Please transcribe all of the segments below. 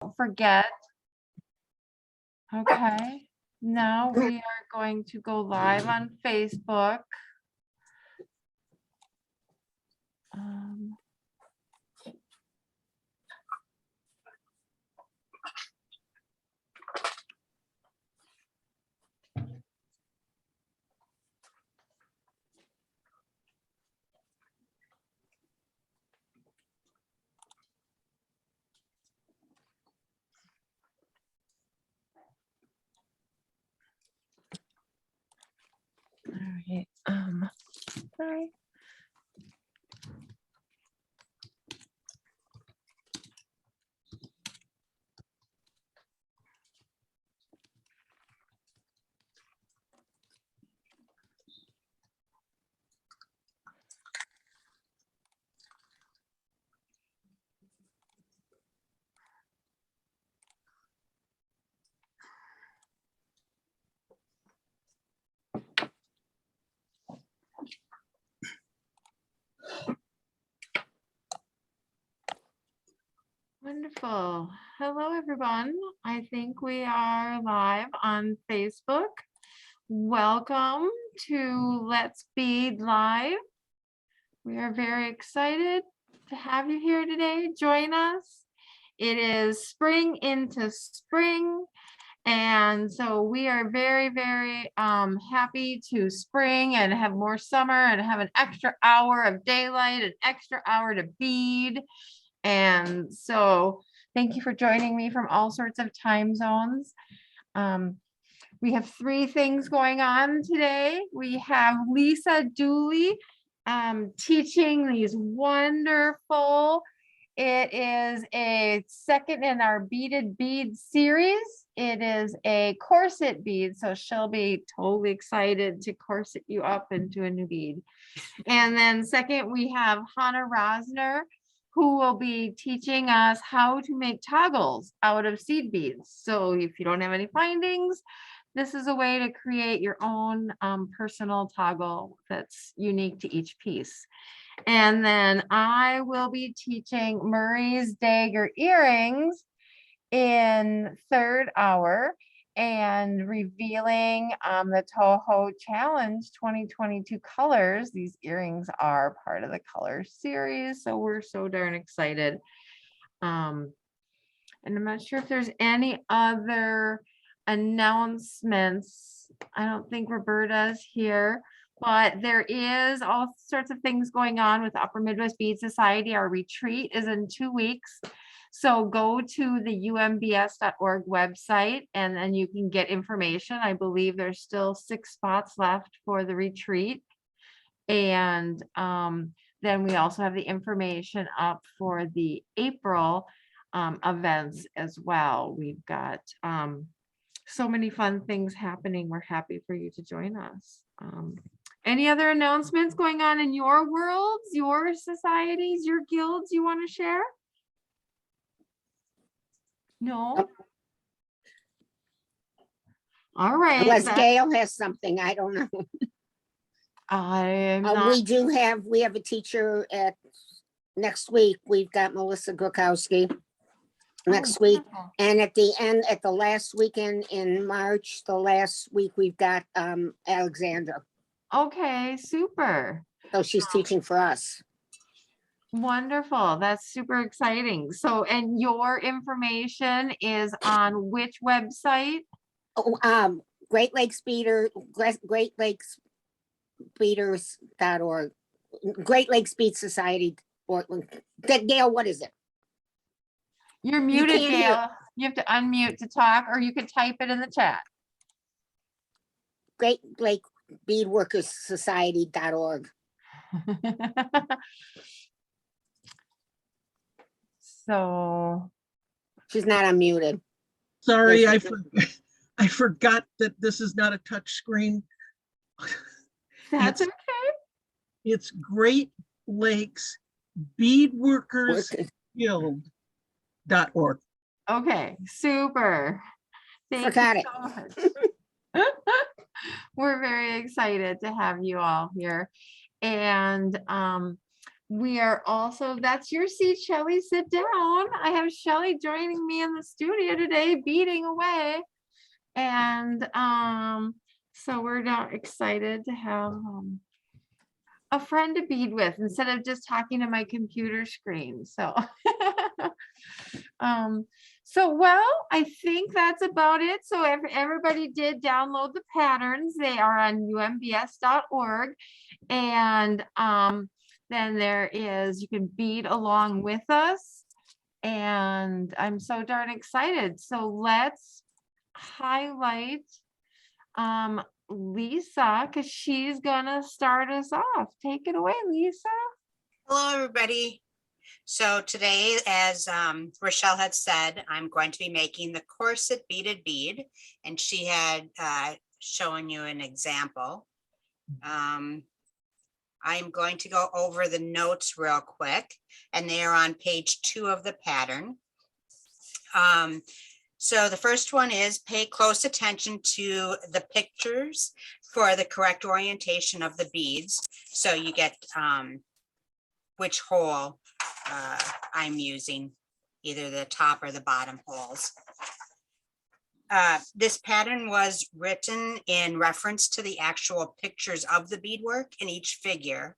Don't forget. Okay, now we are going to go live on Facebook. All right, sorry. Wonderful. Hello, everyone. I think we are live on Facebook. Welcome to Let's Bead Live. We are very excited to have you here today. Join us. It is spring into spring. And so we are very, very happy to spring and have more summer and have an extra hour of daylight, an extra hour to bead. And so thank you for joining me from all sorts of time zones. We have three things going on today. We have Lisa Dooley teaching these wonderful, it is a second in our beaded bead series. It is a corset bead, so she'll be totally excited to corset you up into a new bead. And then second, we have Hannah Rosner, who will be teaching us how to make toggles out of seed beads. So if you don't have any findings, this is a way to create your own personal toggle that's unique to each piece. And then I will be teaching Murray's dagger earrings in third hour and revealing the Toho Challenge 2022 colors. These earrings are part of the color series, so we're so darn excited. And I'm not sure if there's any other announcements. I don't think Roberta's here, but there is all sorts of things going on with Upper Midwest Bead Society. Our retreat is in 2 weeks. So go to the umbs.org website and then you can get information. I believe there's still 6 spots left for the retreat. And then we also have the information up for the April events as well. We've got so many fun things happening. We're happy for you to join us. Any other announcements going on in your worlds, your societies, your guilds you want to share? No? All right. Unless Gail has something, I don't know. I'm we have a teacher at next week. We've got Melissa Grokowski next week. And at the last weekend in March, the last week, we've got Alexandra. Okay, super. So she's teaching for us. Wonderful. That's super exciting. So, and your information is on which website? Oh, Great Lakes Beaders.org. Great Lakes Bead Society. Gail, what is it? You're muted, Gail. You have to unmute to talk, or you could type it in the chat. Great Lake Beadworkers Society.org. So she's not unmuted. Sorry, I forgot that this is not a touch screen. That's okay. It's Great Lakes Beadworkers Guild.org. Okay, super. Thank Forgot you so much. We're very excited to have you all here. And We are also, that's your seat, Shelley, sit down. I have Shelley joining me in the studio today, beading away. And so we're now excited to have a friend to bead with instead of just talking to my computer screen. So well, I think that's about it. So everybody did download the patterns. They are on umbs.org. And then there is, you can bead along with us. And I'm so darn excited. So let's highlight Lisa, because she's gonna start us off. Take it away, Lisa. Hello, everybody. So today, as Rochelle had said, I'm going to be making the corset beaded bead, and she had shown you an example. I'm going to go over the notes real quick, and they are on page 2 of the pattern. So the first one is pay close attention to the pictures for the correct orientation of the beads. So you get which hole I'm using, either the top or the bottom holes. This pattern was written in reference to the actual pictures of the beadwork in each figure.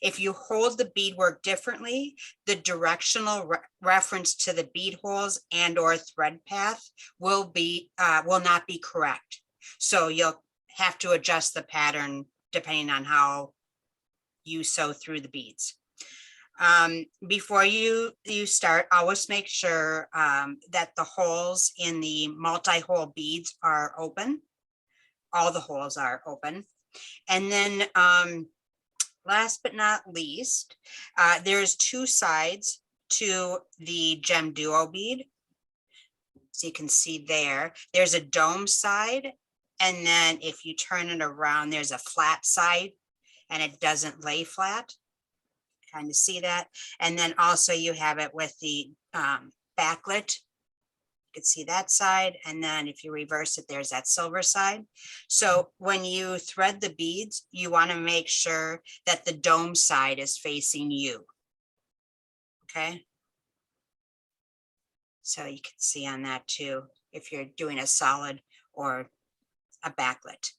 If you hold the beadwork differently, the directional reference to the bead holes and or thread path will not be correct. So you'll have to adjust the pattern depending on how you sew through the beads. Before you start, always make sure that the holes in the multi-hole beads are open. All the holes are open. And then last but not least, there's 2 sides to the Gem Duo bead. So you can see there's a dome side. And then if you turn it around, there's a flat side and it doesn't lay flat. Kind of see that. And then also you have it with the backlit. You can see that side. And then if you reverse it, there's that silver side. So when you thread the beads, you want to make sure that the dome side is facing you. Okay. So you can see on that too, if you're doing a solid or a backlit.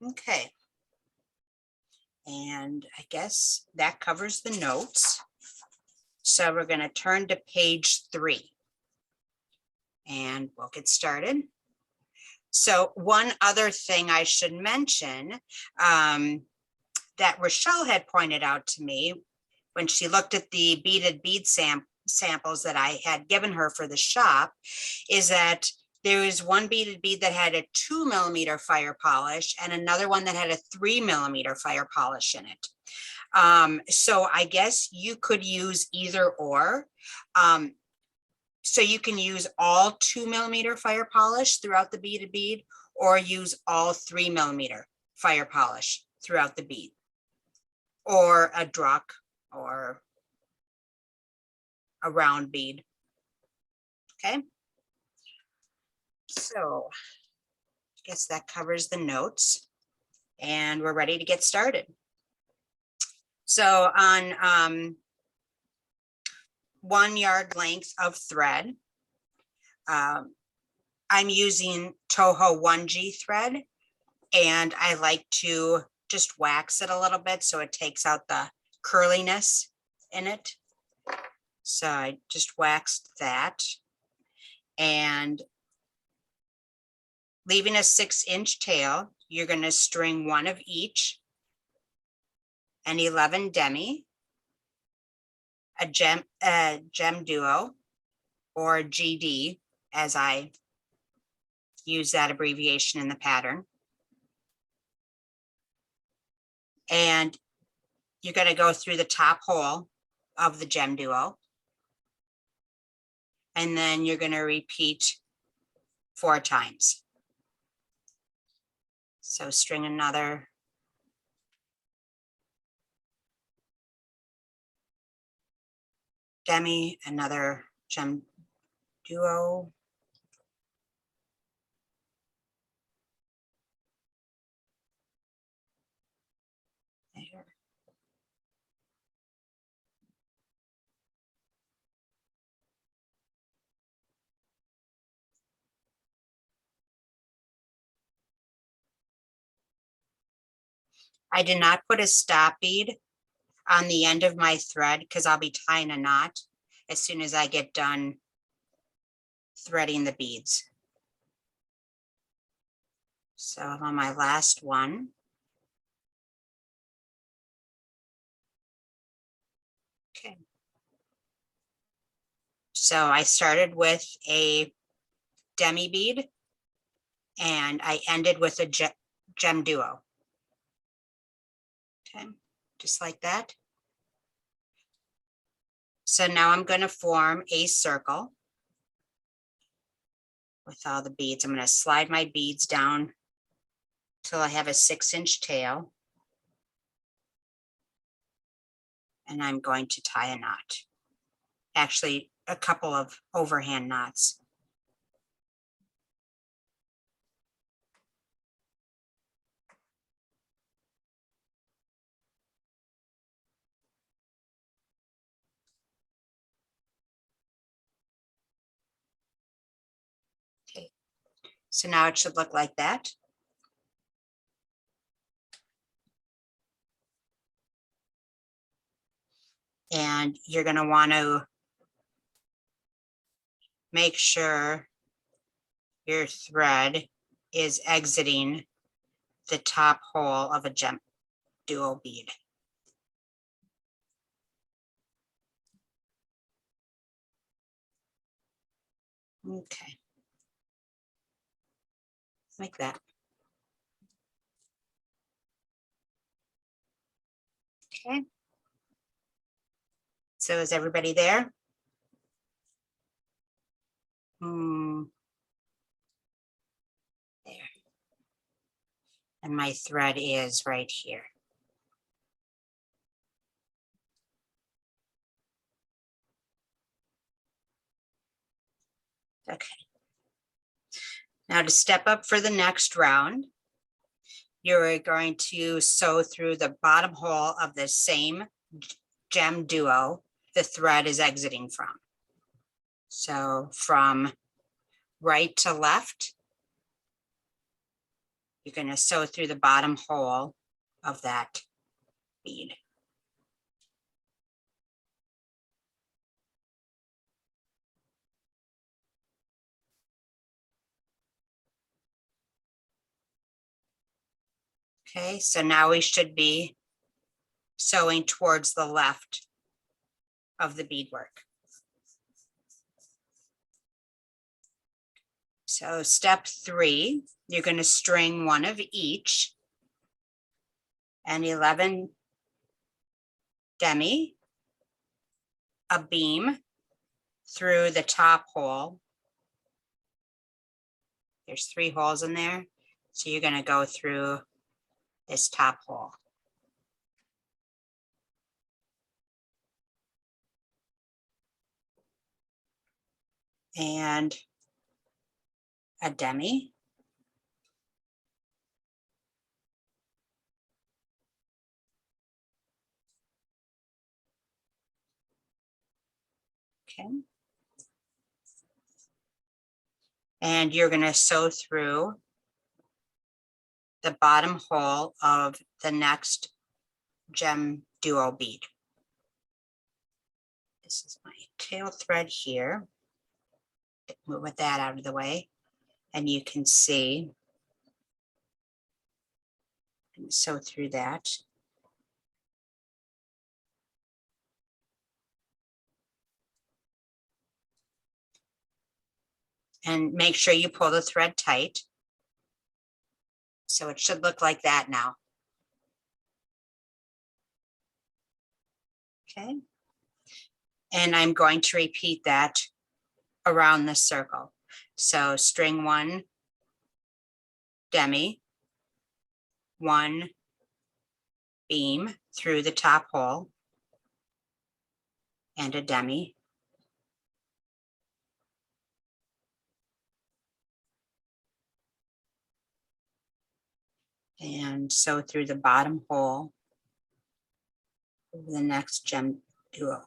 Okay. And I guess that covers the notes. So we're going to turn to page 3 and we'll get started. So one other thing I should mention that Rochelle had pointed out to me when she looked at the beaded bead samples that I had given her for the shop is that there is one beaded bead that had a 2mm fire polish and another one that had a 3mm fire polish in it. So I guess you could use either or. So you can use all 2mm fire polish throughout the beaded bead or use all 3mm fire polish throughout the bead, or a druck or a round bead. Okay. So I guess that covers the notes and we're ready to get started. So on 1 yard length of thread, I'm using Toho 1G thread, and I like to just wax it a little bit so it takes out the curliness in it. So I just waxed that, and leaving a 6-inch tail, you're going to string 1 of each, an 11 demi, a gem duo, or GD, as I use that abbreviation in the pattern. And you're going to go through the top hole of the gem duo. And then you're going to repeat 4 times. So string another demi, another gem duo, there, I did not put a stop bead on the end of my thread because I'll be tying a knot as soon as I get done threading the beads. So I'm on my last one. Okay. So I started with a demi bead and I ended with a gem duo. Okay, just like that. So now I'm going to form a circle with all the beads. I'm going to slide my beads down till I have a 6-inch tail. And I'm going to tie a knot. Actually, a couple of overhand knots. Okay, so now it should look like that. And you're going to want to make sure your thread is exiting the top hole of a gem duo bead. Okay, like that. Okay. So is everybody there? There. And my thread is right here. Okay. Now to step up for the next round, you're going to sew through the bottom hole of the same gem duo the thread is exiting from. So from right to left, you're going to sew through the bottom hole of that bead. Okay, so now we should be sewing towards the left of the beadwork. So step 3, you're going to string one of each and 11 demi, a beam through the top hole. There's 3 holes in there. So you're going to go through this top hole. And a demi. Okay. And you're going to sew through the bottom hole of the next gem duo bead. This is my tail thread here. Move that out of the way. And you can see, and sew through that. And make sure you pull the thread tight. So it should look like that now. Okay. And I'm going to repeat that around the circle. So string 1 demi, 1 beam through the top hole, and a demi. And sew through the bottom hole of the next gem duo.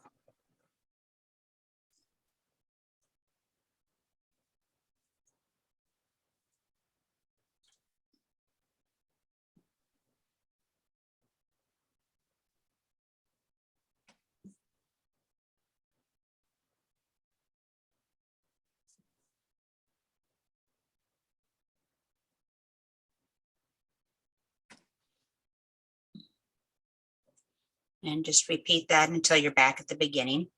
And just repeat that until you're back at the beginning.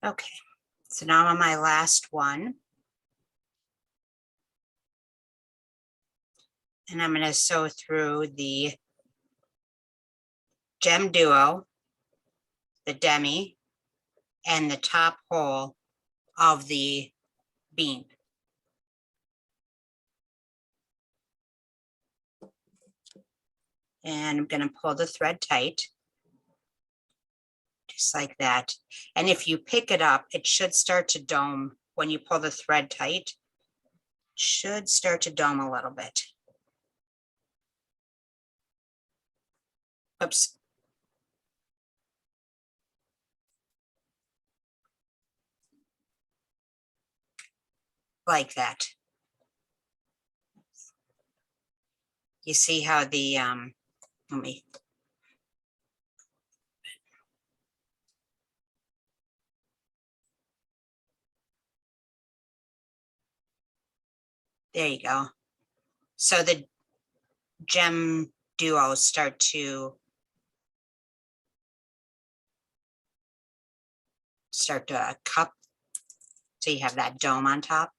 Okay, so now I'm on my last one. And I'm going to sew through the gem duo, the demi, and the top hole of the bean. And I'm going to pull the thread tight, just like that. And if you pick it up, it should start to dome when you pull the thread tight. It should start to dome a little bit. Oops. Like that. You see how the, let me. There you go. So the gem duos start to cup. So you have that dome on top.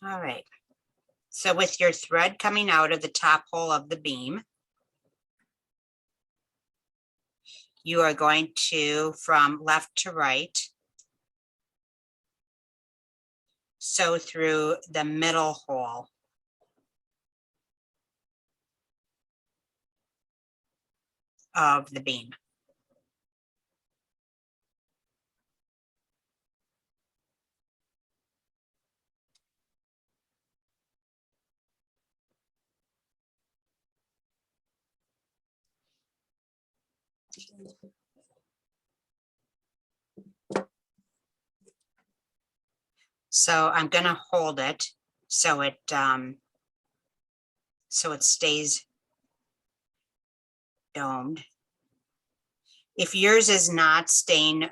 All right. So with your thread coming out of the top hole of the beam, you are going to, from left to right, sew through the middle hole of the beam. So I'm going to hold it so it stays domed. If yours is not staying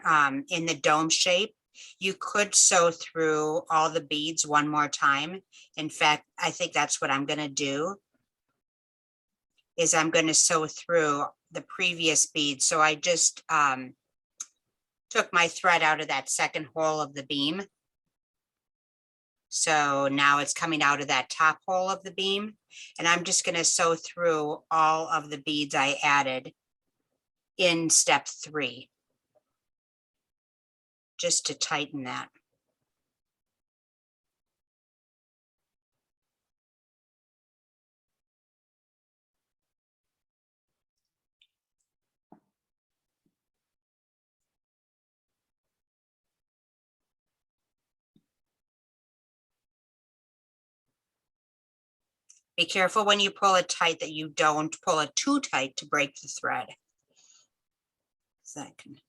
in the dome shape, you could sew through all the beads one more time. In fact, I think that's what I'm going to do, is I'm going to sew through the previous bead. So I just took my thread out of that second hole of the beam. So now it's coming out of that top hole of the beam, and I'm just going to sew through all of the beads I added in step 3, just to tighten that. Be careful when you pull it tight that you don't pull it too tight to break the thread. Second.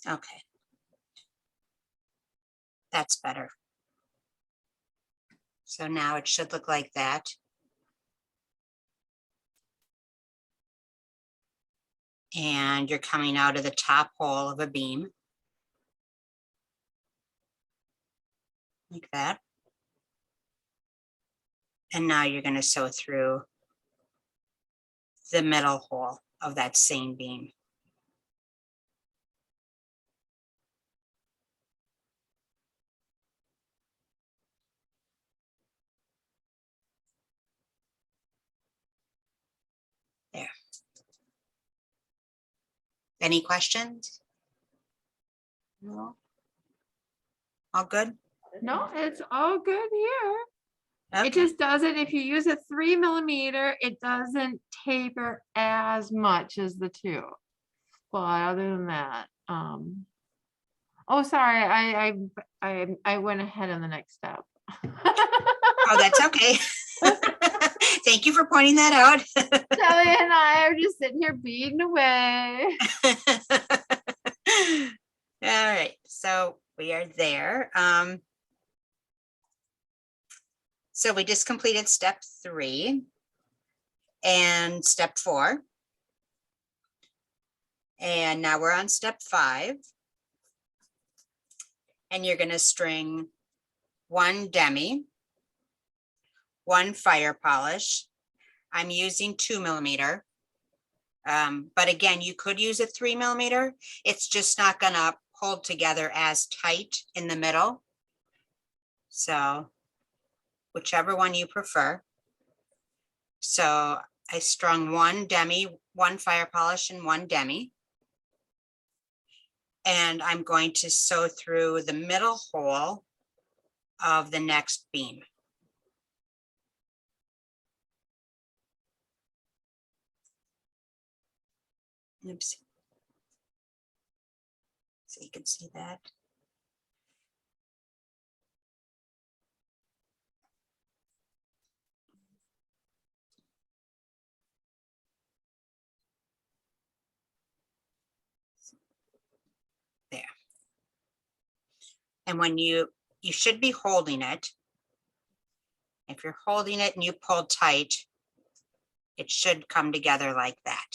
Okay. That's better. So now it should look like that. And you're coming out of the top hole of a beam. Like that. And now you're going to sew through the middle hole of that same beam. There. Any questions? No, All good? no, it's all good here. It Okay. just doesn't, if you use a 3mm, it doesn't taper as much as the 2. But other than that, oh, sorry, I went ahead on the next step. Oh, that's okay. Thank you for pointing that out. Shelly and I are just sitting here beading away. All right, so we are there. So we just completed step 3 and step 4. And now we're on step 5. And you're going to string 1 demi, 1 fire polish. I'm using 2mm. But again, you could use a 3mm. It's just not going to hold together as tight in the middle. So whichever one you prefer. So I strung 1 demi, 1 fire polish, and 1 demi. And I'm going to sew through the middle hole of the next beam. Oops. So you can see that. There. And when you should be holding it. If you're holding it and you pull tight, it should come together like that.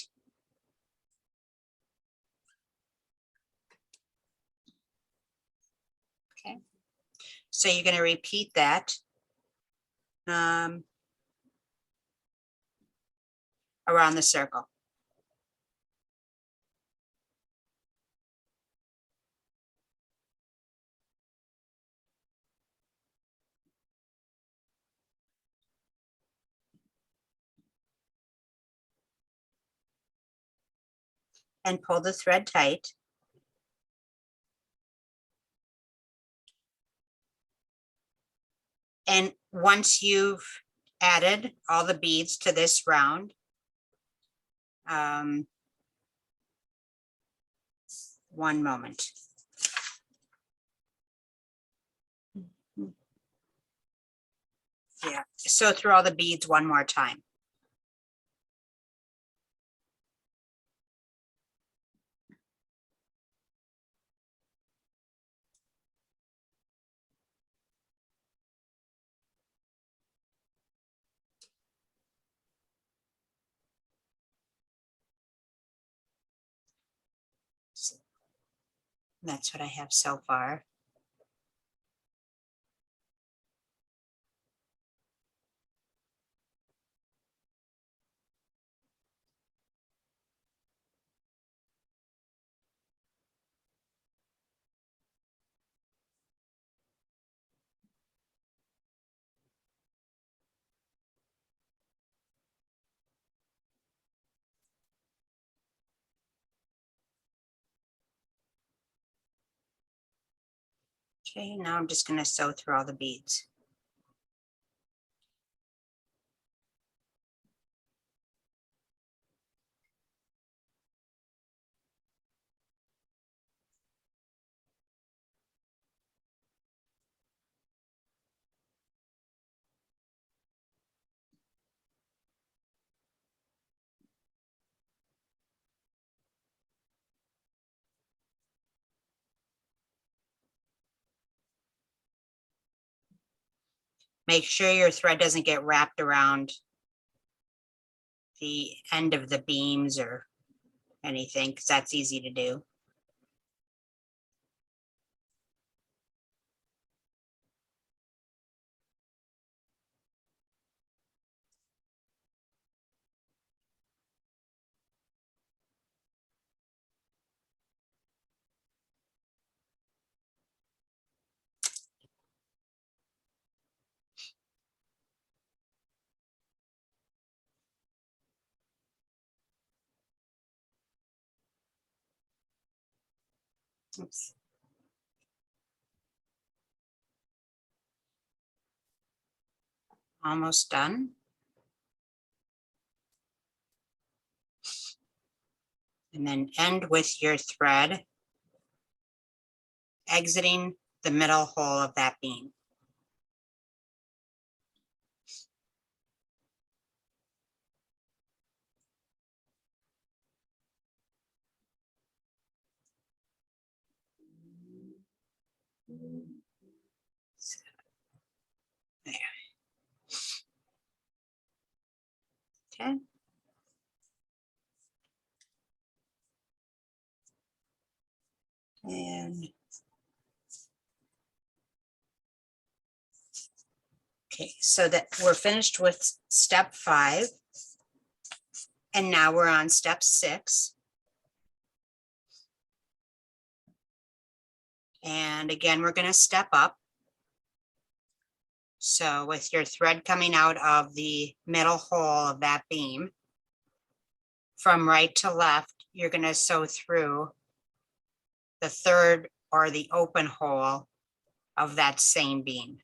Okay. So you're going to repeat that around the circle. And pull the thread tight. And once you've added all the beads to this round, one moment. Yeah, sew through all the beads one more time. That's what I have so far. Okay, now I'm just going to sew through all the beads. Make sure your thread doesn't get wrapped around the end of the beams or anything, because that's easy to do. Oops. Almost done. And then end with your thread exiting the middle hole of that beam. There. Okay. And okay, so that we're finished with step 5. And now we're on step 6. And again, we're going to step up. So with your thread coming out of the middle hole of that beam, from right to left, you're going to sew through the third or the open hole of that same beam.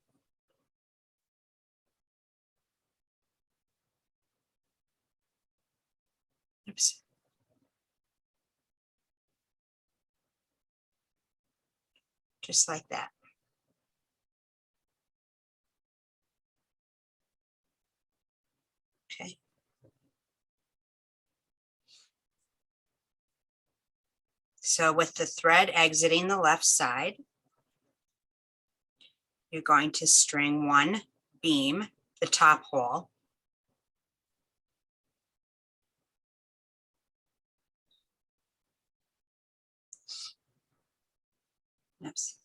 Oops. Just like that. Okay. So with the thread exiting the left side, you're going to string one beam, the top hole. Oops.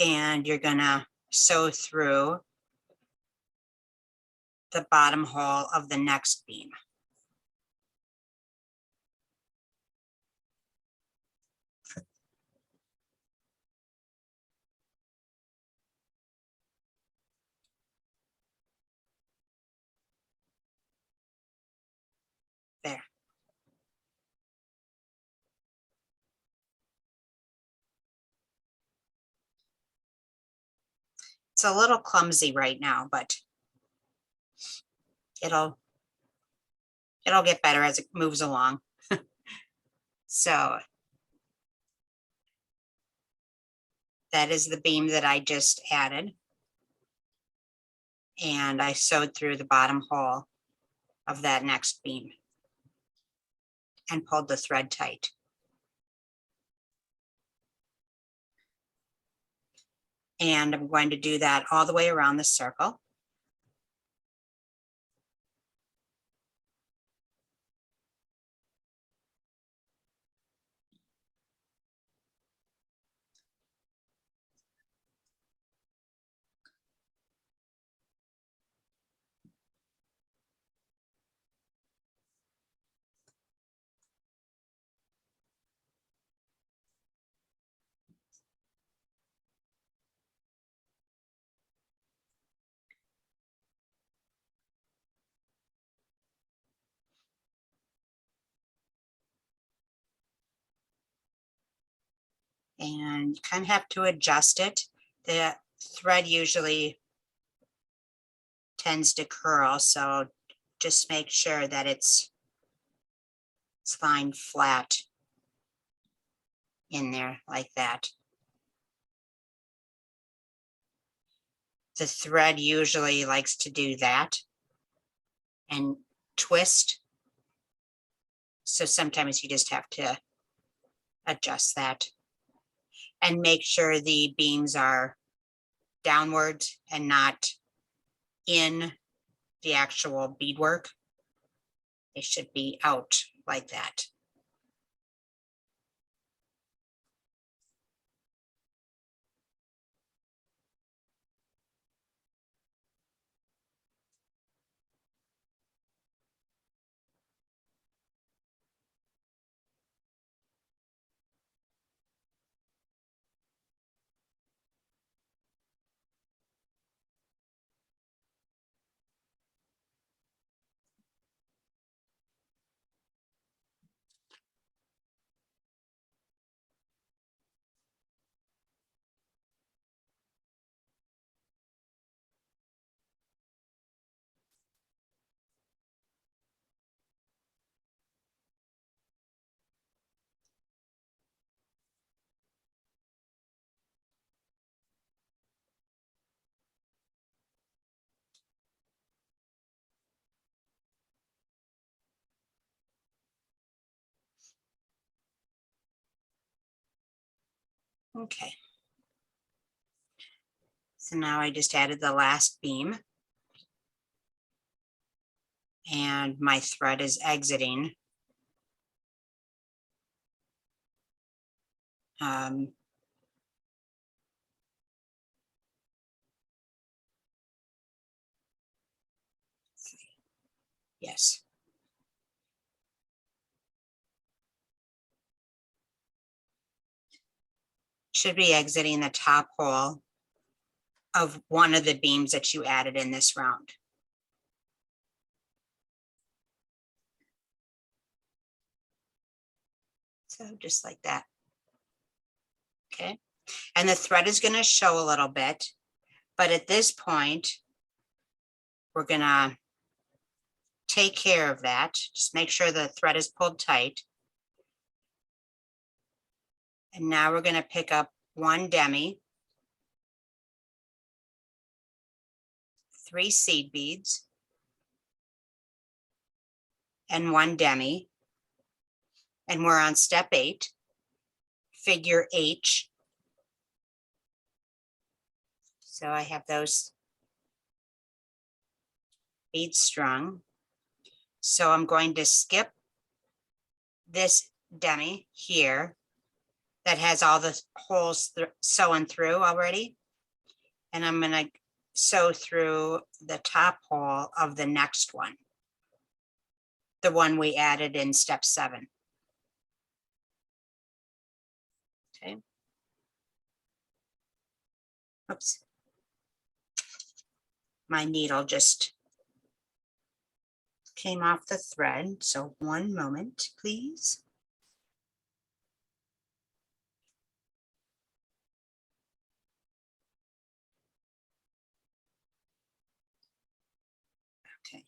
And you're gonna sew through the bottom hole of the next beam. There. It's a little clumsy right now, but it'll get better as it moves along. So that is the beam that I just added. And I sewed through the bottom hole of that next beam and pulled the thread tight. And I'm going to do that all the way around the circle. And you kind of have to adjust it. The thread usually tends to curl, so just make sure that it's lying flat in there like that. The thread usually likes to do that and twist. So sometimes you just have to adjust that and make sure the beams are downward and not in the actual beadwork. They should be out like that. Okay. So now I just added the last beam. And my thread is exiting. Yes. Should be exiting the top hole of one of the beams that you added in this round. So just like that. Okay. And the thread is going to show a little bit, but at this point, we're going to take care of that. Just make sure the thread is pulled tight. And now we're going to pick up one demi, 3 seed beads, and 1 demi. And we're on step 8, figure H. So I have those beads strung. So I'm going to skip this demi here that has all the holes sewn through already. And I'm going to sew through the top hole of the next one, the one we added in step 7. Okay. Oops. My needle just came off the thread. So one moment, please. Okay.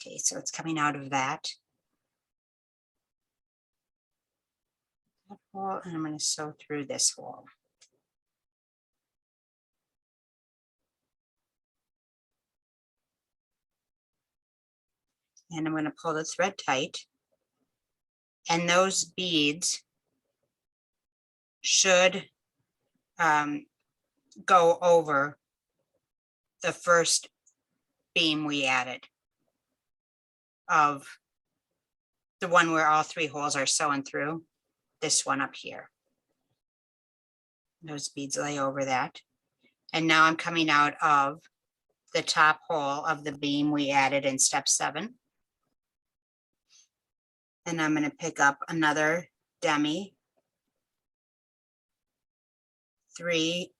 Okay, so it's coming out of that hole, and I'm going to sew through this hole. And I'm going to pull the thread tight. And those beads should go over the first beam we added of the one where all 3 holes are sewn through, this one up here. Those beads lay over that. And now I'm coming out of the top hole of the beam we added in step 7. And I'm going to pick up another demi, 3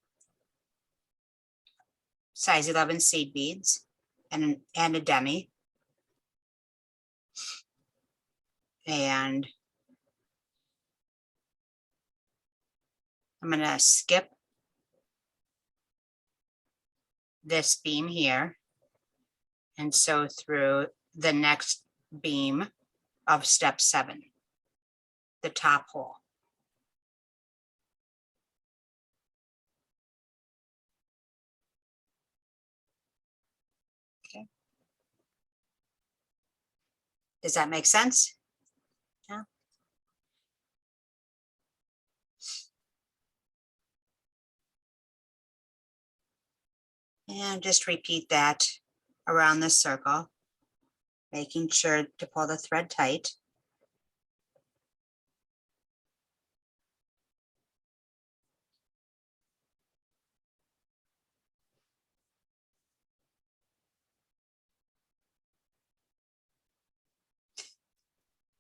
size 11 seed beads, and a demi. And I'm going to skip this beam here and sew through the next beam of step 7, the top hole. Okay. Does that make sense? Yeah. And just repeat that around the circle, making sure to pull the thread tight.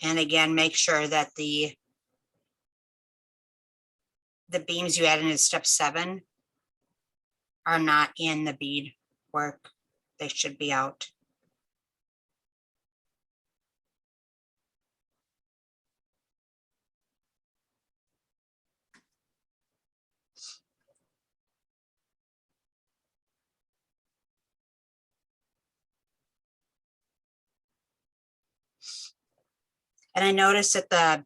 And again, make sure that the beams you add in step 7 are not in the bead work. They should be out. And I noticed that the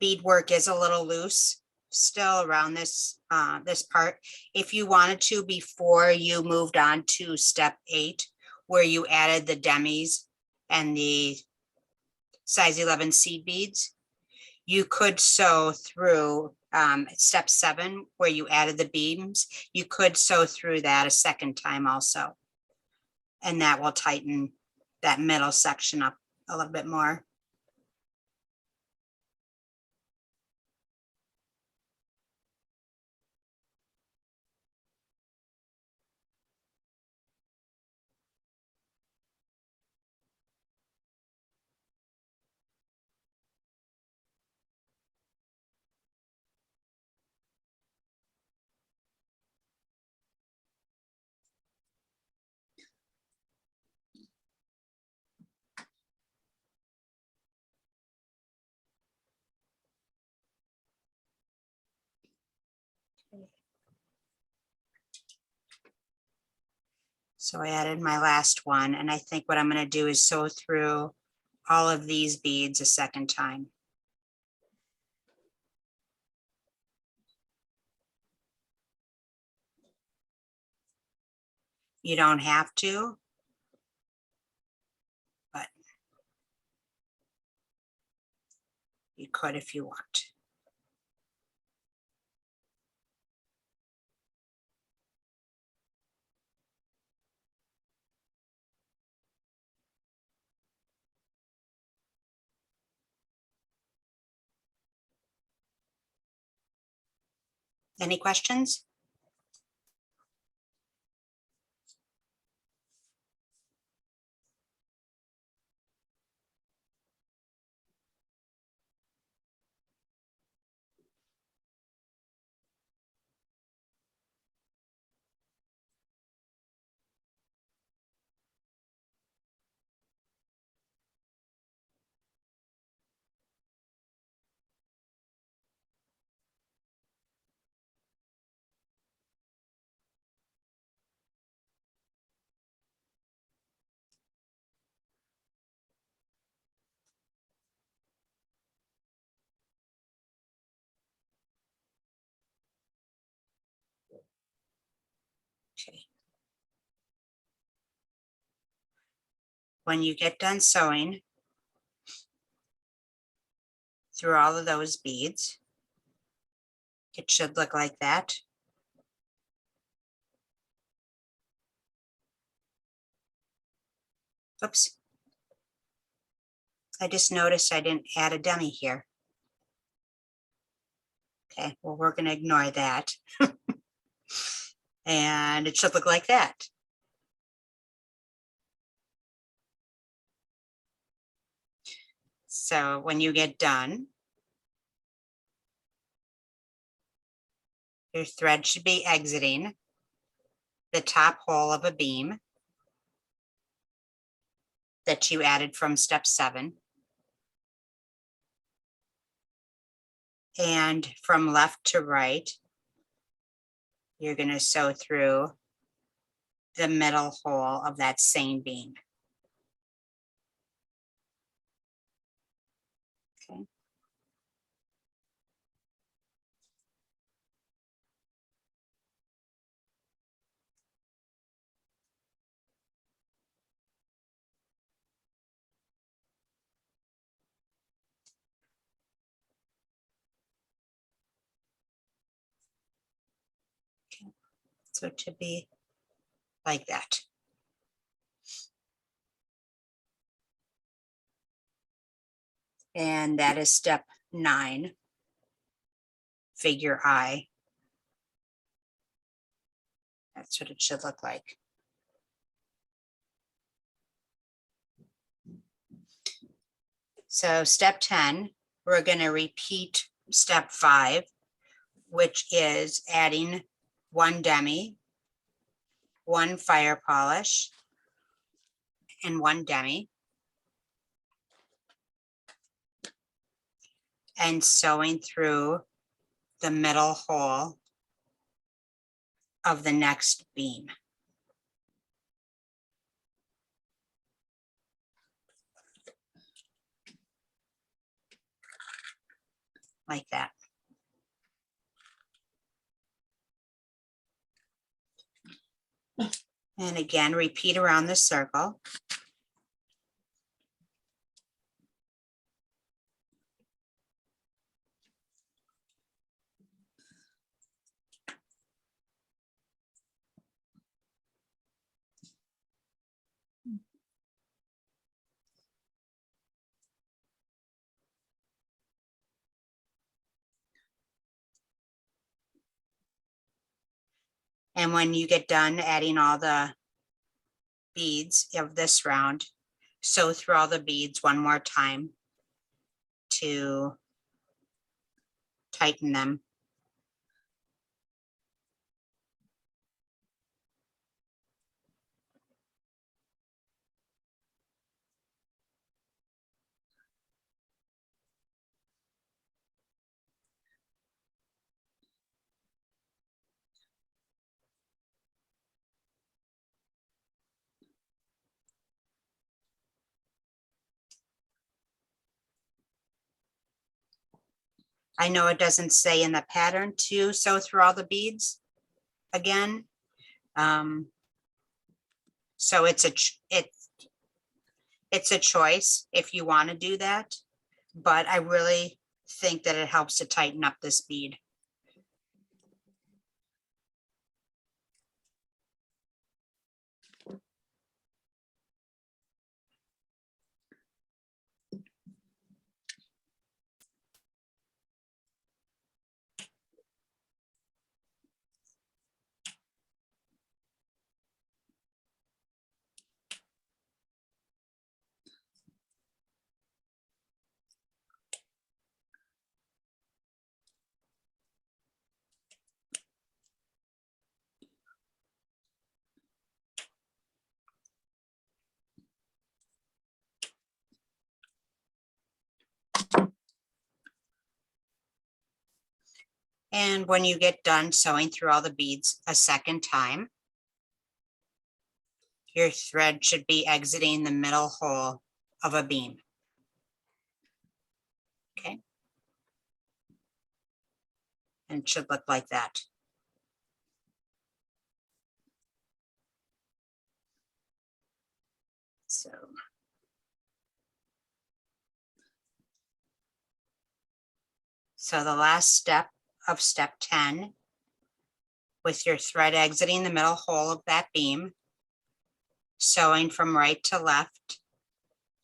beadwork is a little loose still around this this part. If you wanted to, before you moved on to step 8, where you added the demis and the size 11 seed beads. You could sew through step 7 where you added the beams. You could sew through that a second time also. And that will tighten that middle section up a little bit more. So I added my last one, and I think what I'm going to do is sew through all of these beads a second time. You don't have to, but you could if you want. Any questions? Okay. When you get done sewing through all of those beads, it should look like that. Oops. I just noticed I didn't add a dummy here. Okay, well, we're going to ignore that. And it should look like that. So when you get done, your thread should be exiting the top hole of a beam that you added from step 7. And from left to right, you're going to sew through the middle hole of that same beam. Okay. So it should be like that. And that is step 9, figure I. That's what it should look like. So step 10, we're going to repeat step 5, which is adding 1 demi, 1 fire polish, and 1 demi, and sewing through the middle hole of the next beam. Like that. And again, repeat around the circle. And when you get done adding all the beads of this round, sew through all the beads one more time to tighten them. I know it doesn't say in the pattern to sew through all the beads again. So it's a choice if you want to do that, but I really think that it helps to tighten up this bead. And when you get done sewing through all the beads a second time, your thread should be exiting the middle hole of a beam. Okay. And it should look like that. So the last step of step 10, with your thread exiting the middle hole of that beam, sewing from right to left,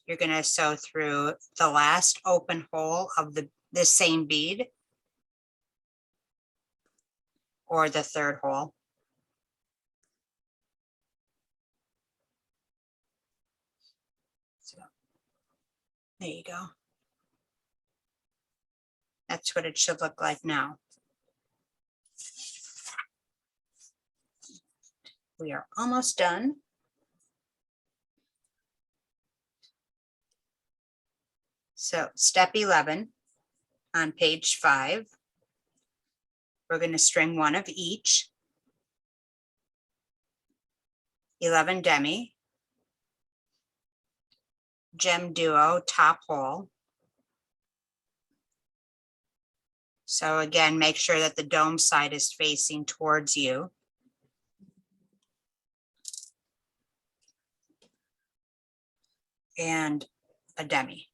you're going to sew through the last open hole of the same bead, or the third hole. So there you go. That's what it should look like now. We are almost done. So step 11 on page 5, we're going to string one of each, 11 demi, gem duo top hole. So again, make sure that the dome side is facing towards you. And a demi.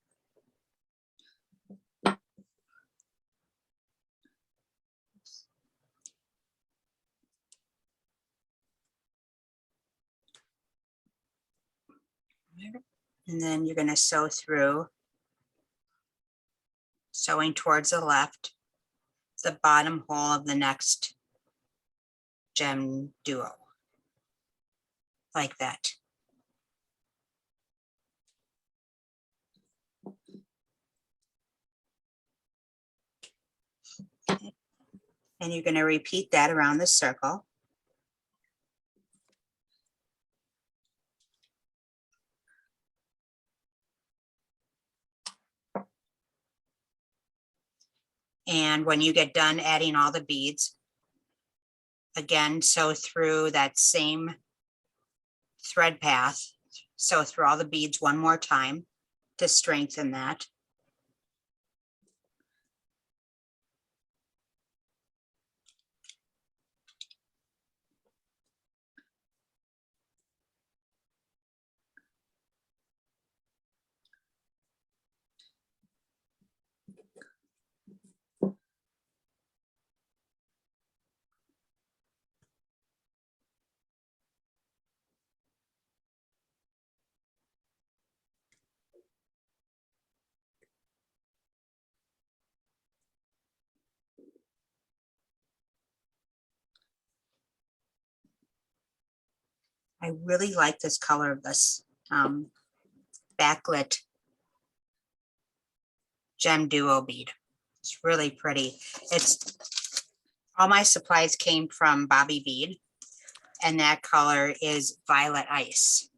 And then you're going to sew through, sewing towards the left, the bottom hole of the next gem duo, like that. And you're going to repeat that around the circle. And when you get done adding all the beads, again, sew through that same thread path, sew through all the beads one more time to strengthen that. I really like this color of this backlit gem duo bead. It's really pretty. It's all my supplies came from Bobby Bead, and that color is Violet Ice.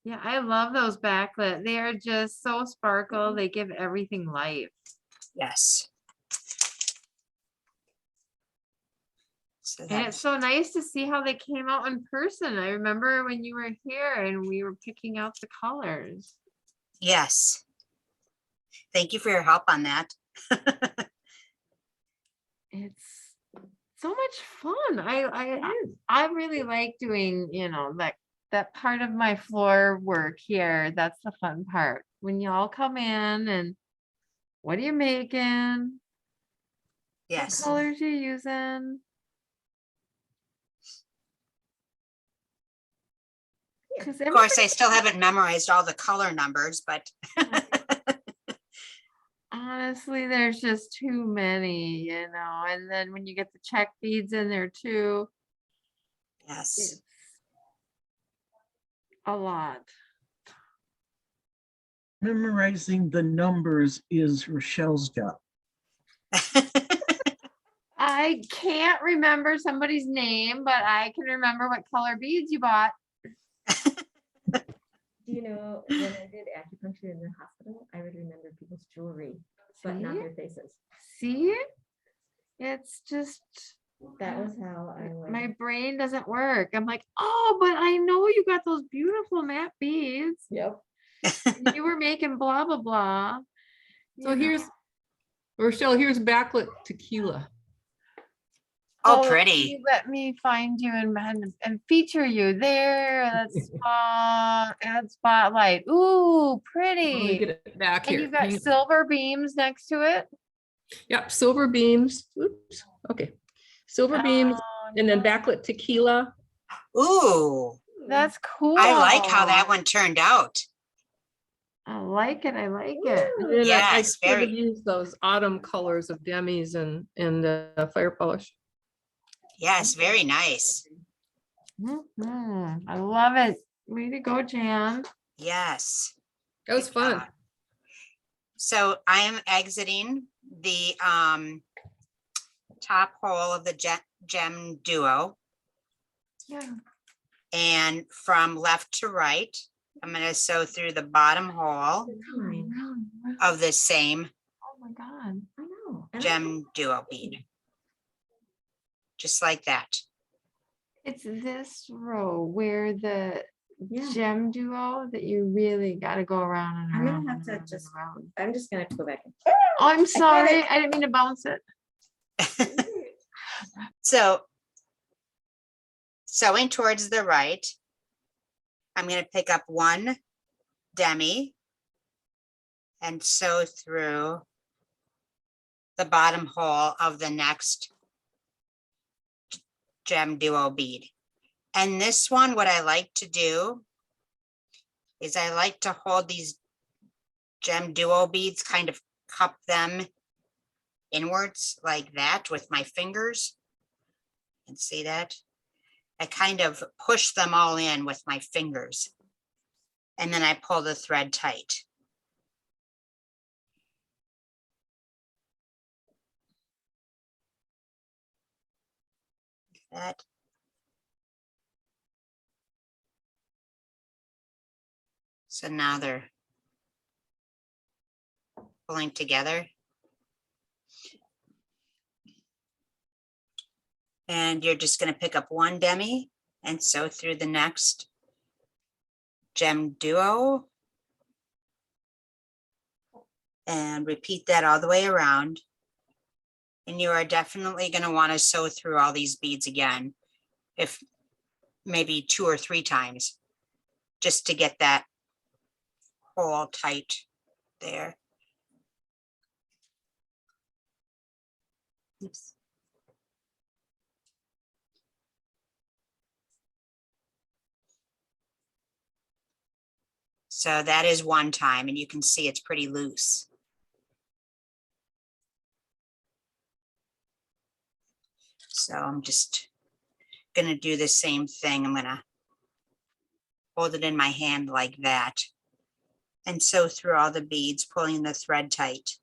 Yeah, I love those backlit. They are just so sparkle. They give everything life. Yes. So And it's so nice to see how they came out in person. I remember when you were here and we were picking out the colors. yes. Thank you for your help on that. It's so much fun. I really like doing, you know, that part of my floor work here. That's the fun part. When y'all come in and what are you making? What Yes. colors you using? Because Of course, I still haven't memorized all the color numbers, but honestly, there's just too many, you know, and then when you get the check beads in there too, yes. it's a lot. Memorizing the numbers is Rochelle's job. I can't remember somebody's name, but I can remember what color beads you bought. Do you know, when I did acupuncture in the hospital, I would remember people's jewelry, but not See? their faces. See? It's just That was how I would. my brain doesn't work. I'm like, oh, but I know you got those beautiful matte beads. Yep. And you were making blah blah blah. So You know. here's, Rochelle, here's backlit tequila. Oh, pretty. Let me find you and feature you there. Let's add spotlight. Ooh, Let me pretty. get it back And here. you've got Hang on. silver beams next to it. Yep, silver beams. Oops, okay. Silver beams Oh, and then backlit tequila. Ooh, that's cool. I like how that one turned out. I like it. I like it. And then I Yes, sort of very. use those autumn colors of demis and fire polish. Yes, very nice. Mhm. I love it. Way to go, Jan. Yes. That was Good fun. job. So I am exiting the top hole of the gem duo, Yeah. and from left to right, I'm going to sew through the bottom hole of the same Oh my God. I know. and I- gem duo bead. Just like that. It's this row where the Yeah, gem duo that you really got to go around and I'm around. gonna have and to around and just, around. I'm just gonna have to go back. Oh, I'm sorry. it. I didn't mean to bounce it. So sewing towards the right, I'm going to pick up one demi and sew through the bottom hole of the next gem duo bead. And this one, what I like to do is I like to hold these gem duo beads, kind of cup them inwards like that with my fingers. And see that? I kind of push them all in with my fingers. And then I pull the thread tight. That. So now they're pulling together. And you're just going to pick up one demi and sew through the next gem duo. And repeat that all the way around. And you are definitely going to want to sew through all these beads again, if maybe 2 or 3 times, just to get that hole tight there. Oops. So that is one time, and you can see it's pretty loose. So I'm just going to do the same thing. I'm going to hold it in my hand like that. And sew through all the beads, pulling the thread tight.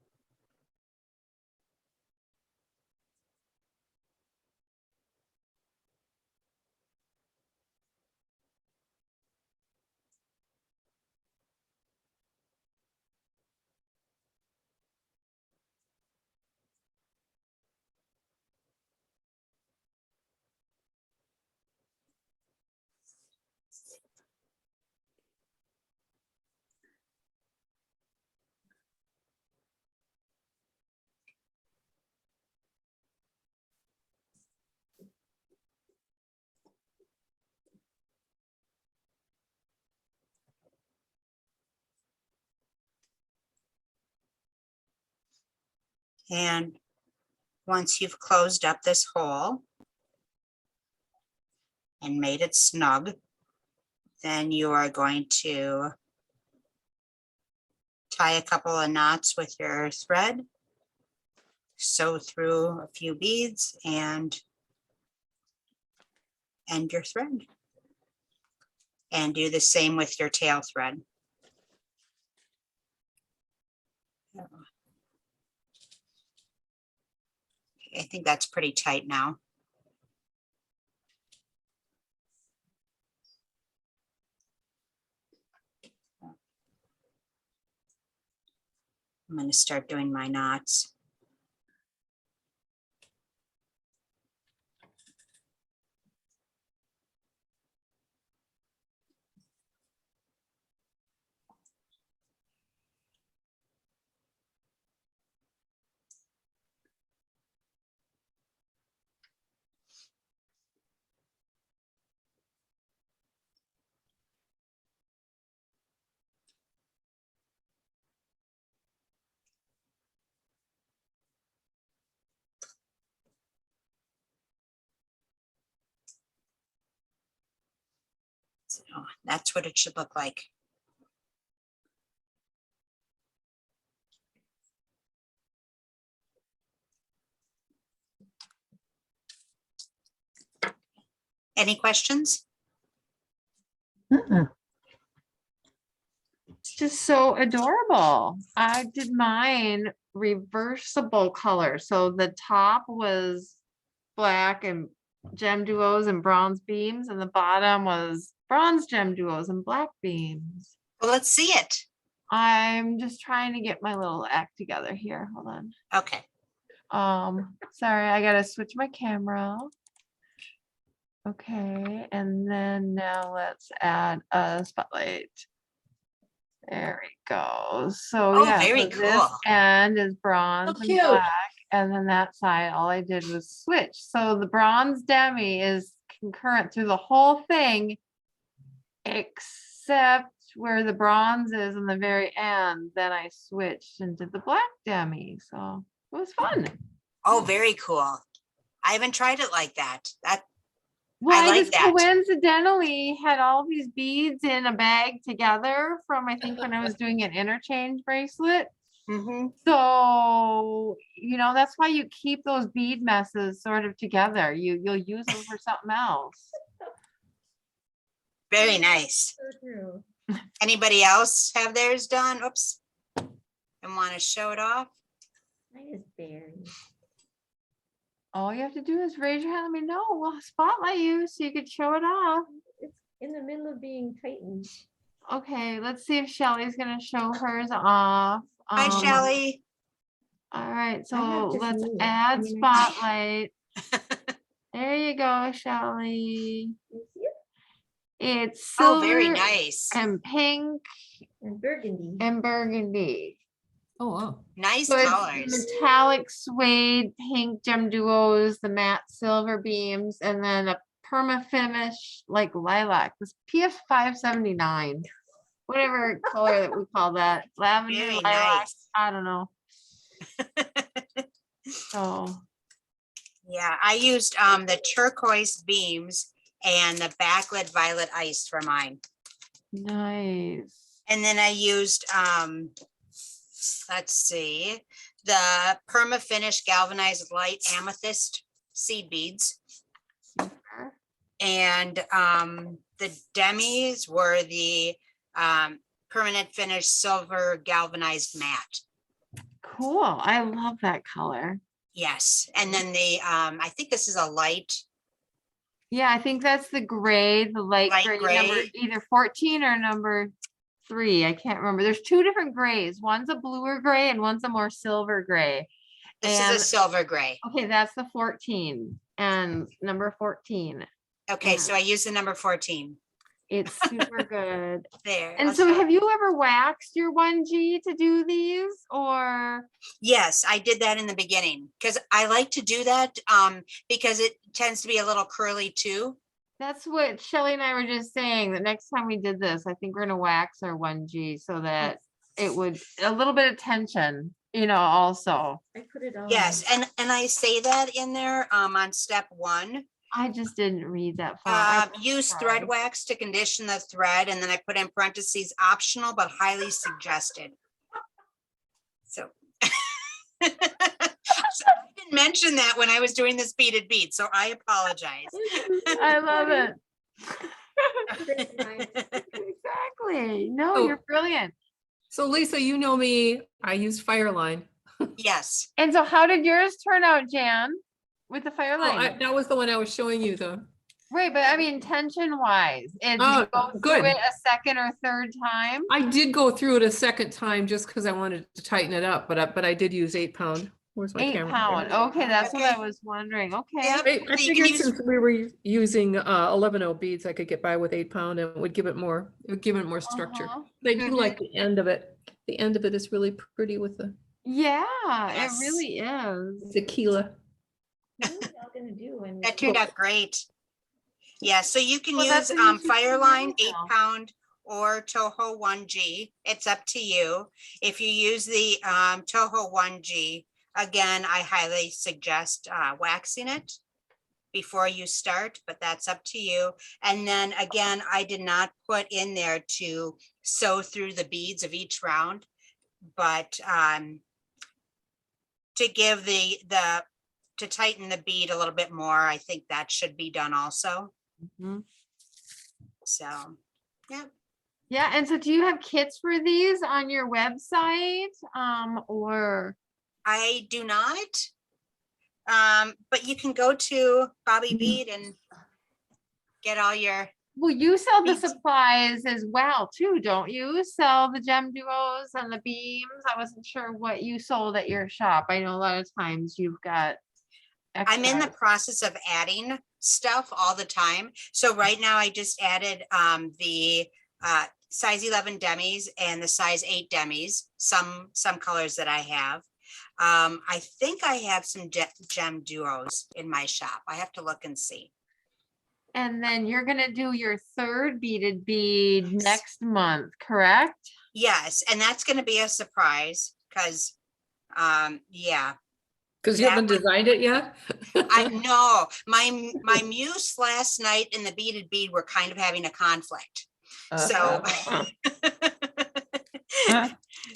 And once you've closed up this hole and made it snug, then you are going to tie a couple of knots with your thread, sew through a few beads, and end your thread. And do the same with your tail thread. I think that's pretty tight now. I'm going to start doing my knots. So that's what it should look like. Any questions? Mm-mm. It's just so adorable. I did mine reversible color. So the top was black and gem duos and bronze beams, and the bottom was bronze gem duos and black beams. Well, let's see it. I'm just trying to get my little act together here. Hold on. Okay. Sorry, I gotta switch my camera. Okay, and then now let's add a spotlight. There we go. So Oh, yeah, very so this cool. end is bronze and cute. black, and then that side, all I did was switch. So the bronze demi is concurrent through the whole thing, except where the bronze is in the very end. Then I switched into the black demi. So it was fun. Oh, very cool. I haven't tried it like that. Well, I like just that. coincidentally had all these beads in a bag together from, I think, when I was doing an interchange bracelet. Mhm. So, that's why you keep those bead messes sort of together. You'll use them for something else. Very nice. So true. Anybody else have theirs done? Oops. And want to show it off? Mine is berry. All you have to do is raise your hand. Let me know. We'll spotlight you so you could show it off. It's in the middle of being tightened. Okay, let's see if Shelly's gonna show hers off. Hi, Shelley. All right, I so have just let's me. add I mean, I- spotlight. There you go, Shelly. You see it? It's Oh, very silver nice. and pink And burgundy. and burgundy. Oh, wow. Nice So it's colors. metallic suede, pink gem duos, the matte silver beams, and then a perma finish like lilac. This PF 579, whatever color that we call that, lavender, Very lilac. nice. I don't know. So Yeah, I used the turquoise beams and the backlit violet ice for mine. nice. And then I used, let's see, the perma finish galvanized light amethyst seed beads. Super. And the demis were the permanent finish silver galvanized matte. Cool. I love that color. Yes, and then the I think this is a light Yeah, I think that's the gray, the light Light gray, number gray. either 14 or number 3. I can't remember. There's 2 different grays. One's a bluer gray and one's a more silver gray. This is a And silver gray. okay, that's the 14 and number 14. Okay, so I use the number 14 It's super good. there. And I'll so show- have you ever waxed your 1G to do these or? Yes, I did that in the beginning because I like to do that because it tends to be a little curly too. That's what Shelley and I were just saying, that next time we did this, I think we're gonna wax our 1G so that it would, a little bit of tension, also. I put it on. Yes, and I say that in there on step 1. I just didn't read that far. I Use tried. thread wax to condition the thread, and then I put in parentheses optional but highly suggested. So so I didn't mention that when I was doing this beaded bead, so I apologize. I love it. Nice. Exactly. No, Oh. you're brilliant. So Lisa, you know me, I use Fireline. Yes, And so how did yours turn out, Jan? With the Oh, Fireline? that was the one I was showing you though. Right, but I mean, tension wise, and Oh, you go through good. it a second or third time? I did go through it a second time just because I wanted to tighten it up, but I did use 8 pound. Where's my 8 camera? pound. Okay, that's what I Okay. was wondering. Okay. Yep. I So you can figured use- since we were using 11 beads, I could get by with 8 pound and it would give it more structure. Uh-huh. I do like the end of it. The end of it is really pretty with the Yeah, Yes. it really is. tequila. What are we all gonna do when we that go- turned out great. Yeah, so you can Well, that's use what you should do Fireline now. 8 pound or Toho 1G. It's up to you. If you use the Toho 1G, again, I highly suggest waxing it before you start, but that's up to you. And then again, I did not put in there to sew through the beads of each round, but to give to tighten the bead a little bit more, I think that should be done also. Mhm. So, yeah. Yeah, and so do you have kits for these on your website? Or I do not. But you can go to Bobby Bead and get all your, well, you sell the Beads. supplies as well too, don't you? Sell the gem duos and the beams. I wasn't sure what you sold at your shop. I know a lot of times you've got. I'm in the extras. process of adding stuff all the time. So right now I just added the size 11 demis and the size 8 demis, some colors that I have. I think I have some gem duos in my shop. I have to look and see. And then you're gonna do your 3rd beaded bead next month, correct? Yes, and that's going to be a surprise because, yeah, Because you That haven't one- designed it yet? I know my muse last night and the beaded bead were kind of having a conflict. So,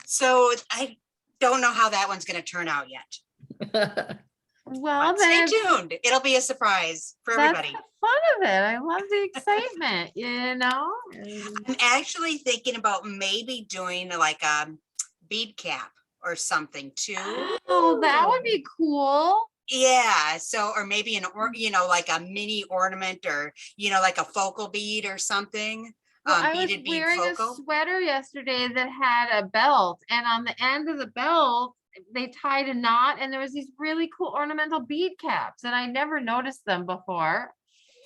so I don't know how that one's going to turn out yet. Well, But stay then tuned. It'll be a surprise for that's everybody. the fun of it. I love the excitement, and I'm actually thinking about maybe doing like a bead cap or something too. oh, that would be cool. Yeah, so, or maybe like a mini ornament or, like a focal bead or something. Well, I was Beaded bead wearing a focal. sweater yesterday that had a belt, and on the end of the belt, they tied a knot, and there was these really cool ornamental bead caps, and I never noticed them before.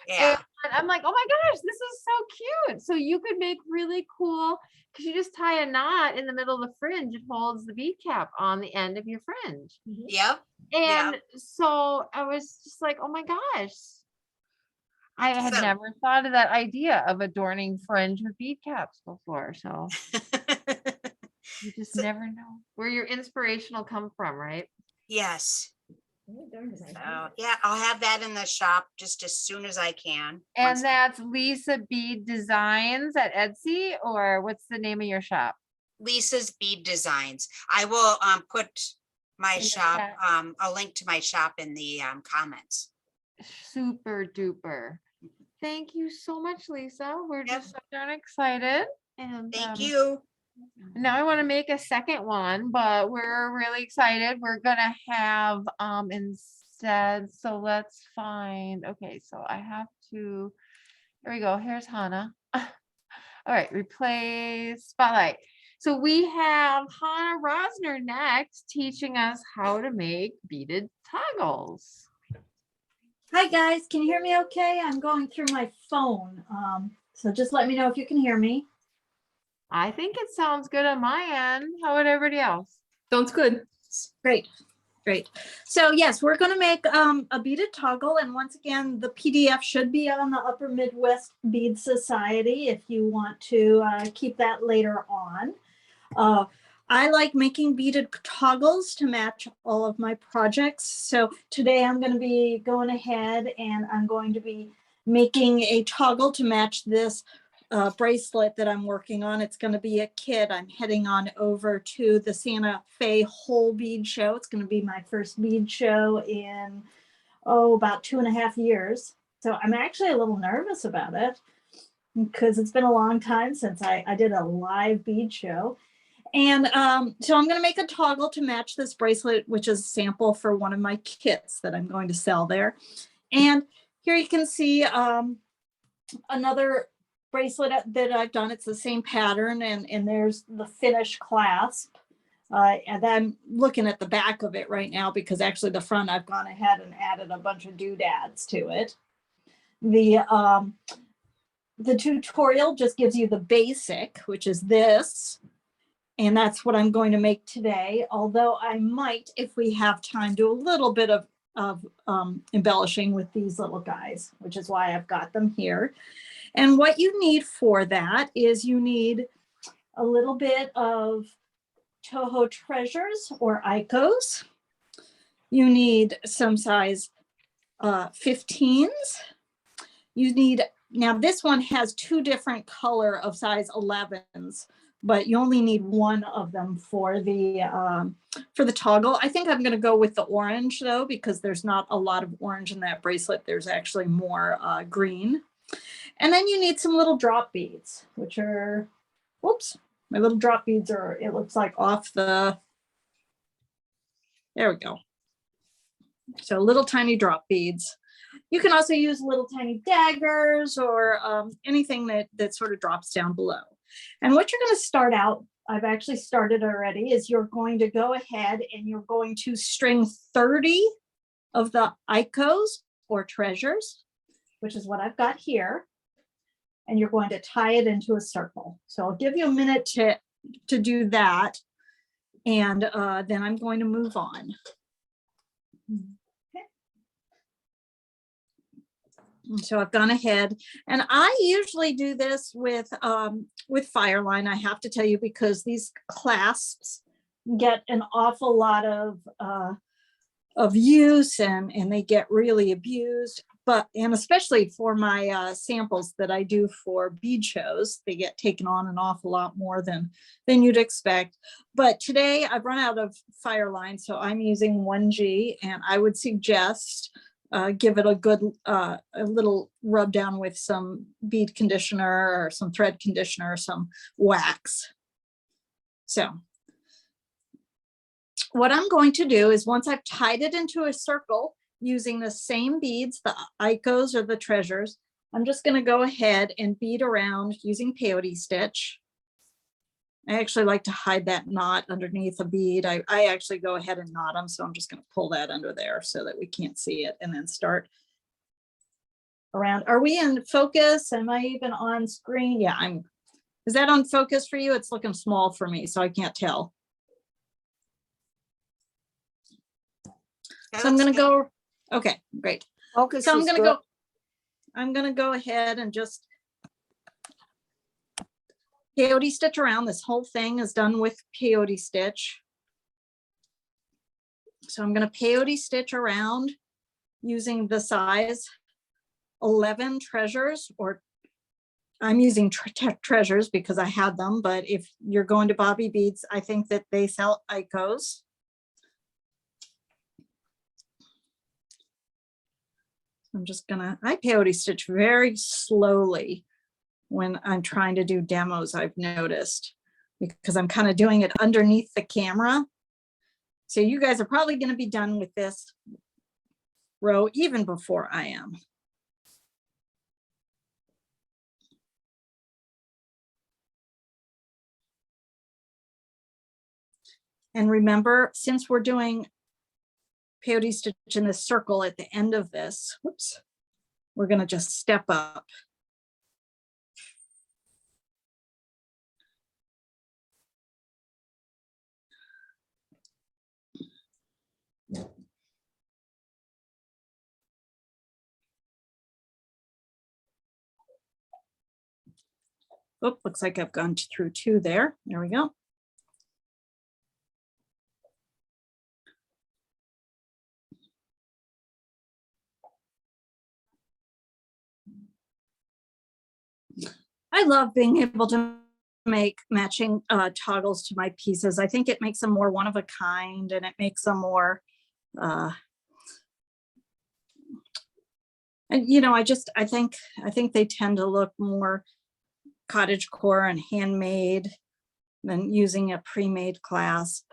Yeah, And I'm like, oh my gosh, this is so cute. So you could make really cool, because you just tie a knot in the middle of the fringe, it holds the bead cap on the end of your fringe. yep. Yeah. And so I was just like, oh my gosh. I had So- never thought of that idea of adorning fringe with bead caps before. So you just So- never know where your inspiration will come from, right? Yes. Oh, darn it, I So, did. yeah, I'll have that in the shop just as soon as I can. And once I- that's Lisa Bead Designs at Etsy, or what's the name of your shop? Lisa's Bead Designs. I will put my In the shop, chat. a link to my shop in the comments. Super duper. Thank you so much, Lisa. We're Yep. just so darn excited. And Thank you. now I want to make a second one, but we're really excited. We're gonna have instead, so let's find, okay, so I have to, here we go. Here's Hannah. All right, replace spotlight. So we have Hannah Rosner next teaching us how to make beaded toggles. Hi guys, can you hear me okay? I'm going through my phone. So just let me know if you can hear me. I think it sounds good on my end. How about everybody else? Sounds good. Great, great. So yes, we're going to make a beaded toggle. And once again, the PDF should be on the Upper Midwest Bead Society if you want to keep that later on. I like making beaded toggles to match all of my projects. So today I'm going to be going ahead and I'm going to be making a toggle to match this bracelet that I'm working on. It's going to be a kit. I'm heading on over to the Santa Fe Whole Bead Show. It's going to be my first bead show in, about 2.5 years. So I'm actually a little nervous about it because it's been a long time since I did a live bead show. And so I'm going to make a toggle to match this bracelet, which is a sample for one of my kits that I'm going to sell there. And here you can see another bracelet that I've done. It's the same pattern, and there's the finished clasp. And I'm looking at the back of it right now because actually the front I've gone ahead and added a bunch of doodads to it. The tutorial just gives you the basic, which is this. And that's what I'm going to make today. Although I might, if we have time, do a little bit of embellishing with these little guys, which is why I've got them here. And what you need for that is you need a little bit of Toho Treasures or Icos. You need some size 15s. You need, now this one has 2 different color of size 11s. But you only need one of them for the toggle. I think I'm going to go with the orange though, because there's not a lot of orange in that bracelet. There's actually more green. And then you need some little drop beads, which are, whoops, my little drop beads are, it looks like off the, there we go. So little tiny drop beads. You can also use little tiny daggers or anything that sort of drops down below. And what you're going to start out, I've actually started already, is you're going to go ahead and you're going to string 30 of the Icos or treasures, which is what I've got here. And you're going to tie it into a circle. So I'll give you a minute to do that. And then I'm going to move on. So I've gone ahead, and I usually do this with Fireline. I have to tell you, because these clasps get an awful lot of use, and they get really abused. And especially for my samples that I do for bead shows, they get taken on an awful lot more than you'd expect. But today I've run out of Fireline, so I'm using 1G, and I would suggest give it a good a little rub down with some bead conditioner or some thread conditioner or some wax. So what I'm going to do is, once I've tied it into a circle using the same beads, the Icos or the treasures, I'm just going to go ahead and bead around using peyote stitch. I actually like to hide that knot underneath a bead. I actually go ahead and knot them. So I'm just going to pull that under there so that we can't see it, and then start around. Are we in focus? Am I even on screen? Yeah, is that on focus for you? It's looking small for me, so I can't tell. So I'm going to go. Okay, great. Focus So I'm is going to good. go. I'm going to go ahead and just peyote stitch around. This whole thing is done with peyote stitch. So I'm going to peyote stitch around using the size 11 treasures, or I'm using treasures because I had them, but if you're going to Bobby Beads, I think that they sell Icos. I peyote stitch very slowly when I'm trying to do demos, I've noticed, because I'm kind of doing it underneath the camera. So you guys are probably going to be done with this row even before I am. And remember, since we're doing peyote stitch in this circle at the end of this, whoops, we're going to just step up. Oh, looks like I've gone through 2 there. There we go. I love being able to make matching toggles to my pieces. I think it makes them more one of a kind, and it makes them more, and you know, I think they tend to look more cottagecore and handmade than using a pre-made clasp.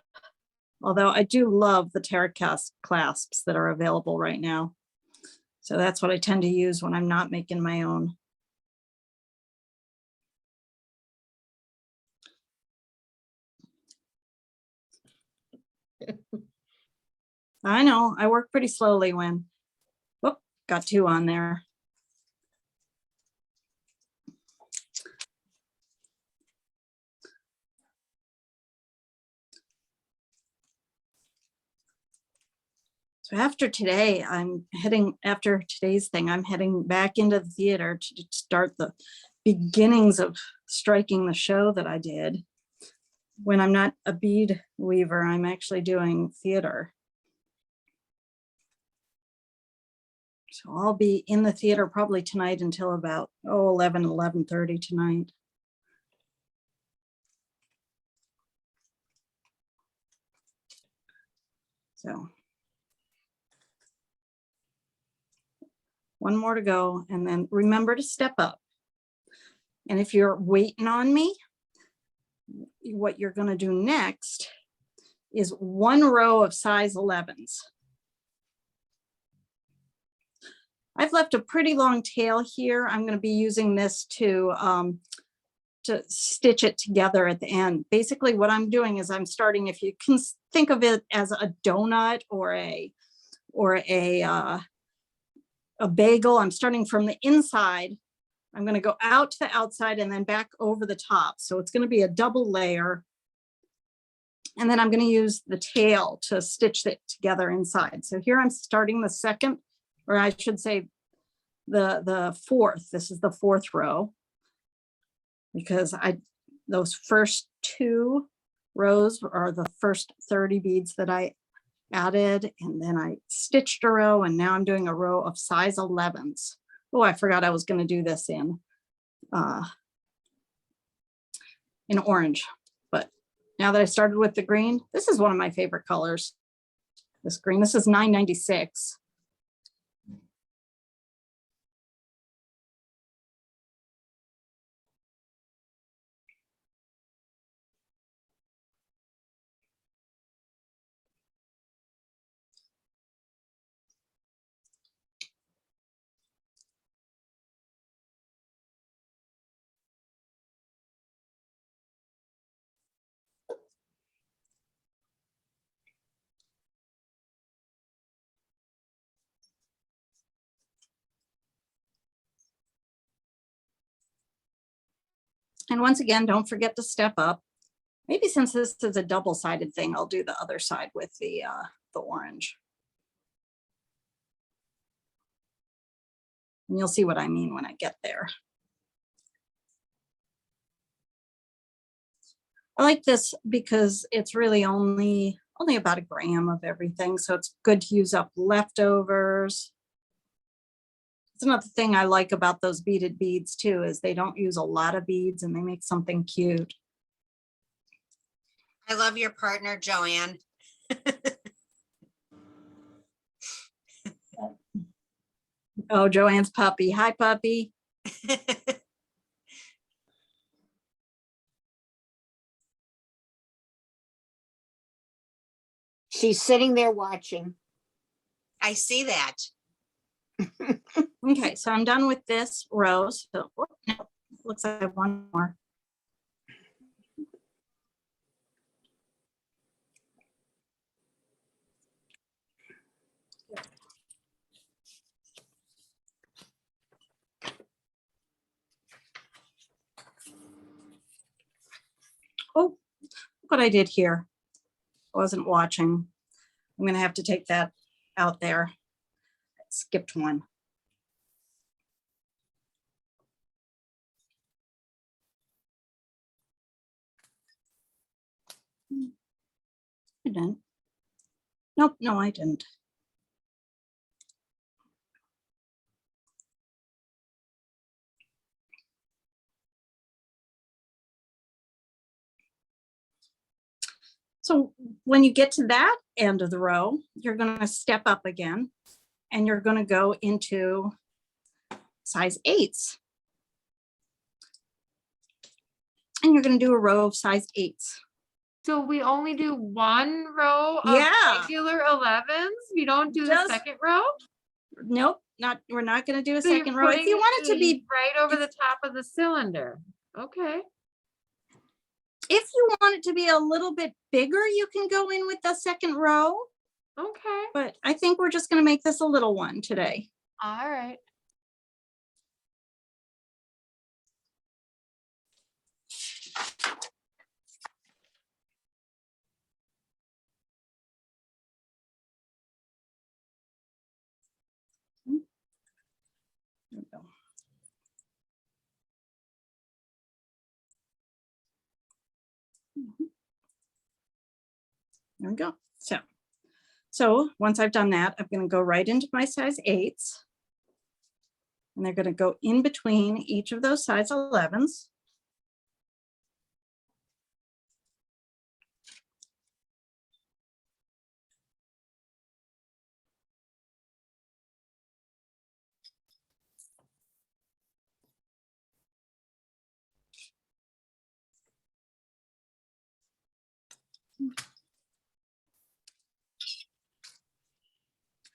Although I do love the terracotta clasps that are available right now. So that's what I tend to use when I'm not making my own. I know, I work pretty slowly when, whoop, got 2 on there. So after today, after today's thing, I'm heading back into the theater to start the beginnings of striking the show that I did. When I'm not a bead weaver, I'm actually doing theater. So I'll be in the theater probably tonight until about 11:30 tonight. So 1 more to go, and then remember to step up. And if you're waiting on me, what you're going to do next is 1 row of size 11s. I've left a pretty long tail here. I'm going to be using this to stitch it together at the end. Basically what I'm doing is I'm starting, if you can think of it as a donut or a bagel, I'm starting from the inside. I'm going to go out to the outside and then back over the top. So it's going to be a double layer. And then I'm going to use the tail to stitch it together inside. So here I'm starting the second, or I should say the 4th. This is the 4th row, because those first 2 rows are the first 30 beads that I added, and then I stitched a row, and now I'm doing a row of size 11s. Oh, I forgot I was going to do this in orange, but now that I started with the green, this is one of my favorite colors. This green, this is $9.96. And once again, don't forget to step up. Maybe since this is a double-sided thing, I'll do the other side with the orange. And you'll see what I mean when I get there. I like this because it's really only about a gram of everything. So it's good to use up leftovers. It's another thing I like about those beaded beads too, is they don't use a lot of beads and they make something cute. I love your partner, Joanne. Oh, Joanne's puppy. Hi, puppy. She's sitting there watching. I see that. Okay, so I'm done with this row. So no, looks like I have one more. Oh, look what I did here. I wasn't watching. I'm gonna have to take that out there. I skipped one. I didn't. Nope, no, I didn't. So when you get to that end of the row, you're going to step up again and you're going to go into size 8s. And you're going to do a row of size 8s. So we only do one row of Yeah. regular 11s? We don't do the Just- second row? Nope, we're not going to do a So you're second row. If putting you want it to be, right over the top of the cylinder. Okay. if you want it to be a little bit bigger, you can go in with the second row. Okay. But I think we're just going to make this a little one today. All right. There we go. There we go. So once I've done that, I'm going to go right into my size 8s. And they're going to go in between each of those size 11s.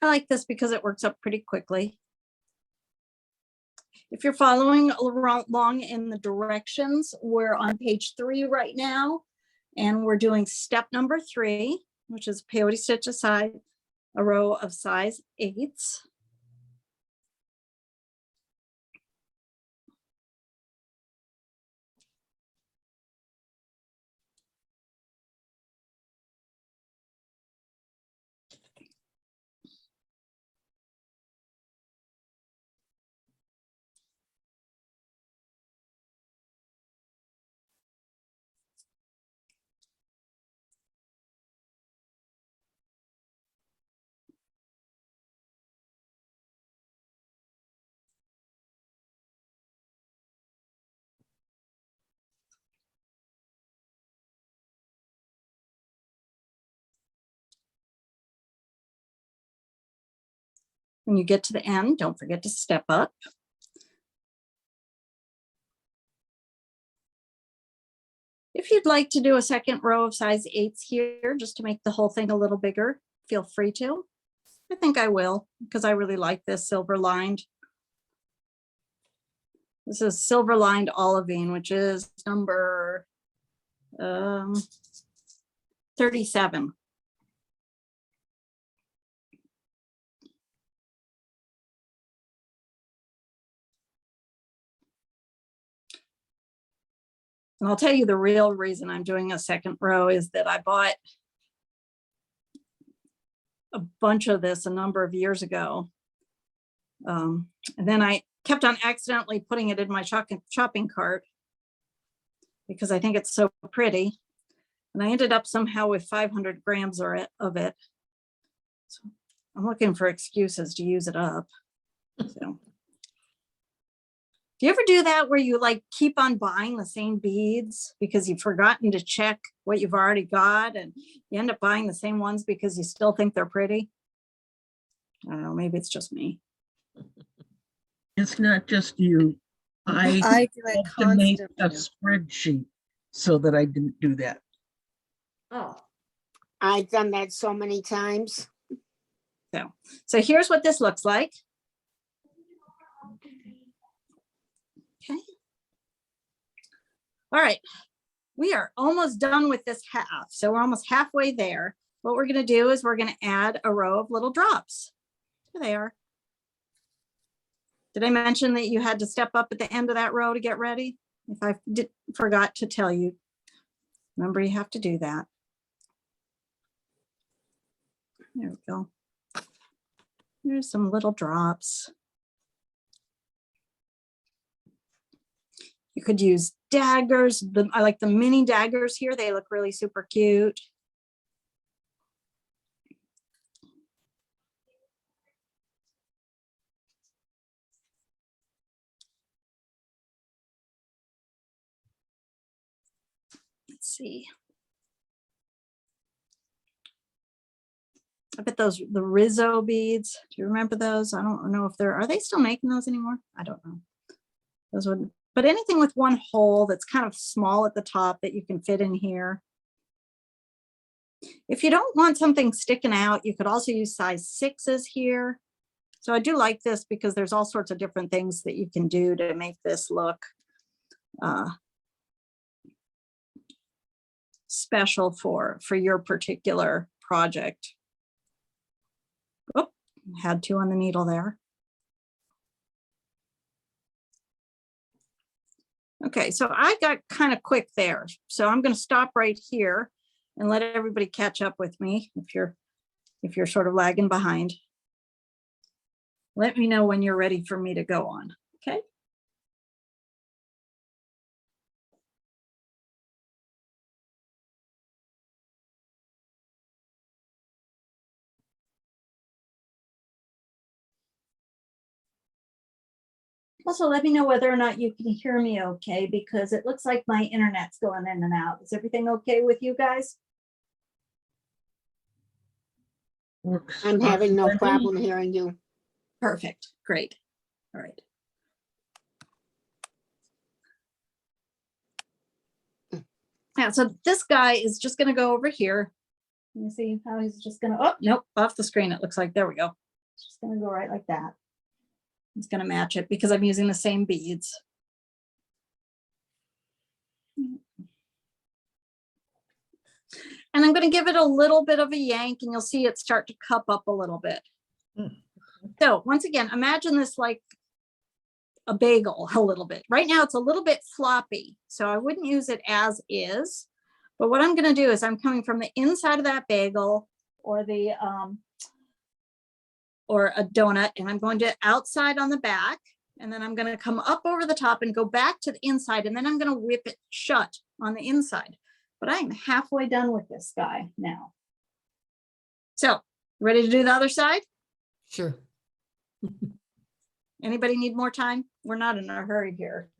I like this because it works up pretty quickly. If you're following along in the directions, we're on page 3 right now, and we're doing step number 3, which is peyote stitch aside a row of size 8s. When you get to the end, don't forget to step up. If you'd like to do a second row of size 8s here, just to make the whole thing a little bigger, feel free to. I think I will, because I really like this silver lined. This is silver lined olivine, which is number 37. And I'll tell you the real reason I'm doing a second row is that I bought a bunch of this a number of years ago. And then I kept on accidentally putting it in my shopping cart because I think it's so pretty. And I ended up somehow with 500 grams of it. So I'm looking for excuses to use it up. So. Do you ever do that where you like keep on buying the same beads because you've forgotten to check what you've already got and you end up buying the same ones because you still think they're pretty? I don't know, maybe it's just me. It's not just you. I I do it had to make a constantly. spreadsheet so that I didn't do that. Oh, I've done that so many times. So here's what this looks like. Okay. All right. We are almost done with this half. So we're almost halfway there. What we're going to do is we're going to add a row of little drops. Here they are. Did I mention that you had to step up at the end of that row to get ready? If I forgot to tell you, remember you have to do that. There we go. Here's some little drops. You could use daggers. I like the mini daggers here. They look really super cute. Let's see. I bet those, the Rizzo beads. Do you remember those? I don't know if are they still making those anymore? I don't know. Those would, but anything with one hole that's kind of small at the top that you can fit in here. If you don't want something sticking out, you could also use size 6s here. So I do like this because there's all sorts of different things that you can do to make this look special for your particular project. Oh, had 2 on the needle there. Okay, so I got kind of quick there. So I'm going to stop right here and let everybody catch up with me if you're sort of lagging behind. Let me know when you're ready for me to go on, okay? Also, let me know whether or not you can hear me okay, because it looks like my internet's going in and out. Is everything okay with you guys? Works I'm fine having no by me. problem hearing you. Perfect, great. All right. Yeah, so this guy is just gonna go over here. Let me see how he's just gonna, oh, nope, off the screen, it looks like, there we go. It's just gonna go right like that. It's gonna match it because I'm using the same beads. And I'm gonna give it a little bit of a yank and you'll see it start to cup up a little bit. So once again, imagine this like a bagel a little bit. Right now it's a little bit floppy, so I wouldn't use it as is. But what I'm gonna do is I'm coming from the inside of that bagel or the or a donut, and I'm going to outside on the back, and then I'm going to come up over the top and go back to the inside, and then I'm going to whip it shut on the inside. But I'm halfway done with this guy now. So, ready to do the other side? Sure. Anybody need more time? We're not in a hurry here.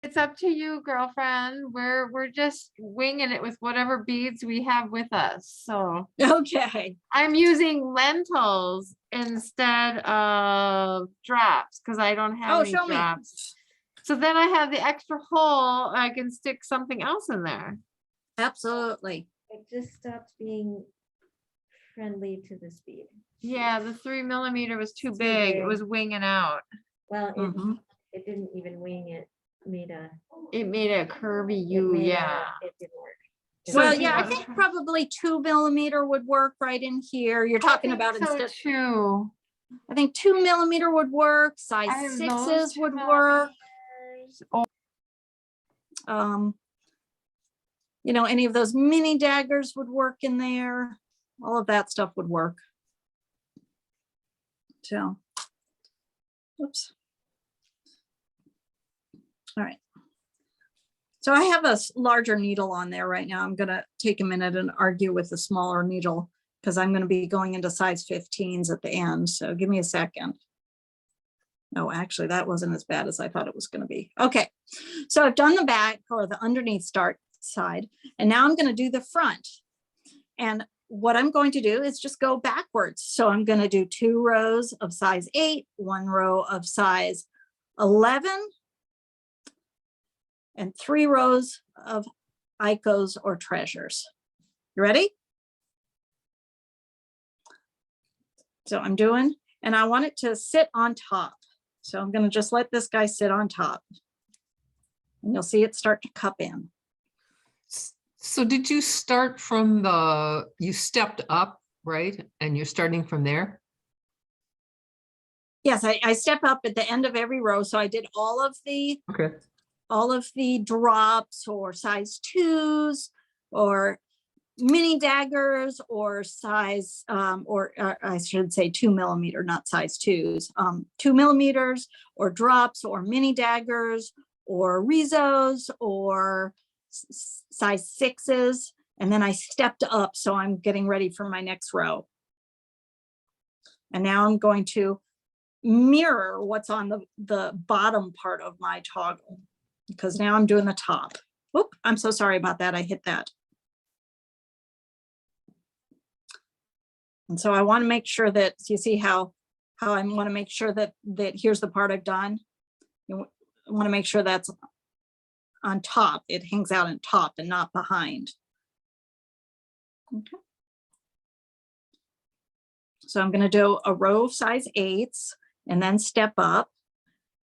It's up to you, girlfriend. We're just winging it with whatever beads we have with us. So Okay. I'm using lentils instead of drops because I don't have any show me. drops. So then I have the extra hole. I can stick something else in there. Absolutely. it just stopped being friendly to the speed. Yeah, the 3mm was too Too big. It big. was winging out. Well, Mhm. it didn't even wing, it made a. It made a curvy it U, made a- yeah. It didn't work. So Well, do you yeah, I want to think try- probably 2mm would work right in here. You're talking about so instead, too. I think 2mm would work, size I have 6s those would 2 work. millimeters. Oh, You know, any of those mini daggers would work in there. All of that stuff would work. So, oops. All right. So I have a larger needle on there right now. I'm gonna take a minute and argue with the smaller needle because I'm gonna be going into size 15s at the end. So give me a second. No, actually that wasn't as bad as I thought it was gonna be. Okay, so I've done the back or the underneath start side, and now I'm gonna do the front. And what I'm going to do is just go backwards. So I'm going to do 2 rows of size 8, 1 row of size 11, and 3 rows of icos or treasures. You ready? So I'm doing, and I want it to sit on top. So I'm going to just let this guy sit on top. And you'll see it start to cup in. So did you start from you stepped up, right? And you're starting from there? Yes, I step up at the end of every row. So I did all of the drops or size 2s or mini daggers or size, I should say 2 millimeter, not size 2s, 2 millimeters or drops or mini daggers or Rizos or size 6s. And then I stepped up. So I'm getting ready for my next row. And now I'm going to mirror what's on the bottom part of my toggle, because now I'm doing the top. Oop, I'm so sorry about that. I hit that. And so I want to make sure that, you see how I want to make sure that here's the part I've done. I want to make sure that's on top. It hangs out on top and not behind. Okay. So I'm going to do a row of size 8s and then step up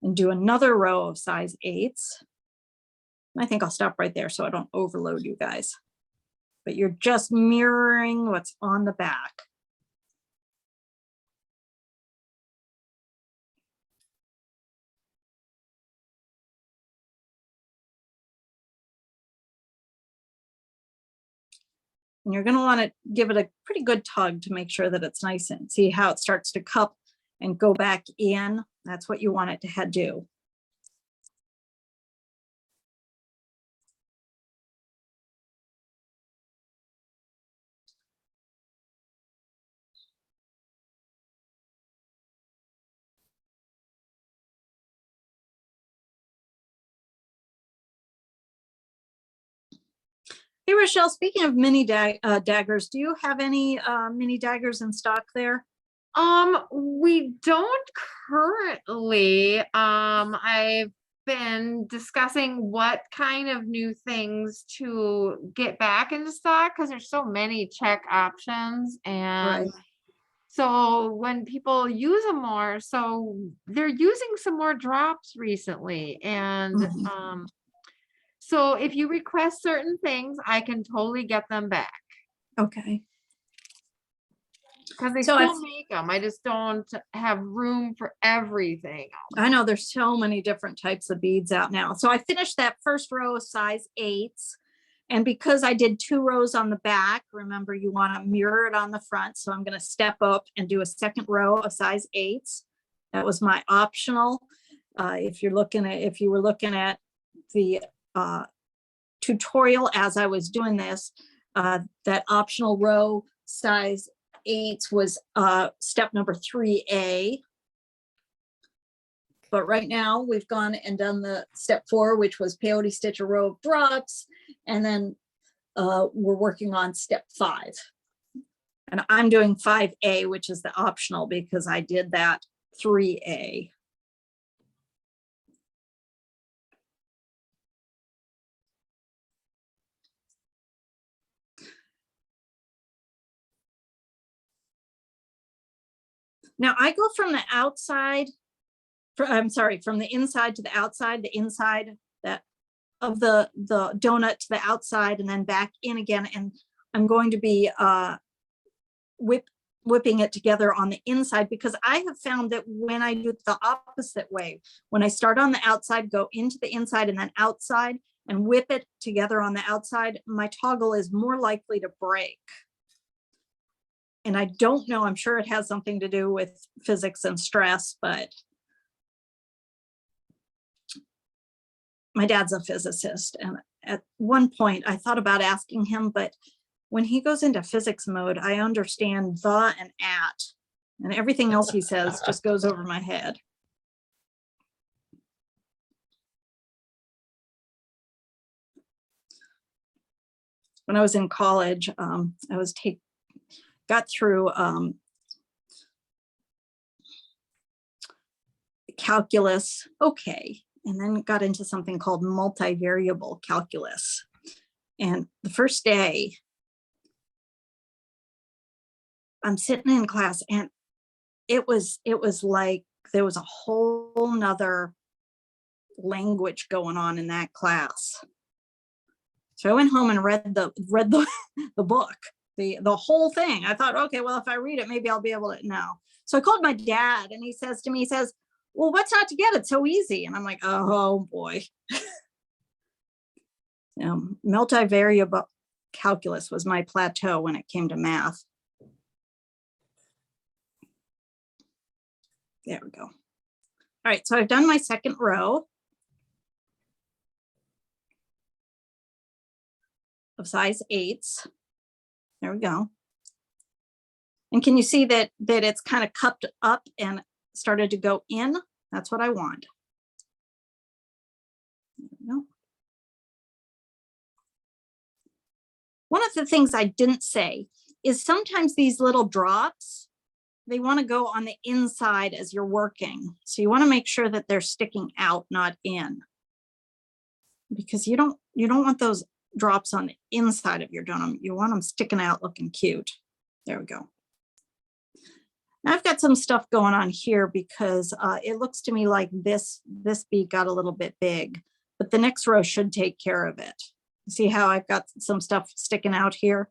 and do another row of size 8s. I think I'll stop right there so I don't overload you guys. But you're just mirroring what's on the back. And you're going to want to give it a pretty good tug to make sure that it's nice and see how it starts to cup and go back in. That's what you want it to do. Hey, Rochelle, speaking of mini daggers, do you have any mini daggers in stock there? We don't currently. I've been discussing what kind of new things to get back into stock because there's so many check options, and so when people use them more, so they're using some more drops recently, and so if you request certain things, I can totally get them back. Okay. Because they still make them. I just don't have room for everything. I know there's so many different types of beads out now. So I finished that first row of size 8s. And because I did 2 rows on the back, remember you want to mirror it on the front. So I'm going to step up and do a second row of size 8s. That was my optional. If you were looking at the tutorial as I was doing this, that optional row size 8s was step number 3A. But right now we've gone and done the step 4, which was peyote stitch a row of drops. And then we're working on step 5. And I'm doing 5A, which is the optional because I did that 3A. Now I go from the outside, from the inside to the outside, the inside that of the donut to the outside and then back in again. And I'm going to be whipping it together on the inside, because I have found that when I do it the opposite way, when I start on the outside, go into the inside and then outside and whip it together on the outside, my toggle is more likely to break. And I don't know, I'm sure it has something to do with physics and stress, but my dad's a physicist. And at one point I thought about asking him, but when he goes into physics mode, I understand the and at, and everything else he says just goes over my head. When I was in college, I was got through calculus, okay, and then got into something called multivariable calculus. And the first day, I'm sitting in class, and it was like there was a whole nother language going on in that class. So I went home and read the the book, the whole thing. I thought, okay, well, if I read it, maybe I'll be able to know. So I called my dad, and he says to me, he says, well, what's not to get? It's so easy. And I'm like, oh boy. Multivariable calculus was my plateau when it came to math. There we go. All right, so I've done my second row of size 8s. There we go. And can you see that it's kind of cupped up and started to go in? That's what I want. There we go. One of the things I didn't say is sometimes these little drops, they want to go on the inside as you're working. So you want to make sure that they're sticking out, not in. Because you don't want those drops on the inside of your donut. You want them sticking out looking cute. There we go. Now I've got some stuff going on here because it looks to me like this bead got a little bit big, but the next row should take care of it. See how I've got some stuff sticking out here?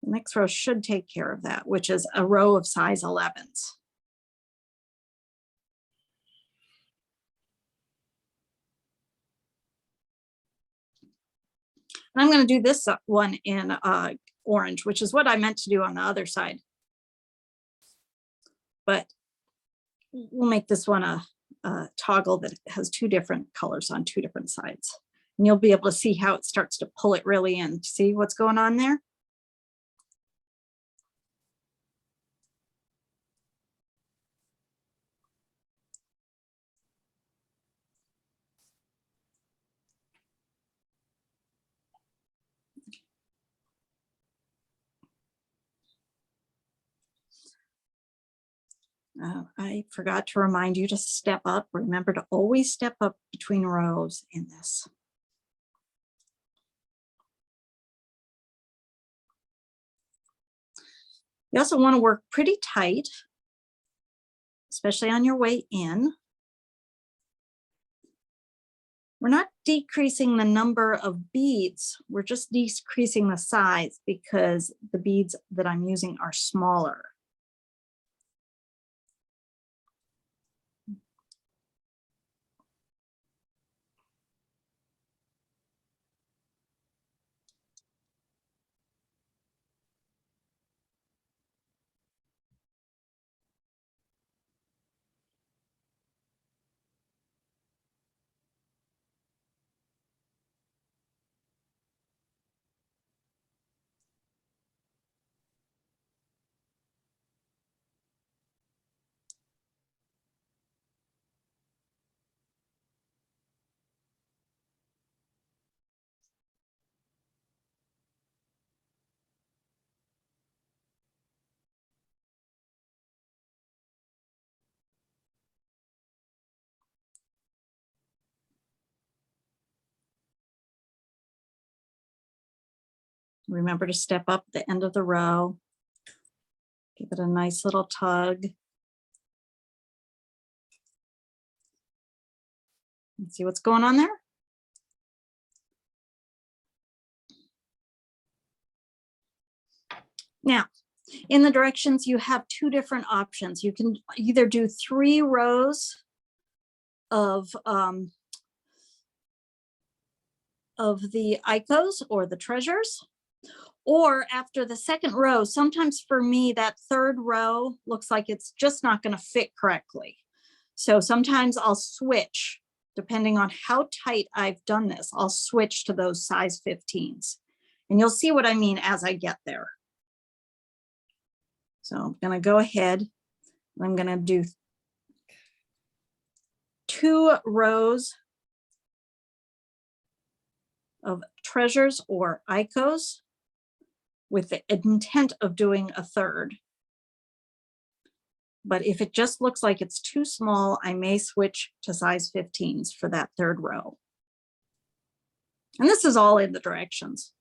The next row should take care of that, which is a row of size 11s. And I'm going to do this one in orange, which is what I meant to do on the other side. But we'll make this one a toggle that has 2 different colors on 2 different sides. And you'll be able to see how it starts to pull it really in. See what's going on there? I forgot to remind you to step up. Remember to always step up between rows in this. You also want to work pretty tight, especially on your way in. We're not decreasing the number of beads. We're just decreasing the size because the beads that I'm using are smaller. Remember to step up at the end of the row. Give it a nice little tug. Let's see what's going on there. Now, in the directions, you have 2 different options. You can either do 3 rows of the icos or the treasures, or after the second row, sometimes for me, that 3rd row looks like it's just not going to fit correctly. So sometimes I'll switch, depending on how tight I've done this, I'll switch to those size 15s. And you'll see what I mean as I get there. So I'm going to go ahead. I'm going to do 2 rows of treasures or icos. with the intent of doing a third. But if it just looks like it's too small, I may switch to size 15s for that third row. And this is all in the directions.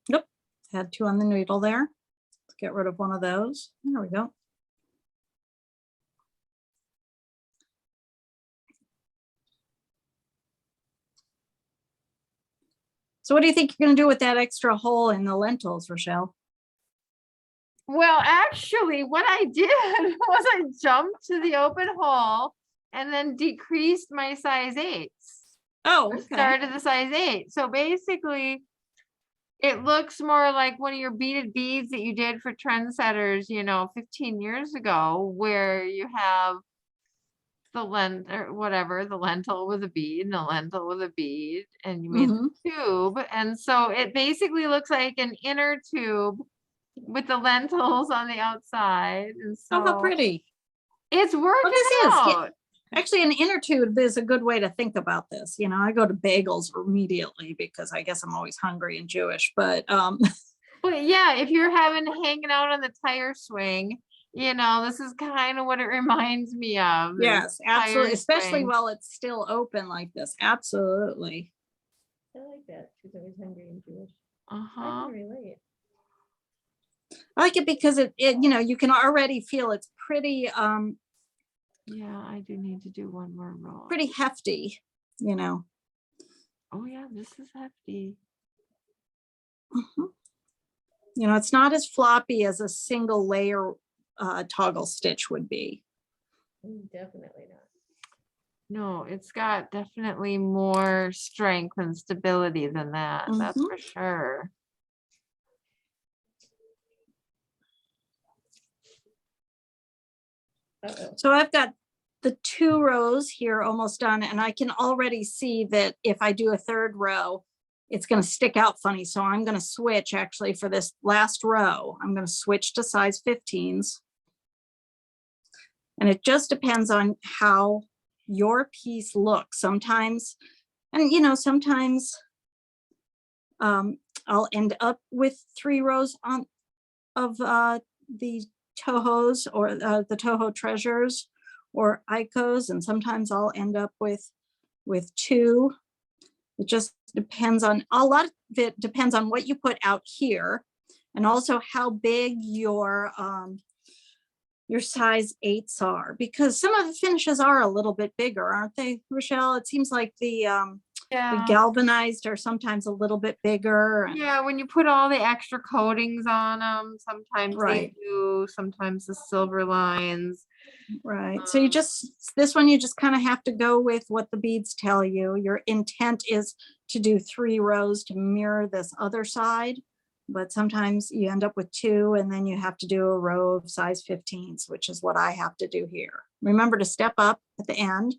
Yep, had 2 on the needle there. Let's get rid of one of those. There we go. So what do you think you're going to do with that extra hole in the lentils, Rochelle? Well, actually, what I did was I jumped to the open hole and then decreased my size 8s. Oh, Or okay. started the size 8. So basically, it looks more like one of your beaded beads that you did for trendsetters, 15 years ago, where you have the lentil with a bead and a lentil with a bead, and you made the tube. And so it basically looks like an inner tube with the lentils on the outside. And so Oh, how pretty. it's working this is, yeah. out. Actually, an inner tube is a good way to think about this. I go to bagels immediately because I guess I'm always hungry and Jewish, but But yeah, if you're hanging out on the tire swing, this is kind of what it reminds me of. yes, absolutely. Tire Especially swing. while it's still open like this. Absolutely. I like that. She's always hungry and Jewish. I Uh-huh. can relate. I like it because it you can already feel it's pretty Yeah, I do need to do one more roll. pretty hefty, Oh yeah, this is hefty. Mhm. It's not as floppy as a single layer toggle stitch would be. Definitely not. No, it's got definitely more strength and stability than that. That's Mhm. for sure. Uh-oh. So I've got the 2 rows here almost done, and I can already see that if I do a third row, it's going to stick out funny. So I'm going to switch actually for this last row. I'm going to switch to size 15s. And it just depends on how your piece looks. Sometimes, and sometimes I'll end up with 3 rows of the Tohos or the Toho Treasures or Icos, and sometimes I'll end up with 2. It just depends on, a lot of it depends on what you put out here, and also how big your size 8s are, because some of the finishes are a little bit bigger, aren't they, Rochelle? It seems like the galvanized are sometimes a little bit bigger. Yeah, when you put all the extra coatings on them, sometimes Right. they do, sometimes the silver lines. Right. So this one, you just kind of have to go with what the beads tell you. Your intent is to do 3 rows to mirror this other side, but sometimes you end up with 2 and then you have to do a row of size 15s, which is what I have to do here. Remember to step up at the end.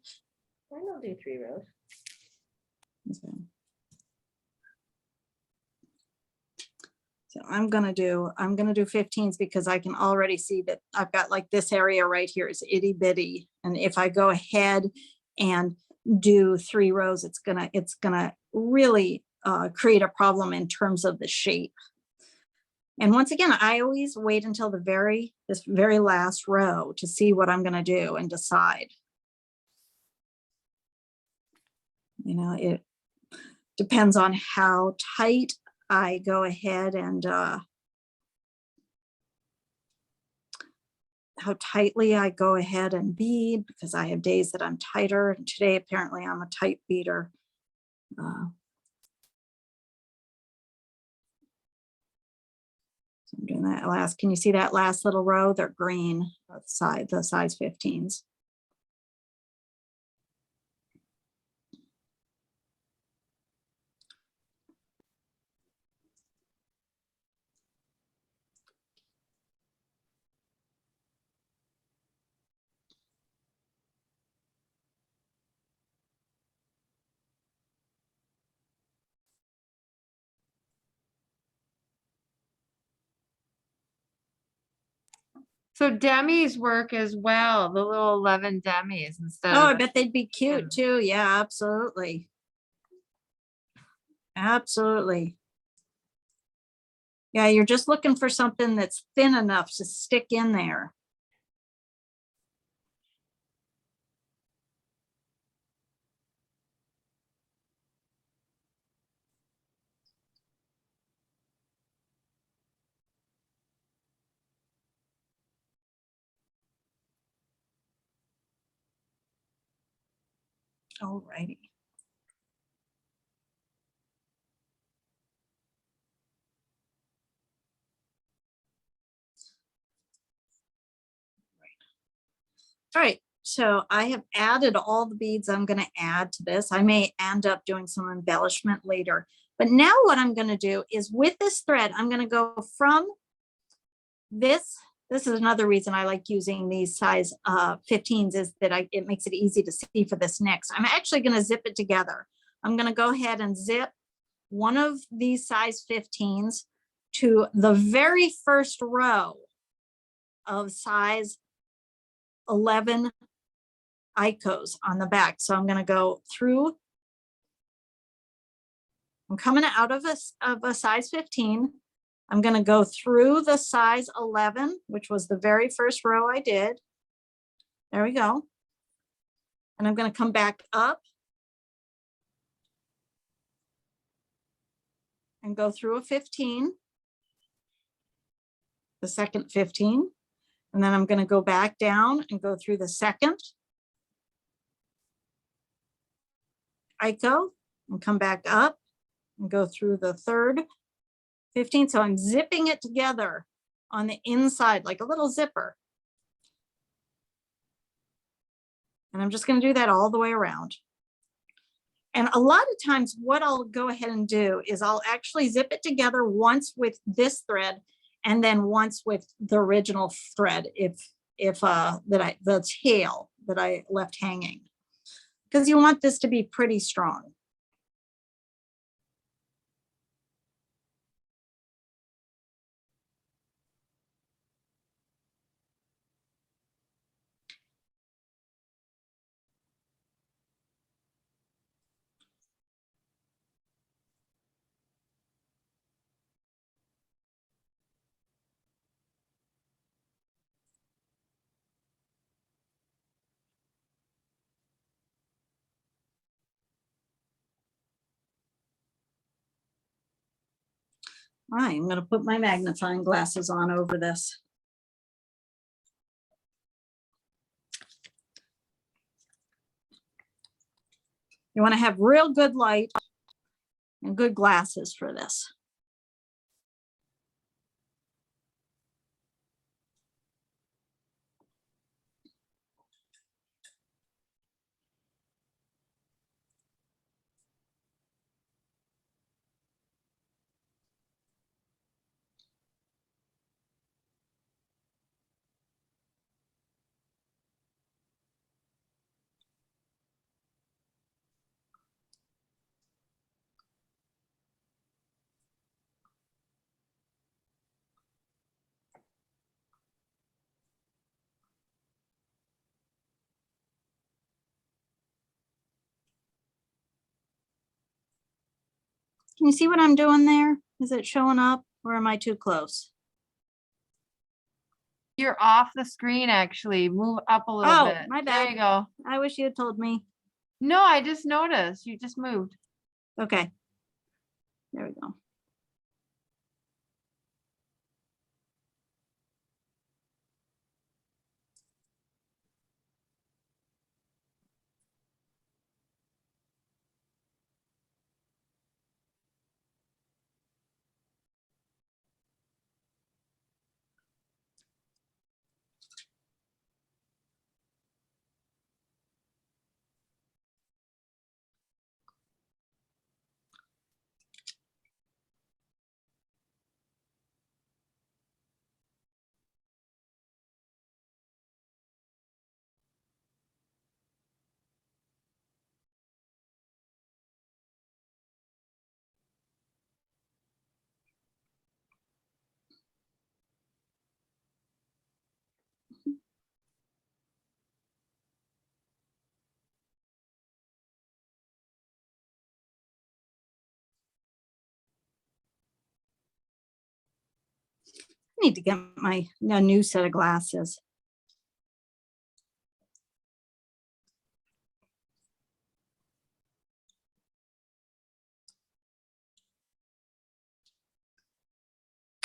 I don't do 3 rows. Okay. So I'm gonna do 15s because I can already see that I've got like this area right here is itty bitty. And if I go ahead and do 3 rows, it's gonna really create a problem in terms of the shape. And once again, I always wait until this very last row to see what I'm gonna do and decide. It depends on how tight I go ahead and how tightly I go ahead and bead, because I have days that I'm tighter, and today apparently I'm a tight beater. I'm doing that last. Can you see that last little row? They're green, the size 15s. So Demi's work as well, the little 11 Demis instead Oh, I of, bet they'd be cute too. Yeah, absolutely. Absolutely. Yeah, you're just looking for something that's thin enough to stick in there. Alrighty. All right, so I have added all the beads I'm going to add to this. I may end up doing some embellishment later, but now what I'm going to do is with this thread, I'm going to go from this. This is another reason I like using these size 15s is that it makes it easy to see for this next. I'm actually going to zip it together. I'm going to go ahead and zip one of these size 15s to the very first row of size 11 ICOs on the back. So I'm going to go through. I'm coming out of a size 15. I'm going to go through the size 11, which was the very first row I did. There we go. And I'm going to come back up and go through a 15, the second 15. And then I'm going to go back down and go through the second ICO and come back up and go through the third 15. So I'm zipping it together on the inside like a little zipper. And I'm just going to do that all the way around. And a lot of times what I'll go ahead and do is I'll actually zip it together once with this thread and then once with the original thread if the tail that I left hanging, because you want this to be pretty strong. All right, I'm going to put my magnifying glasses on over this. You want to have real good light and good glasses for this. Can you see what I'm doing there? Is it showing up or am I too close? you're off the screen actually. Move up a little Oh, bit. my There bad. you go. I wish you had told me. No, I just noticed. You just moved. Okay. There we go. need to get a new set of glasses.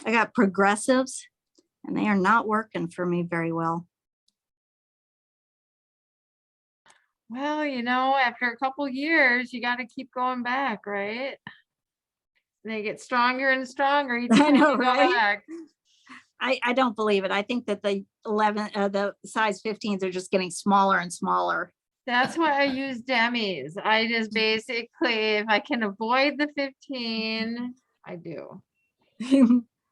I got progressives and they are not working for me very well. Well, you know, after a couple years, you got to keep going back, right? They get stronger and stronger each I time know, you go right? back. I don't believe it. I think that the the size 15s are just getting smaller and smaller. That's why I use demis. I just basically, if I can avoid the 15, I do.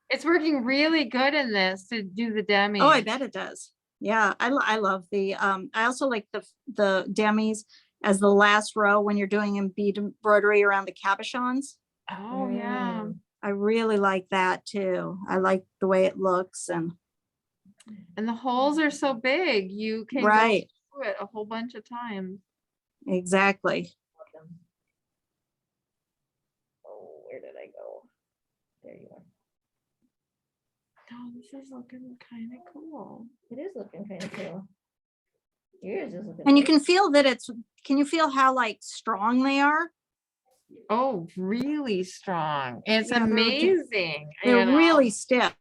It's working really good in this to do the demi. Oh, I bet it does. Yeah, I love the, I also like the demis as the last row when you're doing bead embroidery around the cabochons. Oh, yeah. I really like that too. I like the way it looks and. And the holes are so big, you can go Right, through it a whole bunch of times. exactly. Oh, where did I go? There you are. Oh, this is looking kind of cool. It is looking kind of cool. Yours is looking. And you nice. can feel that can you feel how like strong they are? Oh, really strong. It's Yeah, amazing. They're you know? really stiff.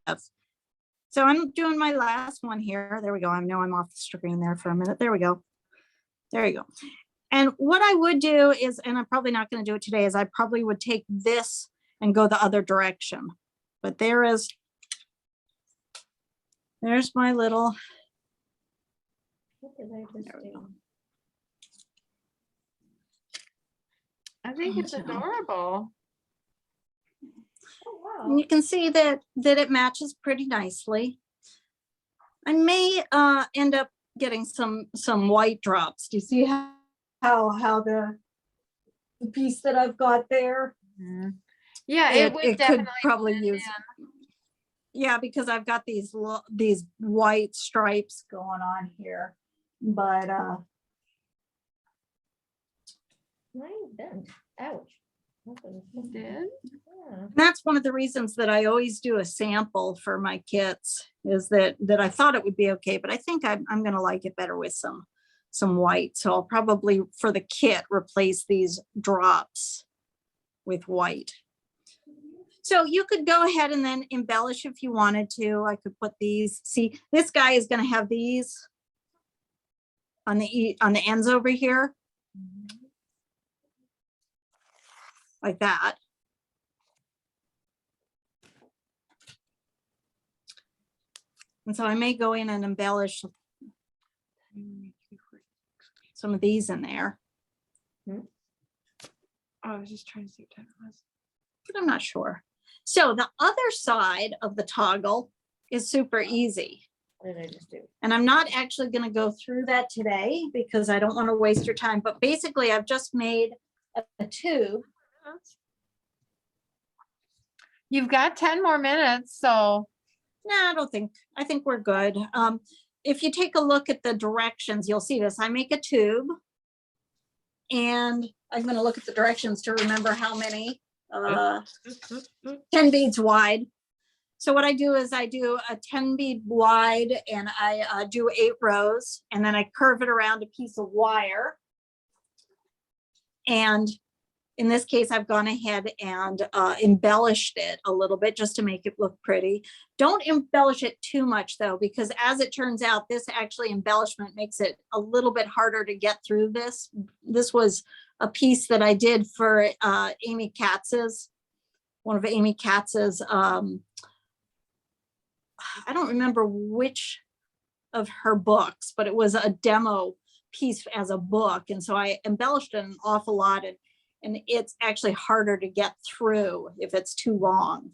So I'm doing my last one here. There we go. I know I'm off the screen there for a minute. There we go. There you go. And what I would do is, and I'm probably not going to do it today, is I probably would take this and go the other direction. But there's my little, What did I just There we do? go. I think it's adorable. Oh, wow. and you can see that it matches pretty nicely. I may end up getting some white drops. Do you see how the piece that I've got there? Mhm. Yeah, it would It could definitely probably blend use. Yeah, because I've got these white stripes going on here, but Mine bent. Ouch. in. Did? Yeah. that's one of the reasons that I always do a sample for my kits, is that I thought it would be okay, but I think I'm going to like it better with some white. So I'll probably for the kit replace these drops with white. So you could go ahead and then embellish if you wanted to. I could put these, see, this guy is going to have these on the ends over here, like that. And so I may go in and embellish some of these in there, Oh, I was just trying to see what time it was. but I'm not sure. So the other side of the toggle is super easy. What did I just do? And I'm not actually going to go through that today because I don't want to waste your time. But basically, I've just made a tube. You've got 10 more minutes, so No, I think we're good. If you take a look at the directions, you'll see this. I make a tube. And I'm going to look at the directions to remember how many. 10 beads wide. So what I do is I do a 10 bead wide and I do 8 rows and then I curve it around a piece of wire. And in this case, I've gone ahead and embellished it a little bit just to make it look pretty. Don't embellish it too much though, because as it turns out, this actually embellishment makes it a little bit harder to get through this. This was a piece that I did for Amy Katz's, one of Amy Katz's, I don't remember which of her books, but it was a demo piece as a book. And so I embellished it an awful lot, and it's actually harder to get through if it's too long.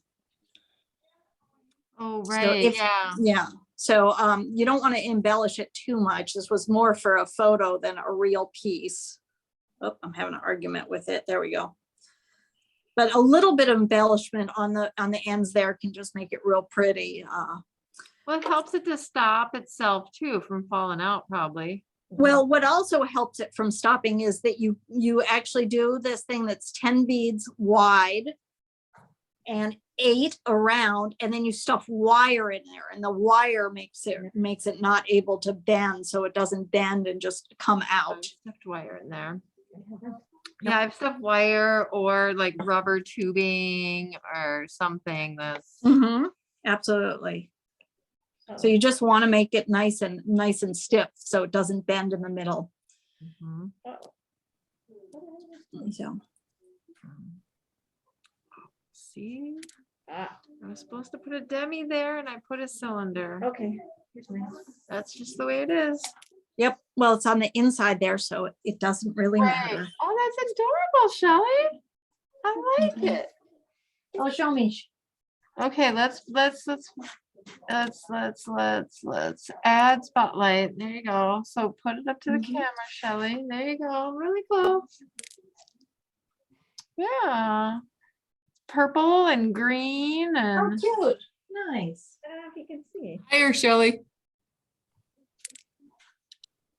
oh, So right, if- yeah. Yeah. So you don't want to embellish it too much. This was more for a photo than a real piece. Oh, I'm having an argument with it. There we go. But a little bit of embellishment on the ends there can just make it real pretty. Well, it helps it to stop itself too from falling out probably. Well, what also helps it from stopping is that you actually do this thing that's 10 beads wide. And 8 around, and then you stuff wire in there, and the wire makes it not able to bend, so it doesn't bend and just come out. Stuffed wire in there. Yeah, I've stuffed wire or like rubber tubing or something that's. Mhm, absolutely. So you just want to make it nice and stiff, so it doesn't bend in the middle. Mhm. So See, I was supposed to put a demi there and I put a cylinder. Okay. Here's mine. That's just the way it is. yep. Well, it's on the inside there, so it doesn't really matter. Oh, that's adorable, Shelley. I like it. Oh, show me. Okay, let's add spotlight. There you go. So put it up to the Mhm. camera, Shelley. There you go. Really close. Yeah. Purple and green Oh, and cute. Nice. I don't know if you can see. Higher, Shelley.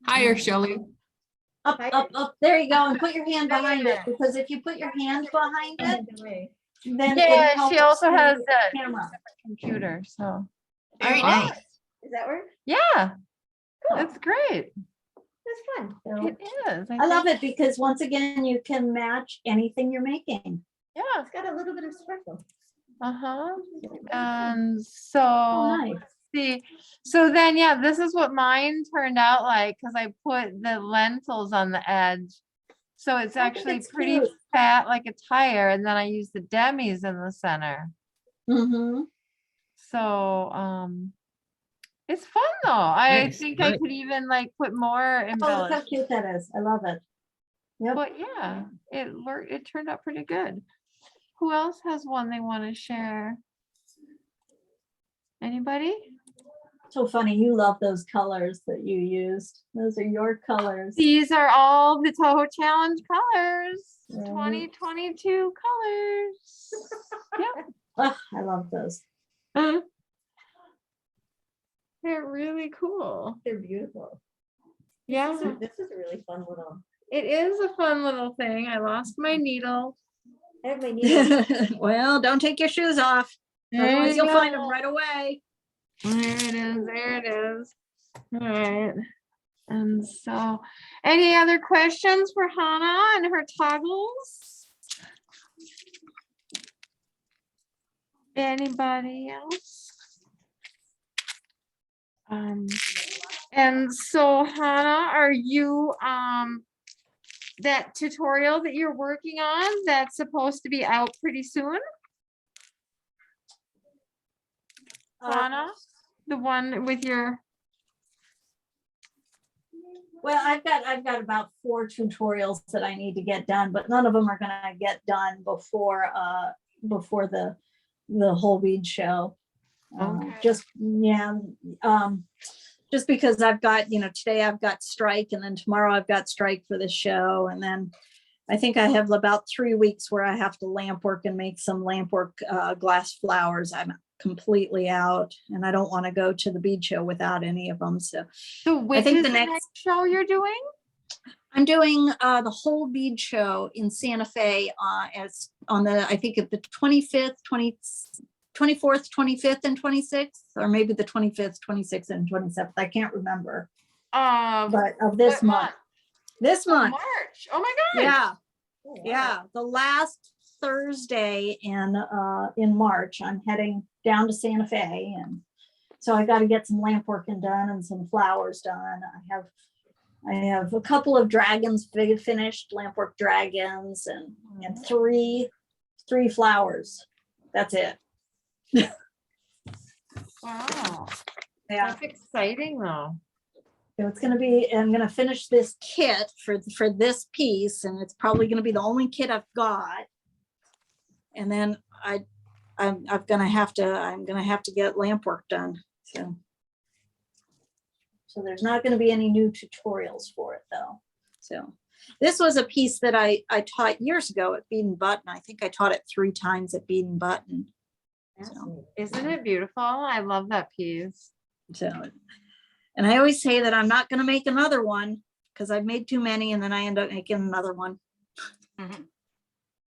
Higher, Shelley. Up, up, up. There you go. And put your hand behind it, because if you put your hand behind it, Either way. then it yeah, helps she also the has that camera. computer. So Very I love nice. it. Does that work? Yeah, Cool. that's great. That's fun. So It is. I love think- it because once again, you can match anything you're making. Yeah. it's got a little bit of sparkle. Uh-huh. And so Oh, nice. see, so then, yeah, this is what mine turned out like, because I put the lentils on the edge. So it's I think actually it's pretty cute. fat like a tire, and then I use the demis in the center. Mm-hmm. So it's fun though. I Nice, think I nice. could even like put more Oh, look how embellish. cute that is. I love it. Yep. But yeah, it worked. It turned out pretty good. Who else has one they want to share? Anybody? So funny. You love those colors that you used. Those are your colors. These are all the Toho Challenge colors. Mhm. 2022 colors. Yep. Oh, I love those. They're really cool. They're beautiful. Yeah, This is a really fun little. it is a fun little thing. I lost my needle. I have my needle. Well, don't take your shoes off. There Otherwise, you you'll find go. them right away. There it is. There it is. All right. And so, any other questions for Hannah and her toggles? Anybody else? And so Hannah, are you that tutorial that you're working on that's supposed to be out pretty soon? Hannah, the one with your Well, I've got about 4 tutorials that I need to get done, but none of them are gonna get done before the whole bead show. Okay. Just because I've got, today I've got strike, and then tomorrow I've got strike for the show, and then I think I have about 3 weeks where I have to lamp work and make some lamp work glass flowers. I'm completely out, and I don't want to go to the bead show without any of them. So which think is the the next- next show you're doing? I'm doing the whole bead show in Santa Fe as on the, I think at the 25th, 24th, 25th, and 26th, or maybe the 25th, 26th, and 27th. I can't remember, but of this what month. This month. March. Oh my God. Yeah. Oh, wow. Yeah. The last Thursday in March, I'm heading down to Santa Fe, and so I got to get some lamp working done and some flowers done. I have a couple of dragons finished, lamp work dragons, and three flowers. That's it. Wow. Yeah. That's exciting though. So it's gonna be, I'm gonna finish this kit for this piece, and it's probably gonna be the only kit I've got. And then I'm gonna have to get lamp work done. So there's not gonna be any new tutorials for it though. So this was a piece that I taught years ago at Bead and Button. I think I taught it 3 times at Bead and Button. Fascinating. Isn't it beautiful? I love that piece. So, and I always say that I'm not gonna make another one because I've made too many, and then I end up making another one.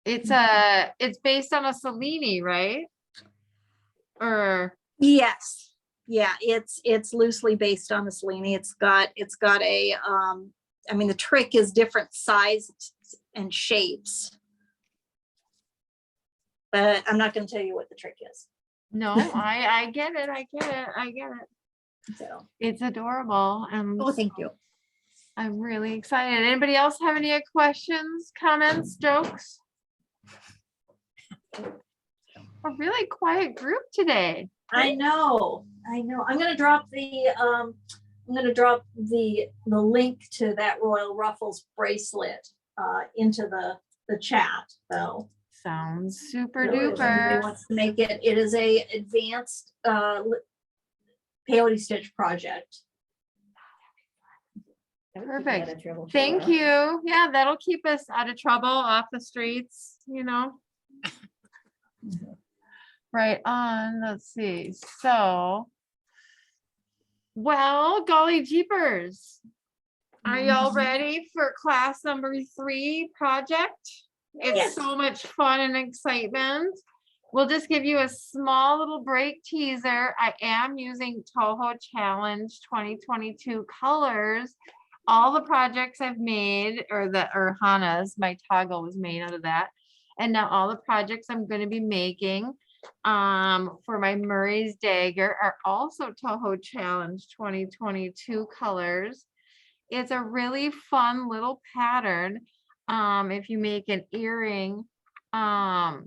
It's based on a Cellini, right? or? Yes. Yeah, it's loosely based on a Cellini. It's got a, I mean, the trick is different sizes and shapes. But I'm not going to tell you what the trick is. No, I get it. I get it. I get it. So, It's adorable. And oh, thank you. I'm really excited. Anybody else have any questions, comments, jokes? A really quiet group today. I know. I'm gonna drop the link to that Royal Ruffles bracelet into the chat though. Sounds super So if anybody duper. wants to make it, it is a advanced peyote stitch project. That would keep me out Perfect. of trouble, Thank sure. you. Yeah, that'll keep us out of trouble off the streets, you know. Right on. Let's see. So, well, golly jeepers. Are y'all ready for class number 3 project? It's Yes. so much fun and excitement. We'll just give you a small little break teaser. I am using Toho Challenge 2022 colors. All the projects I've made, or Hana's, my toggle was made out of that. And now all the projects I'm going to be making for my Murray's dagger are also Toho Challenge 2022 colors. It's a really fun little pattern. If you make an earring, that's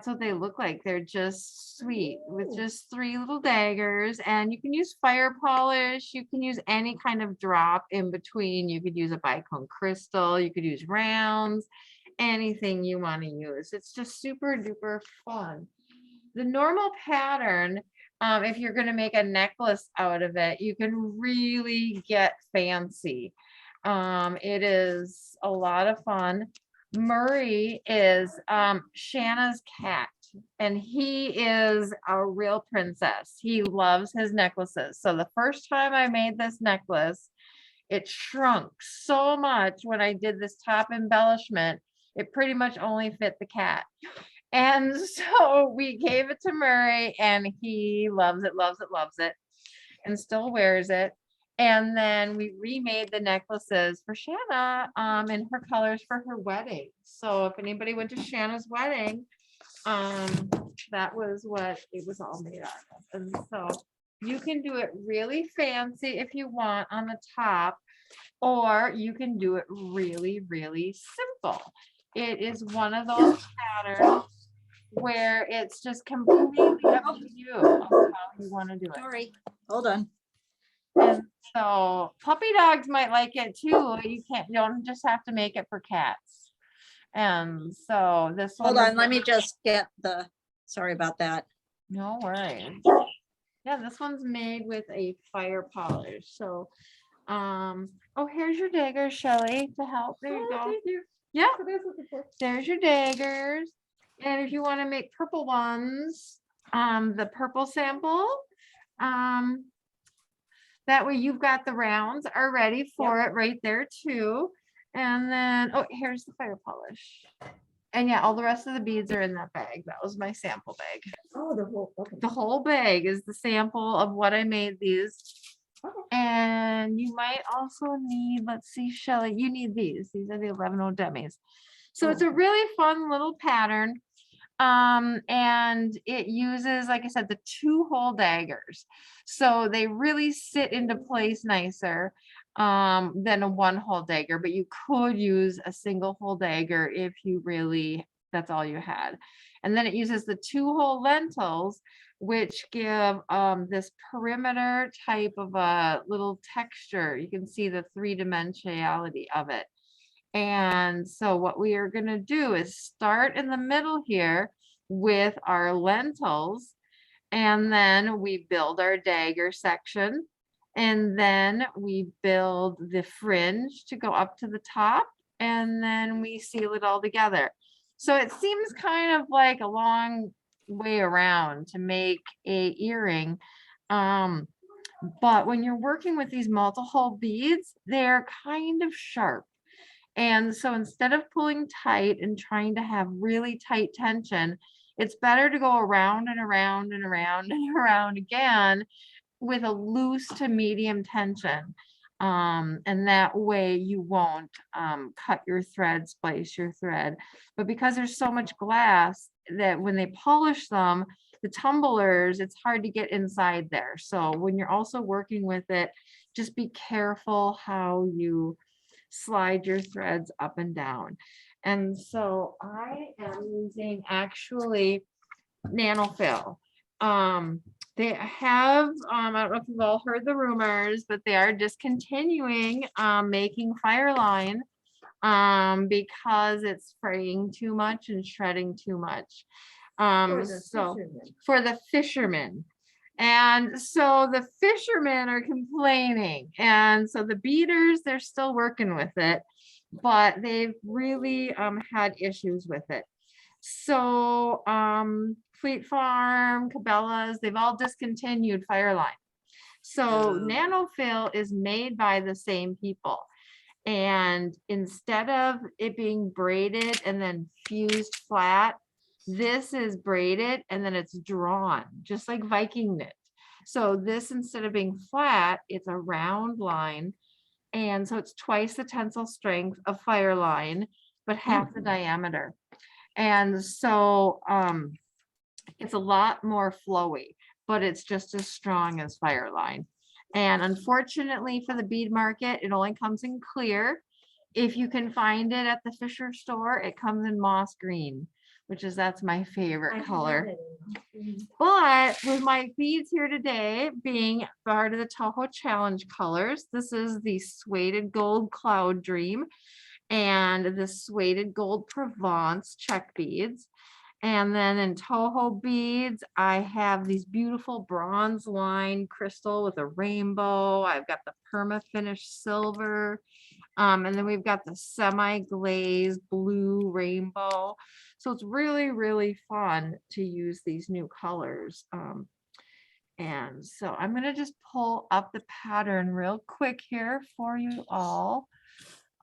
what they look like. They're just sweet with just 3 little daggers, and you can use fire polish. You can use any kind of drop in between. You could use a bicone crystal. You could use rounds, anything you want to use. It's just super duper fun. The normal pattern, if you're going to make a necklace out of it, you can really get fancy. It is a lot of fun. Murray is Shanna's cat, and he is a real princess. He loves his necklaces. So the first time I made this necklace, it shrunk so much when I did this top embellishment, it pretty much only fit the cat. And so we gave it to Murray, and he loves it, loves it, loves it, and still wears it. And then we remade the necklaces for Shanna in her colors for her wedding. So if anybody went to Shanna's wedding, that was what it was all made out of. And so you can do it really fancy if you want on the top, or you can do it really, really simple. It is one of those patterns where it's just completely up to you on how you want to do it. Sorry, hold on. And so puppy dogs might like it too. You don't just have to make it for cats. And so this one. Hold on, let me just get sorry about that. No worries. Yeah, this one's made with a fire polish. So, oh, here's your daggers, Shelly, to help. There you go. Thank you. Yeah, So there's what this is. there's your daggers. And if you want to make purple ones, the purple sample, that way you've got the rounds are ready for it right there too. And then, oh, here's the fire polish. And yeah, all the rest of the beads are in that bag. That was my sample bag. Oh, the whole, okay. The whole bag is the sample of what I made these. Okay. And you might also need, let's see, Shelly, you need these. These are the 11 demis. So it's a really fun little pattern. And it uses, like I said, the 2-hole daggers. So they really sit into place nicer than a 1-hole dagger, but you could use a single hole dagger if you really, that's all you had. And then it uses the 2-hole lentils, which give this perimeter type of a little texture. You can see the 3-dimensionality of it. And so what we are going to do is start in the middle here with our lentils, and then we build our dagger section, and then we build the fringe to go up to the top, and then we seal it all together. So it seems kind of like a long way around to make a earring. But when you're working with these multi-hole beads, they're kind of sharp. And so instead of pulling tight and trying to have really tight tension, It's better to go around and around and around and around again with a loose to medium tension. And that way you won't cut your thread, splice your thread. But because there's so much glass that when they polish them, the tumblers, it's hard to get inside there. So when you're also working with it, just be careful how you slide your threads up and down. And so I am using actually Nanofill. They have, I don't know if you've all heard the rumors, but they are discontinuing making Fireline because it's fraying too much and shredding too much. So for the fishermen. And so the fishermen are complaining. And so the beaters, they're still working with it, but they've really had issues with it. So Fleet Farm, Cabela's, they've all discontinued Fireline. So Nanofill is made by the same people. And instead of it being braided and then fused flat, this is braided and then it's drawn, just like Viking knit. So this, instead of being flat, it's a round line. And so it's twice the tensile strength of Fireline, but half the diameter. And so it's a lot more flowy, but it's just as strong as Fireline. And unfortunately for the bead market, it only comes in clear. If you can find it at the Fisher store, it comes in moss green, that's my favorite color. But with my beads here today being part of the Toho Challenge colors, this is the Suede Gold Cloud Dream and the Suede Gold Provence check beads. And then in Toho beads, I have these beautiful bronze line crystal with a rainbow. I've got the perma finish silver. And then we've got the semi-glazed blue rainbow. So it's really, really fun to use these new colors. And so I'm going to just pull up the pattern real quick here for you all.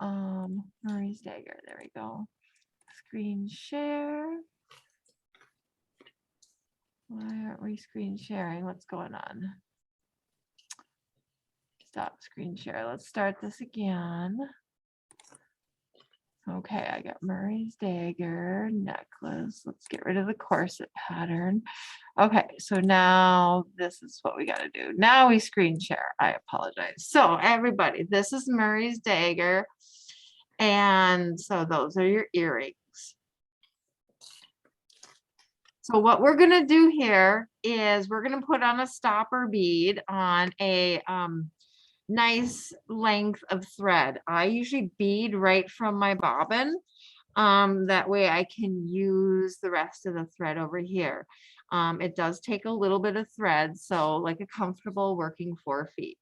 Murray's Dagger, there we go. Screen share. Why aren't we screen sharing? What's going on? Stop screen share. Let's start this again. Okay, I got Murray's Dagger necklace. Let's get rid of the corset pattern. Okay, so now this is what we got to do. Now we screen share. I apologize. So everybody, this is Murray's Dagger. And so those are your earrings. So what we're going to do here is we're going to put on a stopper bead on a nice length of thread. I usually bead right from my bobbin. That way I can use the rest of the thread over here. It does take a little bit of thread, so like a comfortable working 4 feet.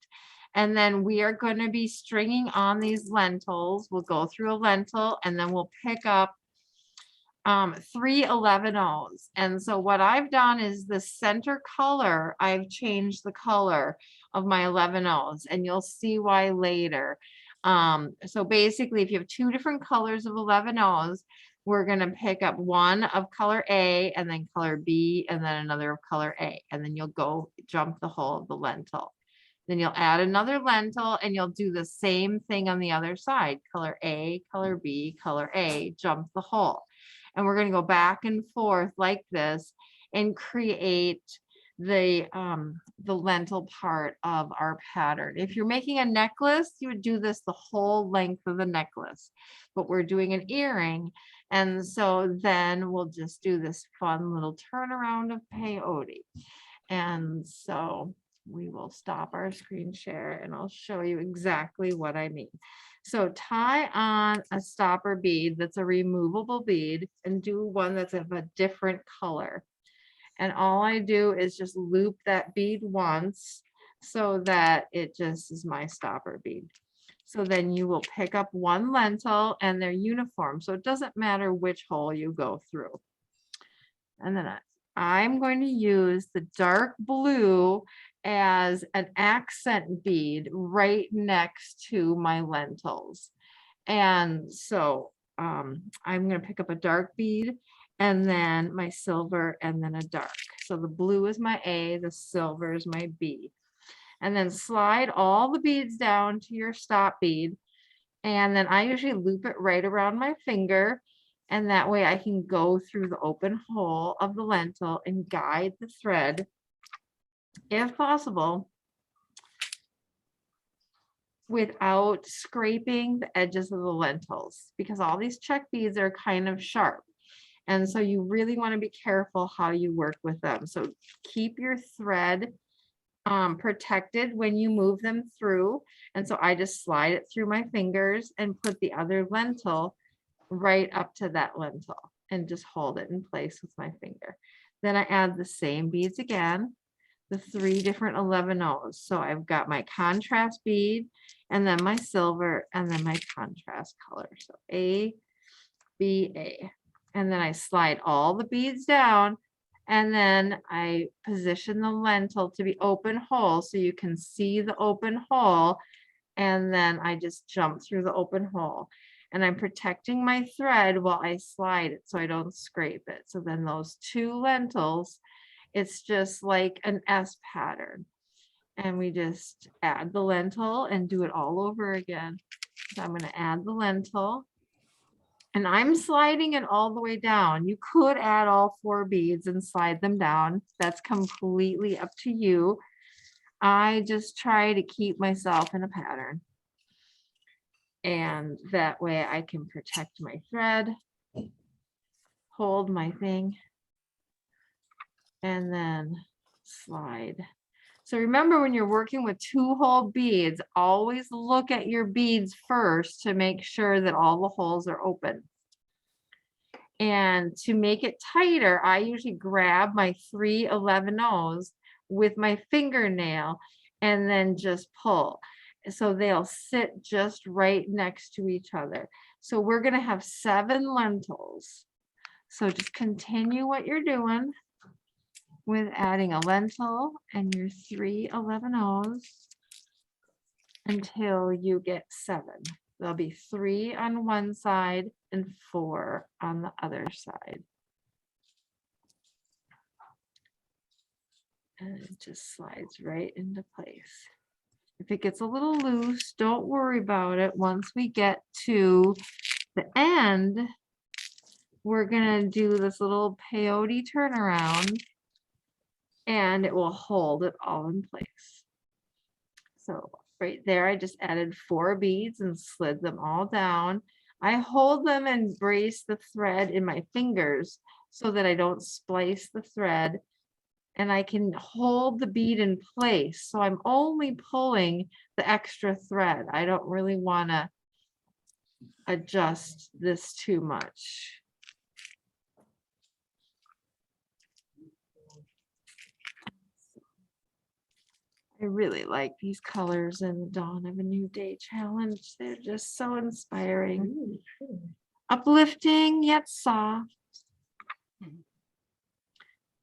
And then we are going to be stringing on these lentils. We'll go through a lentil and then we'll pick up 3 11-ohs. And so what I've done is the center color, I've changed the color of my 11-ohs, and you'll see why later. So basically, if you have 2 different colors of 11-ohs, we're going to pick up one of color A and then color B and then another of color A, and then you'll go jump the whole of the lentil. Then you'll add another lentil and you'll do the same thing on the other side. Color A, color B, color A, jump the hole. And we're going to go back and forth like this and create the lentil part of our pattern. If you're making a necklace, you would do this the whole length of the necklace, but we're doing an earring. And so then we'll just do this fun little turnaround of peyote. And so we will stop our screen share and I'll show you exactly what I mean. So tie on a stopper bead that's a removable bead and do one that's of a different color. And all I do is just loop that bead once so that it just is my stopper bead. So then you will pick up one lentil and they're uniform. So it doesn't matter which hole you go through. And then I'm going to use the dark blue as an accent bead right next to my lentils. And so I'm going to pick up a dark bead and then my silver, and then a dark. So the blue is my A, the silver is my B. And then slide all the beads down to your stop bead. And then I usually loop it right around my finger. And that way I can go through the open hole of the lentil and guide the thread, if possible, without scraping the edges of the lentils, because all these check beads are kind of sharp. And so you really want to be careful how you work with them. So keep your thread protected when you move them through. And so I just slide it through my fingers and put the other lentil right up to that lentil and just hold it in place with my finger. Then I add the same beads again, the 3 different 11-0s. So I've got my contrast bead, and then my silver, and then my contrast color. So A, B, A. And then I slide all the beads down, and then I position the lentil to be open hole so you can see the open hole. And then I just jump through the open hole, and I'm protecting my thread while I slide it so I don't scrape it. So then those 2 lentils, it's just like an S pattern. And we just add the lentil and do it all over again. So I'm going to add the lentil. And I'm sliding it all the way down. You could add all 4 beads and slide them down. That's completely up to you. I just try to keep myself in a pattern. And that way I can protect my thread, hold my thing, and then slide. So remember, when you're working with 2-hole beads, always look at your beads first to make sure that all the holes are open. And to make it tighter, I usually grab my 3 11-0s with my fingernail and then just pull. So they'll sit just right next to each other. So we're going to have 7 lentils. So just continue what you're doing with adding a lentil and your 3 11-0s until you get 7. There'll be 3 on one side and 4 on the other side. And it just slides right into place. If it gets a little loose, don't worry about it. Once we get to the end, we're gonna do this little peyote turnaround, and it will hold it all in place. So right there, I just added 4 beads and slid them all down. I hold them and brace the thread in my fingers so that I don't splice the thread, and I can hold the bead in place. So I'm only pulling the extra thread. I don't really want to adjust this too much. I really like these colors in the Dawn of a New Day challenge. They're just so inspiring. Uplifting yet soft.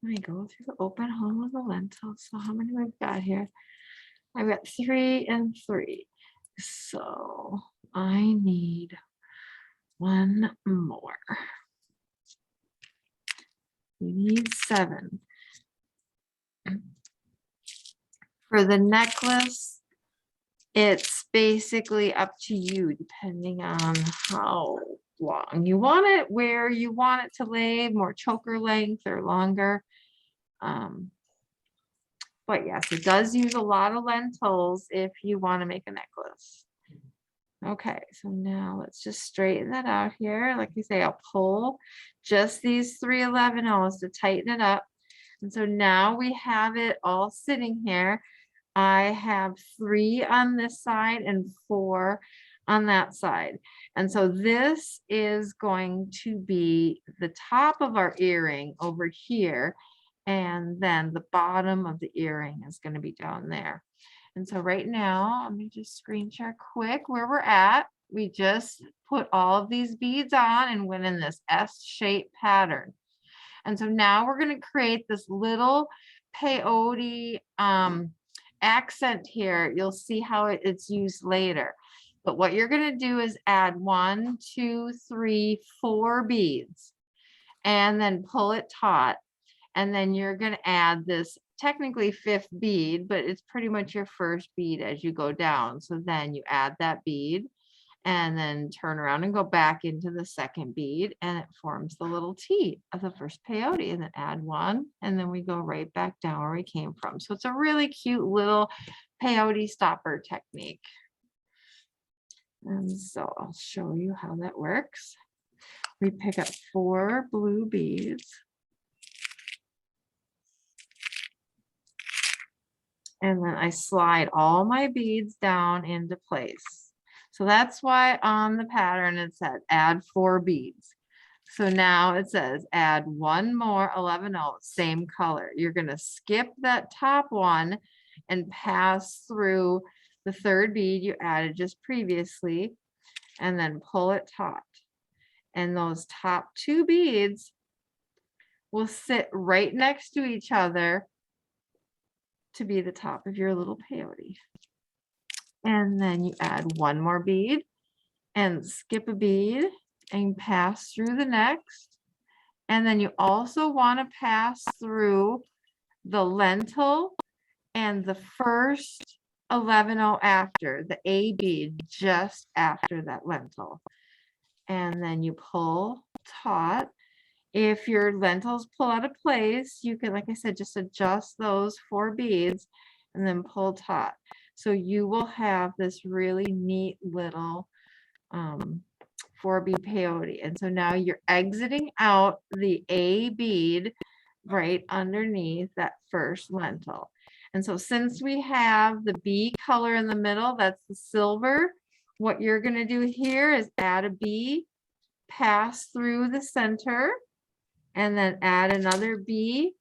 Let me go through the open hole of the lentils. So how many we've got here? I've got 3 and 3. So I need 1 more. We need 7. For the necklace, it's basically up to you, depending on how long you want it, where you want it to lay, more choker length or longer. But yes, it does use a lot of lentils if you want to make a necklace. Okay, so now let's just straighten that out here. Like you say, I'll pull just these 3 11-0s to tighten it up. And so now we have it all sitting here. I have 3 on this side and 4 on that side. And so this is going to be the top of our earring over here. And then the bottom of the earring is going to be down there. And so right now, let me just screen share quick where we're at. We just put all of these beads on and went in this S-shaped pattern. And so now we're going to create this little peyote accent here. You'll see how it's used later. But what you're going to do is add 1, 2, 3, 4 beads. and then pull it taut. And then you're going to add this technically 5th bead, but it's pretty much your first bead as you go down. So then you add that bead and then turn around and go back into the 2nd bead, and it forms the little T of the first peyote, and then add 1, and then we go right back down where we came from. So it's a really cute little peyote stopper technique. And so I'll show you how that works. We pick up 4 blue beads. And then I slide all my beads down into place. So that's why on the pattern it said add 4 beads. So now it says add 1 more 11 same color. You're going to skip that top one and pass through the 3rd bead you added just previously, and then pull it taut. And those top 2 beads will sit right next to each other to be the top of your little peyote. And then you add 1 more bead and skip a bead and pass through the next. And then you also want to pass through the lentil and the first 11 after, the A bead just after that lentil. And then you pull taut. If your lentils pull out of place, you can, like I said, just adjust those 4 beads and then pull taut. So you will have this really neat little 4 bead peyote. And so now you're exiting out the A bead right underneath that first lentil. And so since we have the B color in the middle, that's the silver, what you're going to do here is add a B, pass through the center, and then add another B,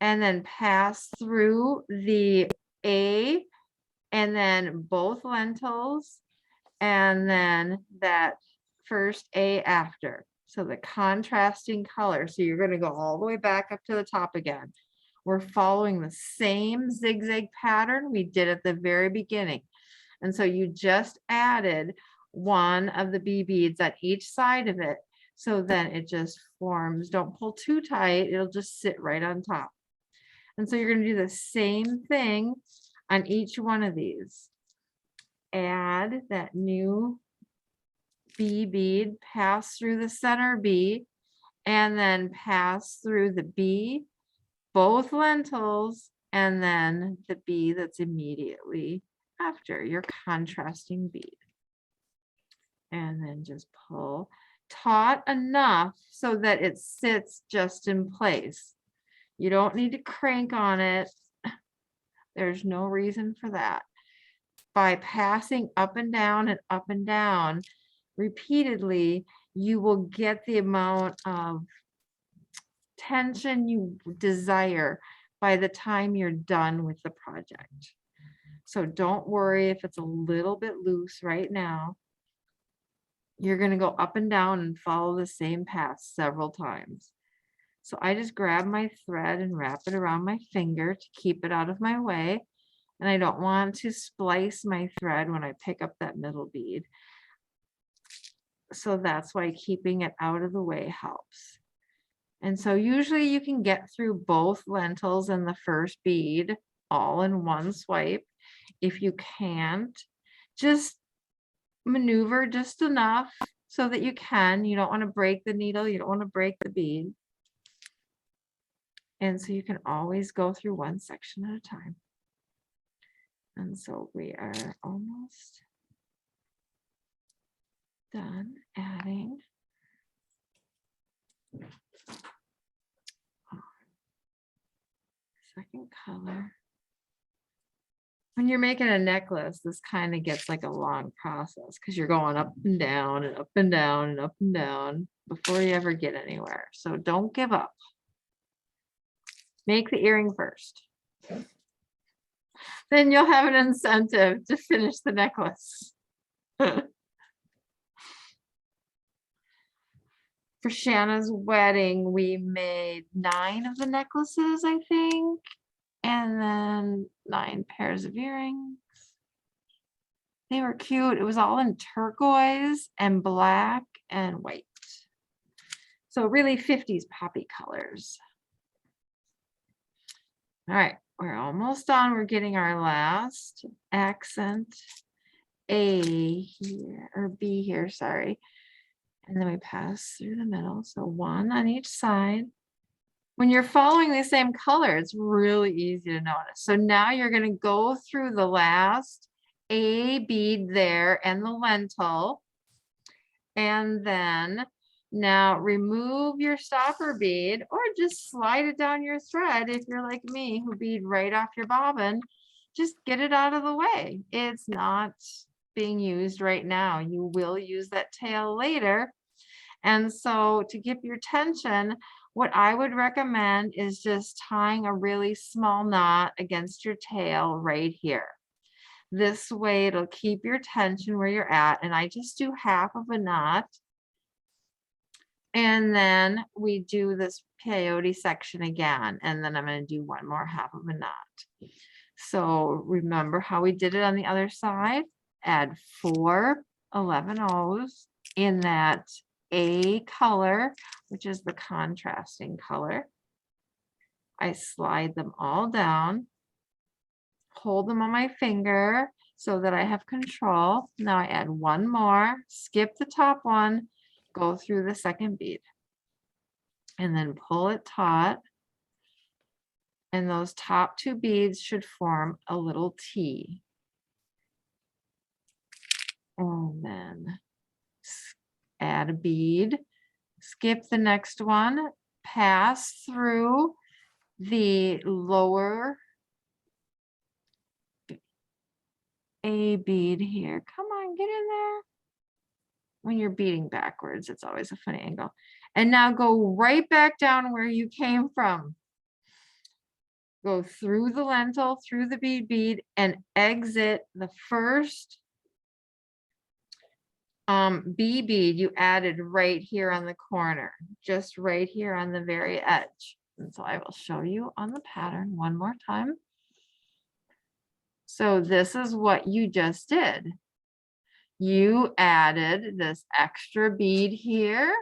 and then pass through the A, and then both lentils, and then that first A after. So the contrasting color. So you're going to go all the way back up to the top again. We're following the same zigzag pattern we did at the very beginning. And so you just added 1 of the B beads on each side of it. So then it just forms, don't pull too tight, it'll just sit right on top. And so you're going to do the same thing on each one of these. Add that new B bead, pass through the center B, and then pass through the B, both lentils, and then the B that's immediately after your contrasting bead. And then just pull taut enough so that it sits just in place. You don't need to crank on it. There's no reason for that. By passing up and down repeatedly, you will get the amount of tension you desire by the time you're done with the project. So don't worry if it's a little bit loose right now. You're going to go up and down and follow the same path several times. So I just grab my thread and wrap it around my finger to keep it out of my way. And I don't want to splice my thread when I pick up that middle bead. So that's why keeping it out of the way helps. And so usually you can get through both lentils and the first bead all in one swipe. If you can't, just maneuver just enough so that you can. You don't want to break the needle. You don't want to break the bead. And so you can always go through one section at a time. And so we are almost done adding. Second color. When you're making a necklace, this kind of gets like a long process because you're going up and down and up and down and up and down before you ever get anywhere. So don't give up. Make the earring first. Then you'll have an incentive to finish the necklace. For Shanna's wedding, we made 9 of the necklaces, I think, and then 9 pairs of earrings. They were cute. It was all in turquoise and black and white. So really 50s poppy colors. All right, we're almost done. We're getting our last accent A here, or B here, sorry. And then we pass through the middle. So one on each side. When you're following the same color, it's really easy to notice. So now you're going to go through the last A bead there and the lentil. And then now remove your stopper bead or just slide it down your thread if you're like me who bead right off your bobbin. Just get it out of the way. It's not being used right now. You will use that tail later. And so to keep your tension, what I would recommend is just tying a really small knot against your tail right here. This way it'll keep your tension where you're at. And I just do half of a knot. And then we do this peyote section again. And then I'm going to do one more half of a knot. So remember how we did it on the other side? Add 4 11-ohs in that A color, which is the contrasting color. I slide them all down, hold them on my finger so that I have control. Now I add one more, skip the top one, go through the second bead, and then pull it taut. And those top 2 beads should form a little T. And then add a bead, skip the next one, pass through the lower A bead here. Come on, get in there. When you're beading backwards, it's always a funny angle. And now go right back down where you came from. Go through the lentil, through the bead, and exit the first B bead you added right here on the corner, just right here on the very edge. And so I will show you on the pattern one more time. So this is what you just did. You added this extra bead here,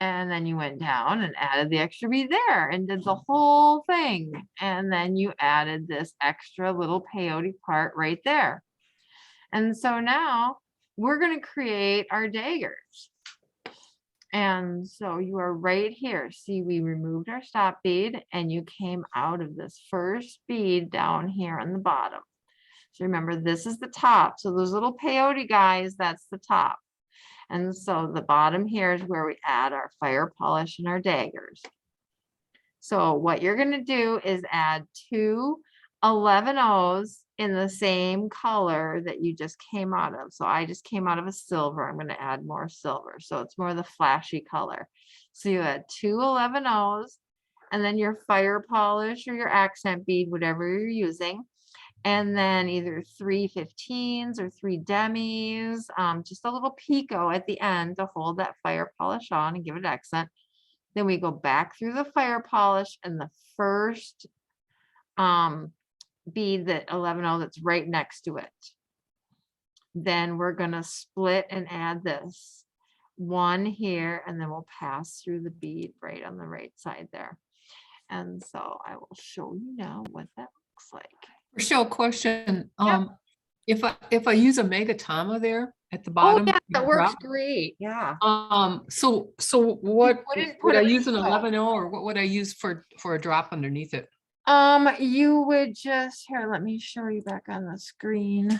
and then you went down and added the extra bead there and did the whole thing. And then you added this extra little peyote part right there. And so now we're going to create our daggers. And so you are right here. See, we removed our stop bead and you came out of this first bead down here on the bottom. So remember, this is the top. So those little peyote guys, that's the top. And so the bottom here is where we add our fire polish and our daggers. So what you're going to do is add 2 11-ohs in the same color that you just came out of. So I just came out of a silver. I'm going to add more silver. So it's more the flashy color. So you add 2 11-ohs and then your fire polish or your accent bead, whatever you're using. And then either 3 15s or 3 demis, just a little picot at the end to hold that fire polish on and give it accent. Then we go back through the fire polish and the first bead, that 11-oh that's right next to it. Then we're going to split and add this one here, and then we'll pass through the bead right on the right side there. And so I will show you now what that looks like. Rochelle, question. Yeah. If I use a megatama there at the bottom. Oh, yeah, that works drop, great. Yeah. So what wouldn't would put I a use an picot. 11-oh, or what would I use for a drop underneath it? You would just, here, let me show you back on the screen.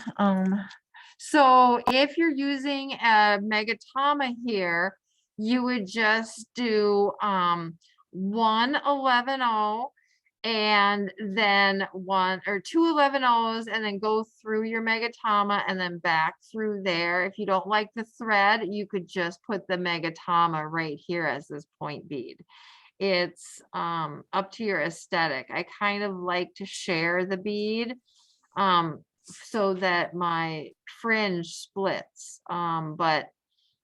So if you're using a megatama here, you would just do 1 11-oh and then 1 or 2 11-ohs and then go through your megatama and then back through there. If you don't like the thread, you could just put the megatama right here as this point bead. It's up to your aesthetic. I kind of like to share the bead so that my fringe splits. But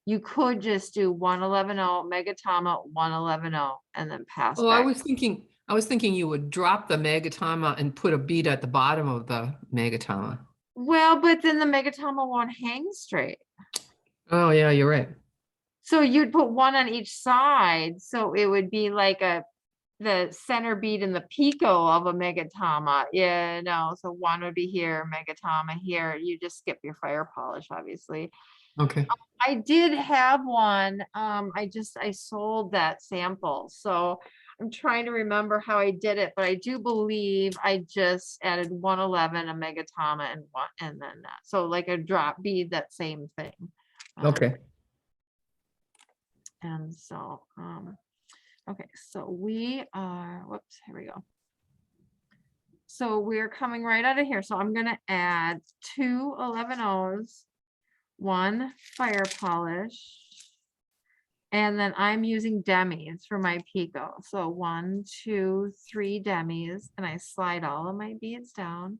you could just do 1 11-oh, megatama, 1 11-oh, and then pass Oh, back. I was thinking you would drop the megatama and put a bead at the bottom of the megatama. Well, but then the megatama won't hang straight. Oh, yeah, you're right. So you'd put one on each side, so it would be like the center bead in the picot of a megatama, so one would be here, megatama here. You just skip your fire polish, obviously. Okay. I did have one, I sold that sample, so I'm trying to remember how I did it, but I do believe I just added 111, a megatama, and one, and then that, so like a drop bead, that same thing. Okay. And so, okay, so we are, whoops, here we go. So we're coming right out of here. So I'm gonna add 2 11-0s, 1 fire polish, and then I'm using demis for my picot. So 1, 2, 3 demis, and I slide all of my beads down.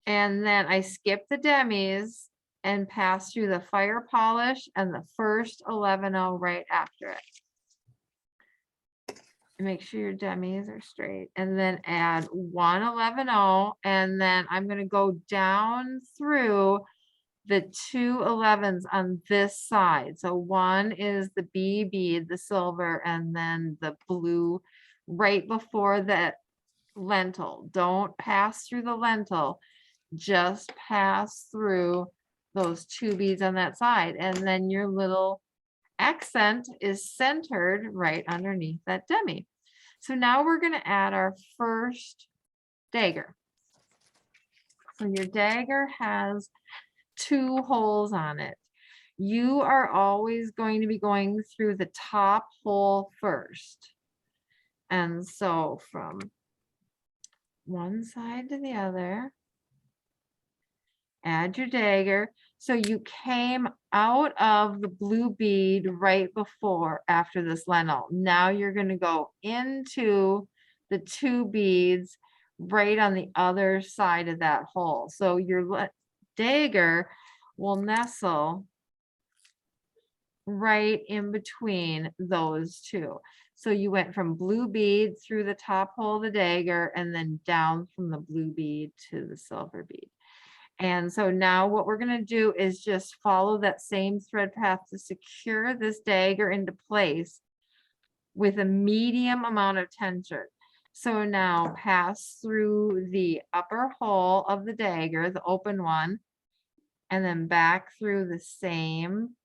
And then I skip the demis and pass through the fire polish and the first 11-0 right after it. And make sure your demis are straight, and then add 1 11-0, and then I'm going to go down through the 2 11s on this side. So one is the B bead, the silver, and then the blue right before that lentil. Don't pass through the lentil, just pass through those 2 beads on that side, and then your little accent is centered right underneath that demi. So now we're going to add our first dagger. So your dagger has 2 holes on it. You are always going to be going through the top hole first. And so from one side to the other, add your dagger. So you came out of the blue bead right before, after this lentil. Now you're going to go into the 2 beads right on the other side of that hole. So your dagger will nestle right in between those 2. So you went from blue bead through the top hole of the dagger and then down from the blue bead to the silver bead. And so now what we're going to do is just follow that same thread path to secure this dagger into place with a medium amount of tension. So now pass through the upper hole of the dagger, the open one, and then back through the same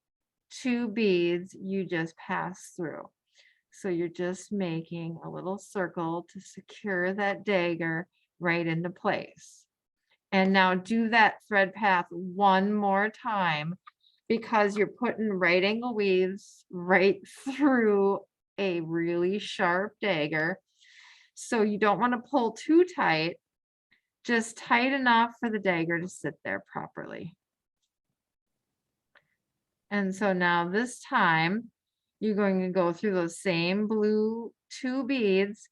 2 beads you just passed through. So you're just making a little circle to secure that dagger right into place. And now do that thread path one more time, because you're putting right angle weaves right through a really sharp dagger. So you don't want to pull too tight, just tight enough for the dagger to sit there properly. And so now this time you're going to go through those same blue 2 beads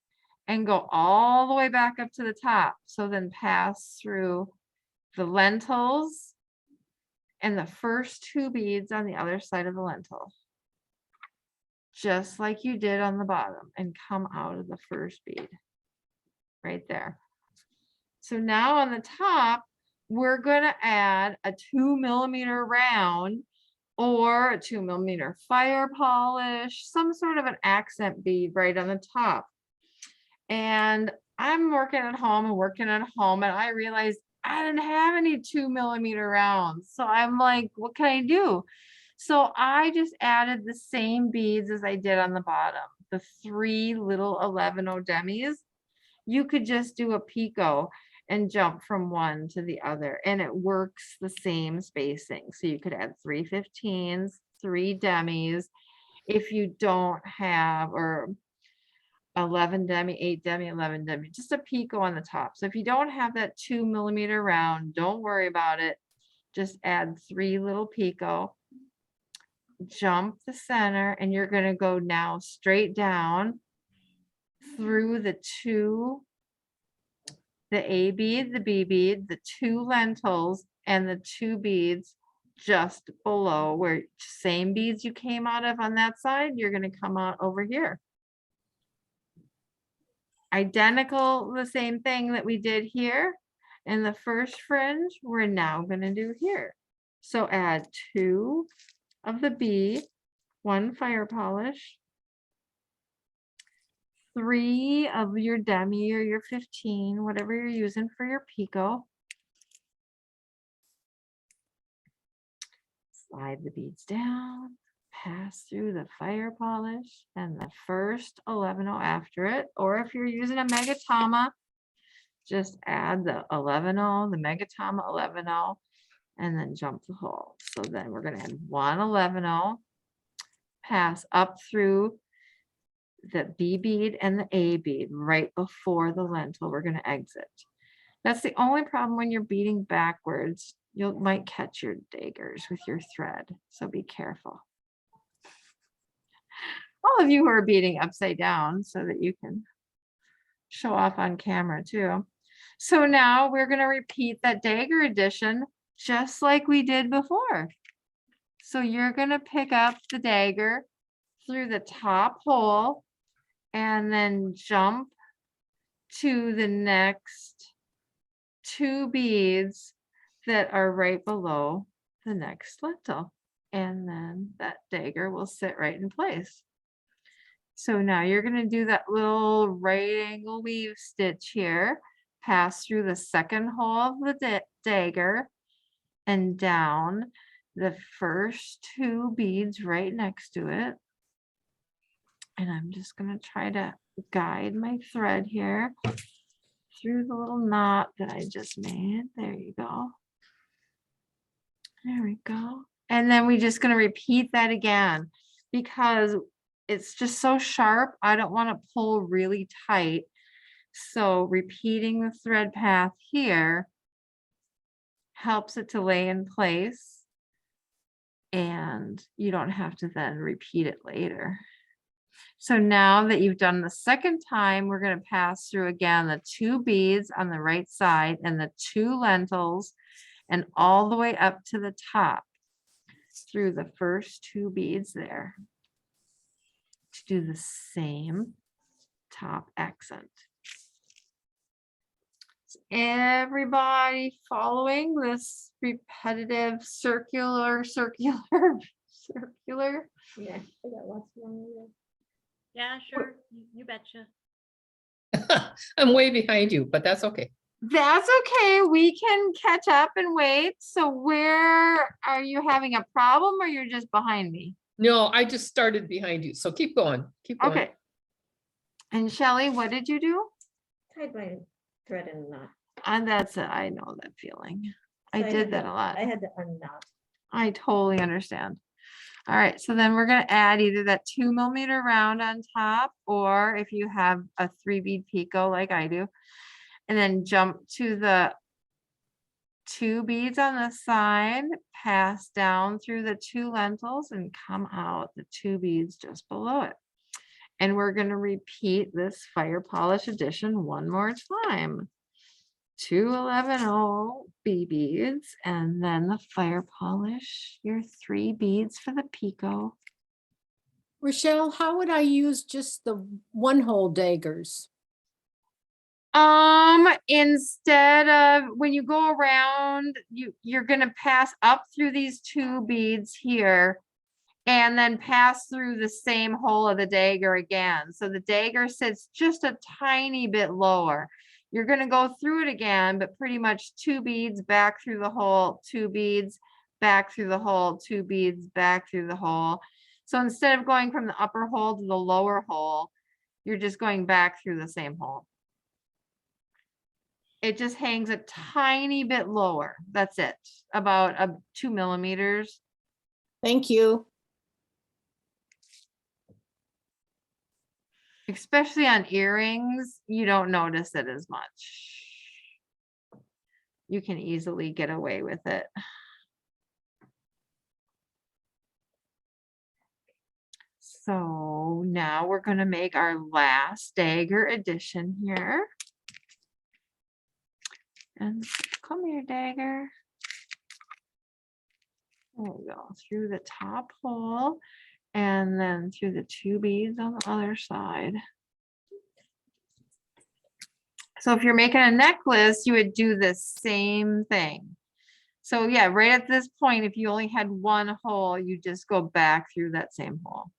and go all the way back up to the top. So then pass through the lentils and the first 2 beads on the other side of the lentil, just like you did on the bottom, and come out of the first bead right there. So now on the top, we're going to add a 2 millimeter round or a 2 millimeter fire polish, some sort of an accent bead right on the top. And I'm working at home and I realized I didn't have any 2 millimeter rounds. So I'm like, what can I do? So I just added the same beads as I did on the bottom, the 3 little 11-0 demis. You could just do a picot and jump from one to the other, and it works the same spacing. So you could add 3 15s, 3 demis. If you don't have, or 11 demi, 8 demi, 11 demi, just a picot on the top. So if you don't have that 2 millimeter round, don't worry about it. Just add 3 little picot, jump the center, and you're going to go now straight down through the 2, the A bead, the B bead, the 2 lentils, and the 2 beads just below, where same beads you came out of on that side, you're going to come out over here. Identical, the same thing that we did here in the first fringe, we're now going to do here. So add 2 of the bead, 1 fire polish, 3 of your demi or your 15, whatever you're using for your picot. Slide the beads down, pass through the fire polish and the first 11 after it. Or if you're using a megatama, just add the 11, the megatama 11, and then jump the hole. So then we're going to add 1 11, pass up through the B bead and the A bead right before the lentil. We're going to exit. That's the only problem when you're beading backwards. You might catch your daggers with your thread, so be careful. All of you who are beading upside down so that you can show off on camera too. So now we're going to repeat that dagger addition just like we did before. So you're going to pick up the dagger through the top hole and then jump to the next 2 beads that are right below the next lentil. And then that dagger will sit right in place. So now you're going to do that little right angle weave stitch here, pass through the second hole of the dagger and down the first 2 beads right next to it. And I'm just going to try to guide my thread here through the little knot that I just made. There you go. There we go. And then we're just going to repeat that again because it's just so sharp. I don't want to pull really tight. So repeating the thread path here helps it to lay in place. And you don't have to then repeat it later. So now that you've done the second time, we're going to pass through again the 2 beads on the right side and the 2 lentils and all the way up to the top through the first 2 beads there to do the same top accent. Is everybody following this repetitive circular? Yeah, I got lots more. Yeah, sure. You betcha. I'm way behind you, but that's okay. That's okay. We can catch up and wait. So where are you having a problem or you're just behind me? No, I just started behind you, so keep going, keep going. Okay. And Shelley, what did you do? Tied my thread in a knot. And that's it. I know that feeling. I So did had that to- a lot. I had to unknot. I totally understand. All right, so then we're going to add either that 2 millimeter round on top, or if you have a 3 bead picot like I do, and then jump to the 2 beads on the side, pass down through the 2 lentils and come out the 2 beads just below it. And we're going to repeat this fire polish addition one more time. 2 11 B beads and then the fire polish, your 3 beads for the picot. Rochelle, how would I use just the 1-hole daggers? Instead of when you go around, you're gonna pass up through these 2 beads here and then pass through the same hole of the dagger again. So the dagger sits just a tiny bit lower. You're gonna go through it again, but pretty much 2 beads back through the hole, 2 beads back through the hole, 2 beads back through the hole. So instead of going from the upper hole to the lower hole, you're just going back through the same hole. It just hangs a tiny bit lower. That's it. About 2 millimeters. Thank you. Especially on earrings, you don't notice it as much. You can easily get away with it. So now we're going to make our last dagger addition here. And come here, dagger. There we go, through the top hole and then through the 2 beads on the other side. So if you're making a necklace, you would do the same thing. So yeah, right at this point, if you only had one hole, you just go back through that same hole.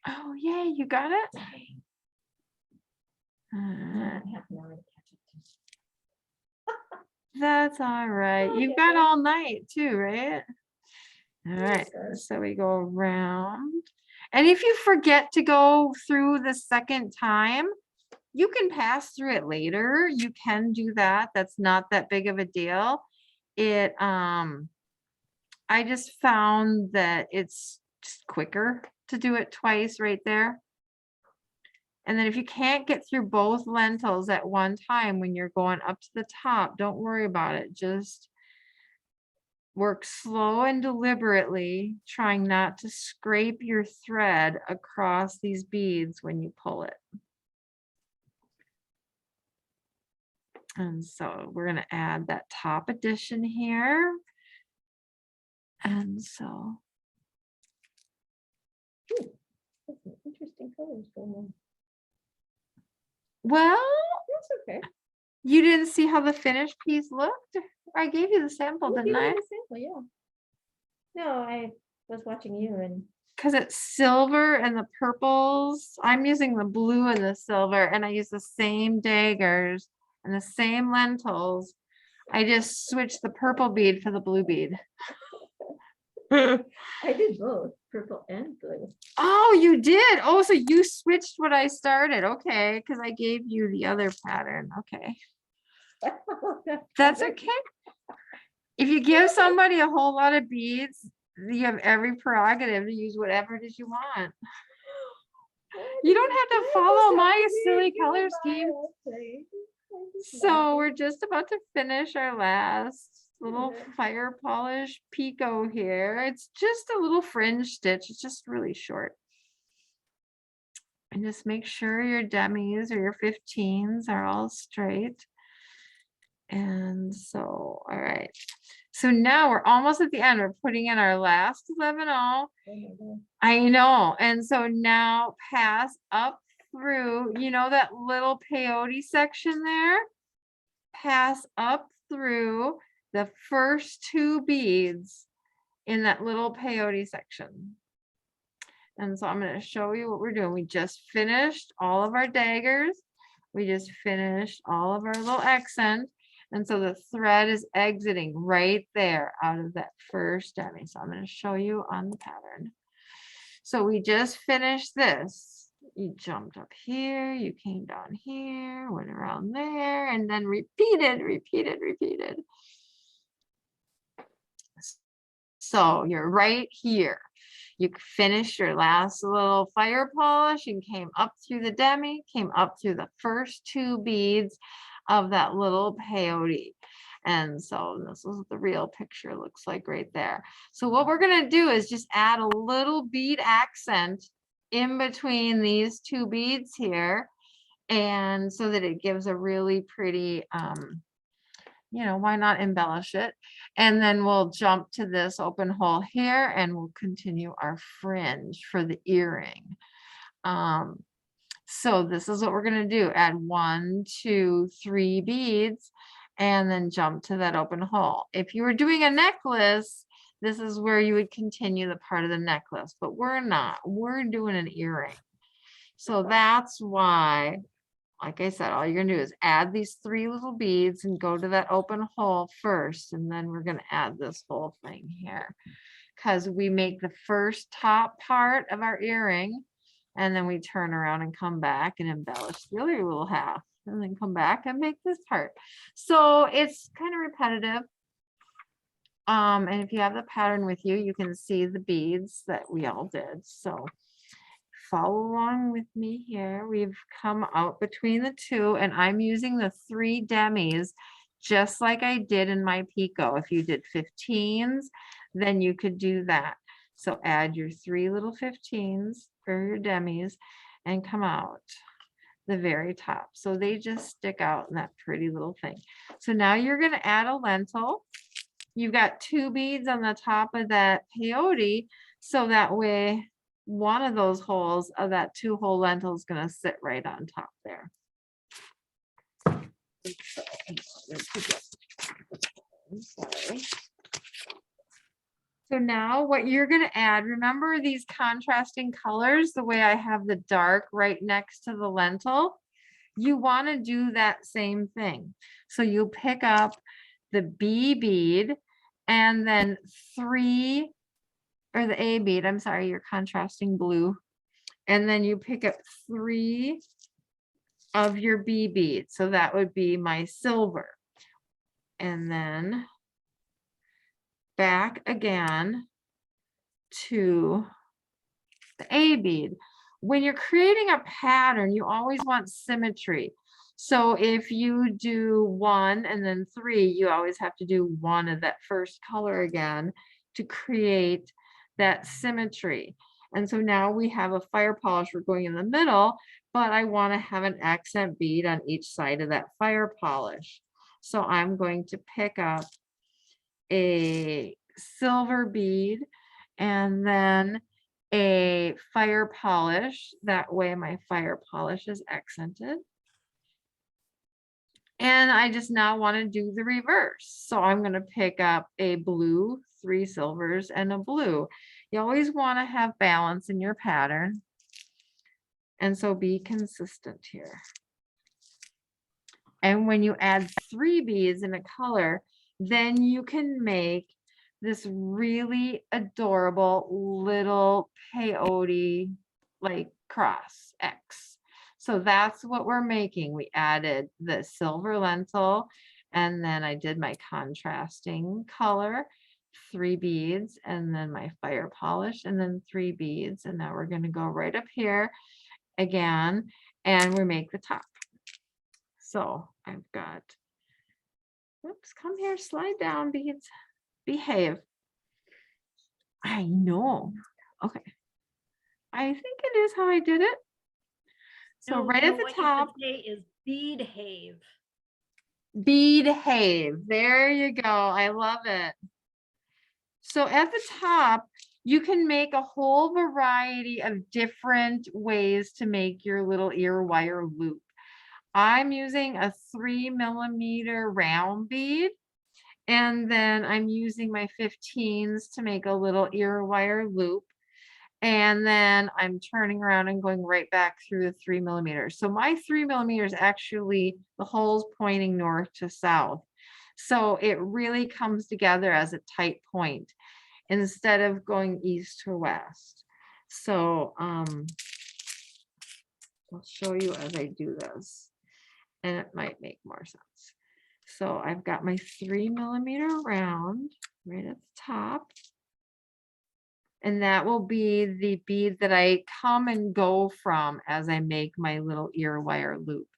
Oh, yeah, you got it? I have no idea. That's all right. You've got all night too, right? All right, so we go around. And if you forget to go through the second time, you can pass through it later. You can do that. That's not that big of a deal. It, I just found that it's just quicker to do it twice right there. And then if you can't get through both lentils at one time when you're going up to the top, don't worry about it. Just work slow and deliberately, trying not to scrape your thread across these beads when you pull it. And so we're going to add that top addition here. And so. That's some interesting colors going on. Well, That's okay. you didn't see how the finished piece looked? I gave you the sample, You didn't gave me I? the sample, yeah. No, I was watching you and Because it's silver and the purples. I'm using the blue and the silver, and I use the same daggers and the same lentils. I just switched the purple bead for the blue bead. I did both, purple and blue. Oh, you did? Oh, so you switched what I started. Okay, because I gave you the other pattern. Okay. That's okay. If you give somebody a whole lot of beads, you have every prerogative to use whatever it is you want. You don't have to follow my silly color scheme. So we're just about to finish our last little fire polish picot here. It's just a little fringe stitch. It's just really short. And just make sure your demis or your 15s are all straight. And so, all right. So now we're almost at the end. We're putting in our last 11-0. I know. And so now pass up through, you know, that little peyote section there? Pass up through the first two beads in that little peyote section. And so I'm going to show you what we're doing. We just finished all of our daggers. We just finished all of our little accent. And so the thread is exiting right there out of that first demi. So I'm going to show you on the pattern. So we just finished this. You jumped up here, you came down here, went around there, and then repeated. So you're right here. You finished your last little fire polish and came up through the demi, came up through the first two beads of that little peyote. And so this is what the real picture looks like right there. So what we're going to do is just add a little bead accent in between these two beads here. And so that it gives a really pretty, you know, why not embellish it? And then we'll jump to this open hole here and we'll continue our fringe for the earring. So this is what we're going to do. Add 1, 2, 3 beads and then jump to that open hole. If you were doing a necklace, this is where you would continue the part of the necklace, but we're not. We're doing an earring. So that's why, like I said, all you're going to do is add these 3 little beads and go to that open hole first. And then we're going to add this whole thing here because we make the first top part of our earring. And then we turn around and come back and embellish the other little half and then come back and make this part. So it's kind of repetitive. And if you have the pattern with you, you can see the beads that we all did. So follow along with me here. We've come out between the two and I'm using the 3 demis just like I did in my picot. If you did 15s, then you could do that. So add your 3 little 15s for your demis and come out the very top. So they just stick out in that pretty little thing. So now you're going to add a lentil. You've got 2 beads on the top of that peyote. So that way one of those holes of that 2-hole lentil is going to sit right on top there. Sorry. So now what you're going to add, remember these contrasting colors, the way I have the dark right next to the lentil, you want to do that same thing. So you pick up the B bead and then 3, or the A bead, I'm sorry, you're contrasting blue. And then you pick up 3 of your B beads. So that would be my silver. And then back again to the A bead. When you're creating a pattern, you always want symmetry. So if you do 1 and then 3, you always have to do 1 of that first color again to create that symmetry. And so now we have a fire polish, we're going in the middle, but I want to have an accent bead on each side of that fire polish. So I'm going to pick up a silver bead and then a fire polish. That way my fire polish is accented. And I just now want to do the reverse. So I'm going to pick up a blue, 3 silvers, and a blue. You always want to have balance in your pattern. And so be consistent here. And when you add 3 beads in a color, then you can make this really adorable little peyote like cross X. So that's what we're making. We added the silver lentil, and then I did my contrasting color, 3 beads, and then my fire polish, and then 3 beads. And now we're going to go right up here again, and we make the top. So I've got, oops, come here, slide down, beads, behave. I know. Okay. I think it is how I did it. So No, right no, at the what you top, should say is bead have. bead have. There you go. I love it. So at the top, you can make a whole variety of different ways to make your little ear wire loop. I'm using a 3mm round bead, and then I'm using my 15s to make a little ear wire loop. And then I'm turning around and going right back through the 3mm. So my 3mm is actually the holes pointing north to south. So it really comes together as a tight point instead of going east to west. So I'll show you as I do this, and it might make more sense. So I've got my 3mm round right at the top. And that will be the bead that I come and go from as I make my little ear wire loop.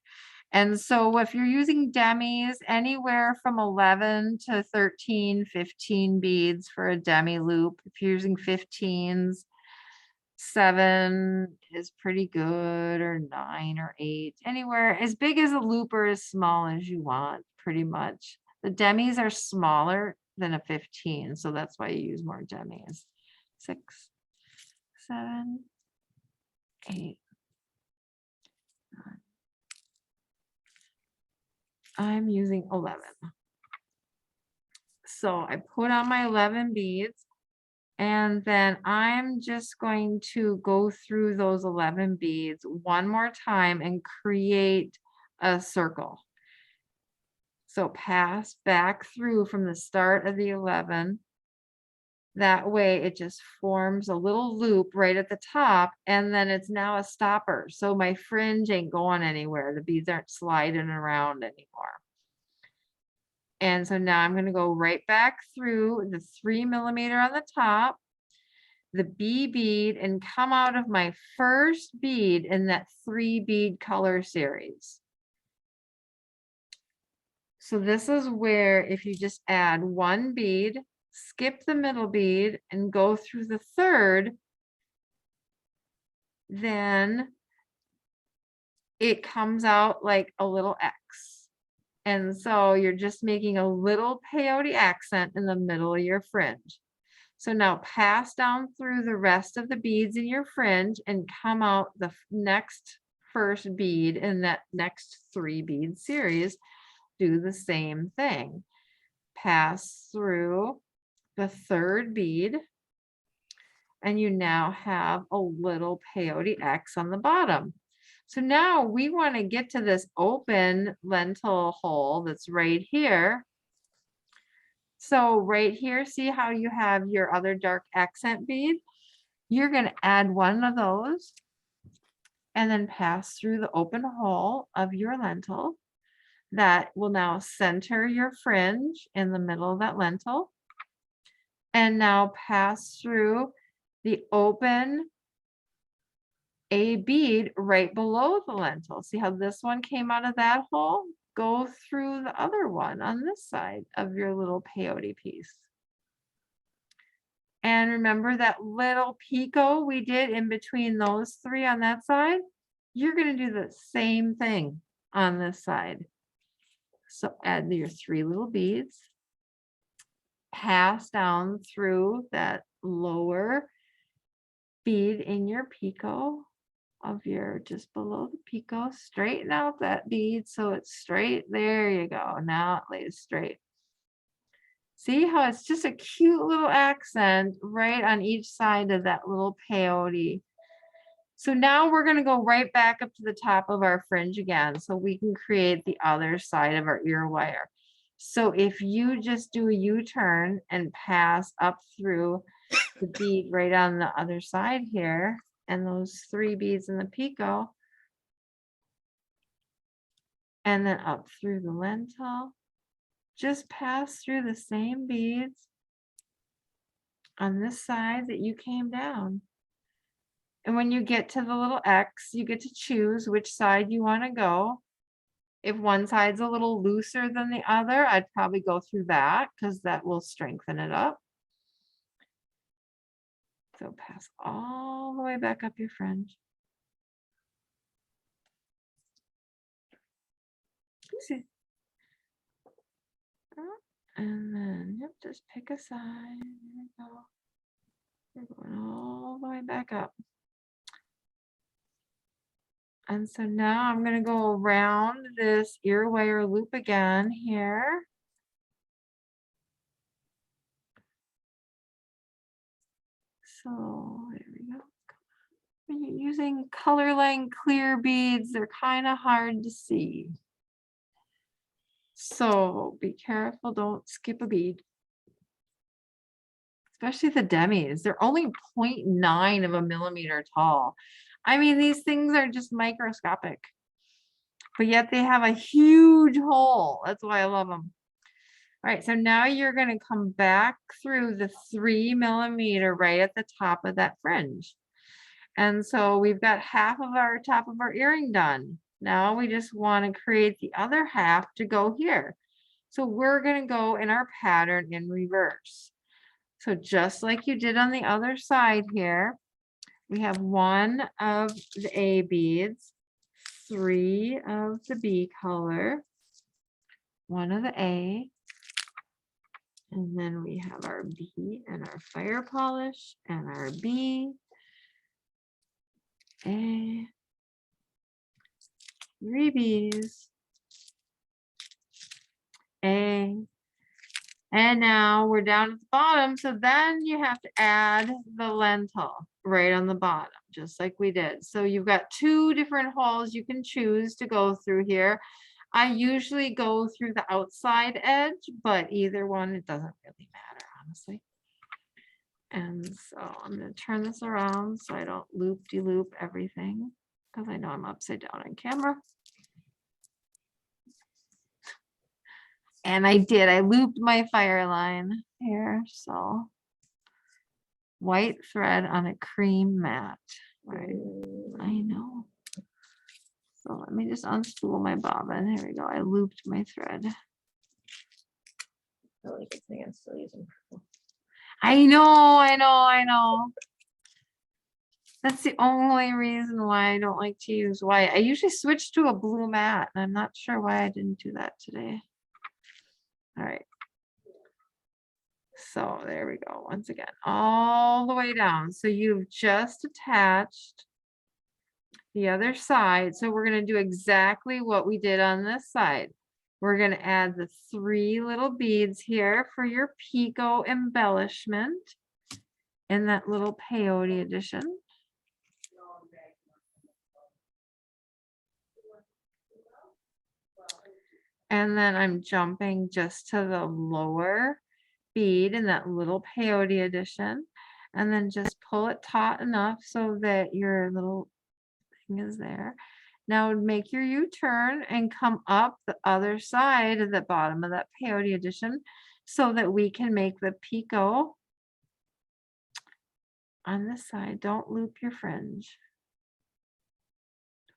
And so if you're using demis, anywhere from 11 to 13, 15 beads for a demi loop. If you're using 15s, 7 is pretty good, or 9 or 8, anywhere as big as a loop or as small as you want, pretty much. The demis are smaller than a 15, so that's why you use more demis. 6, 7, 8, 9. I'm using 11. So I put on my 11 beads, and then I'm just going to go through those 11 beads one more time and create a circle. So pass back through from the start of the 11. That way it just forms a little loop right at the top, and then it's now a stopper. So my fringe ain't going anywhere. The beads aren't sliding around anymore. And so now I'm going to go right back through the 3mm on the top, the B bead, and come out of my first bead in that 3 bead color series. So this is where if you just add 1 bead, skip the middle bead and go through the 3rd, then it comes out like a little X. And so you're just making a little peyote accent in the middle of your fringe. So now pass down through the rest of the beads in your fringe and come out the next first bead in that next 3 bead series. Do the same thing. Pass through the 3rd bead, and you now have a little peyote X on the bottom. So now we want to get to this open lentil hole that's right here. So right here, see how you have your other dark accent bead? You're going to add one of those and then pass through the open hole of your lentil. That will now center your fringe in the middle of that lentil. And now pass through the open a bead right below the lentil. See how this one came out of that hole? Go through the other one on this side of your little peyote piece. And remember that little picot we did in between those 3 on that side? You're going to do the same thing on this side. So add your 3 little beads, pass down through that lower bead in your picot of your, just below the picot, straighten out that bead so it's straight. There you go. Now it lays straight. See how it's just a cute little accent right on each side of that little peyote. So now we're going to go right back up to the top of our fringe again so we can create the other side of our ear wire. So if you just do a U-turn and pass up through the bead right on the other side here, and those 3 beads in the picot, and then up through the lentil, just pass through the same beads on this side that you came down. And when you get to the little X, you get to choose which side you want to go. If one side's a little looser than the other, I'd probably go through that because that will strengthen it up. So pass all the way back up your fringe. See. And then, yep, just pick a side. There we go. We're going all the way back up. And so now I'm going to go around this ear wire loop again here. So there we go. When you're using color line clear beads, they're kind of hard to see. So be careful, don't skip a bead. Especially the demis, they're only 0.9 of a millimeter tall. I mean, these things are just microscopic, but yet they have a huge hole. That's why I love them. All right, so now you're going to come back through the 3 millimeter right at the top of that fringe. And so we've got half of our top of our earring done. Now we just want to create the other half to go here. So we're going to go in our pattern in reverse. So just like you did on the other side here, we have 1 of the A beads, 3 of the B color, 1 of the A, and then we have our B and our fire polish and our B, A, 3 B's, A, and now we're down at the bottom. So then you have to add the lentil right on the bottom, just like we did. So you've got 2 different holes you can choose to go through here. I usually go through the outside edge, but either one, it doesn't really matter, honestly. And so I'm going to turn this around so I don't loop-de-loop everything because I know I'm upside down on camera. And I did, I looped my fire line here, so white thread on a cream mat, right? I know. So let me just unspool my bobbin. Here we go. I looped my thread. I like this thing. I'm still using purple. I know. That's the only reason why I don't like to use white. I usually switch to a blue mat, and I'm not sure why I didn't do that today. All right. So there we go. Once again, all the way down. So you've just attached the other side. So we're going to do exactly what we did on this side. We're going to add the 3 little beads here for your picot embellishment in that little peyote edition. And then I'm jumping just to the lower bead in that little peyote edition, and then just pull it taut enough so that your little thing is there. Now make your U-turn and come up the other side of the bottom of that peyote edition so that we can make the picot on this side. Don't loop your fringe.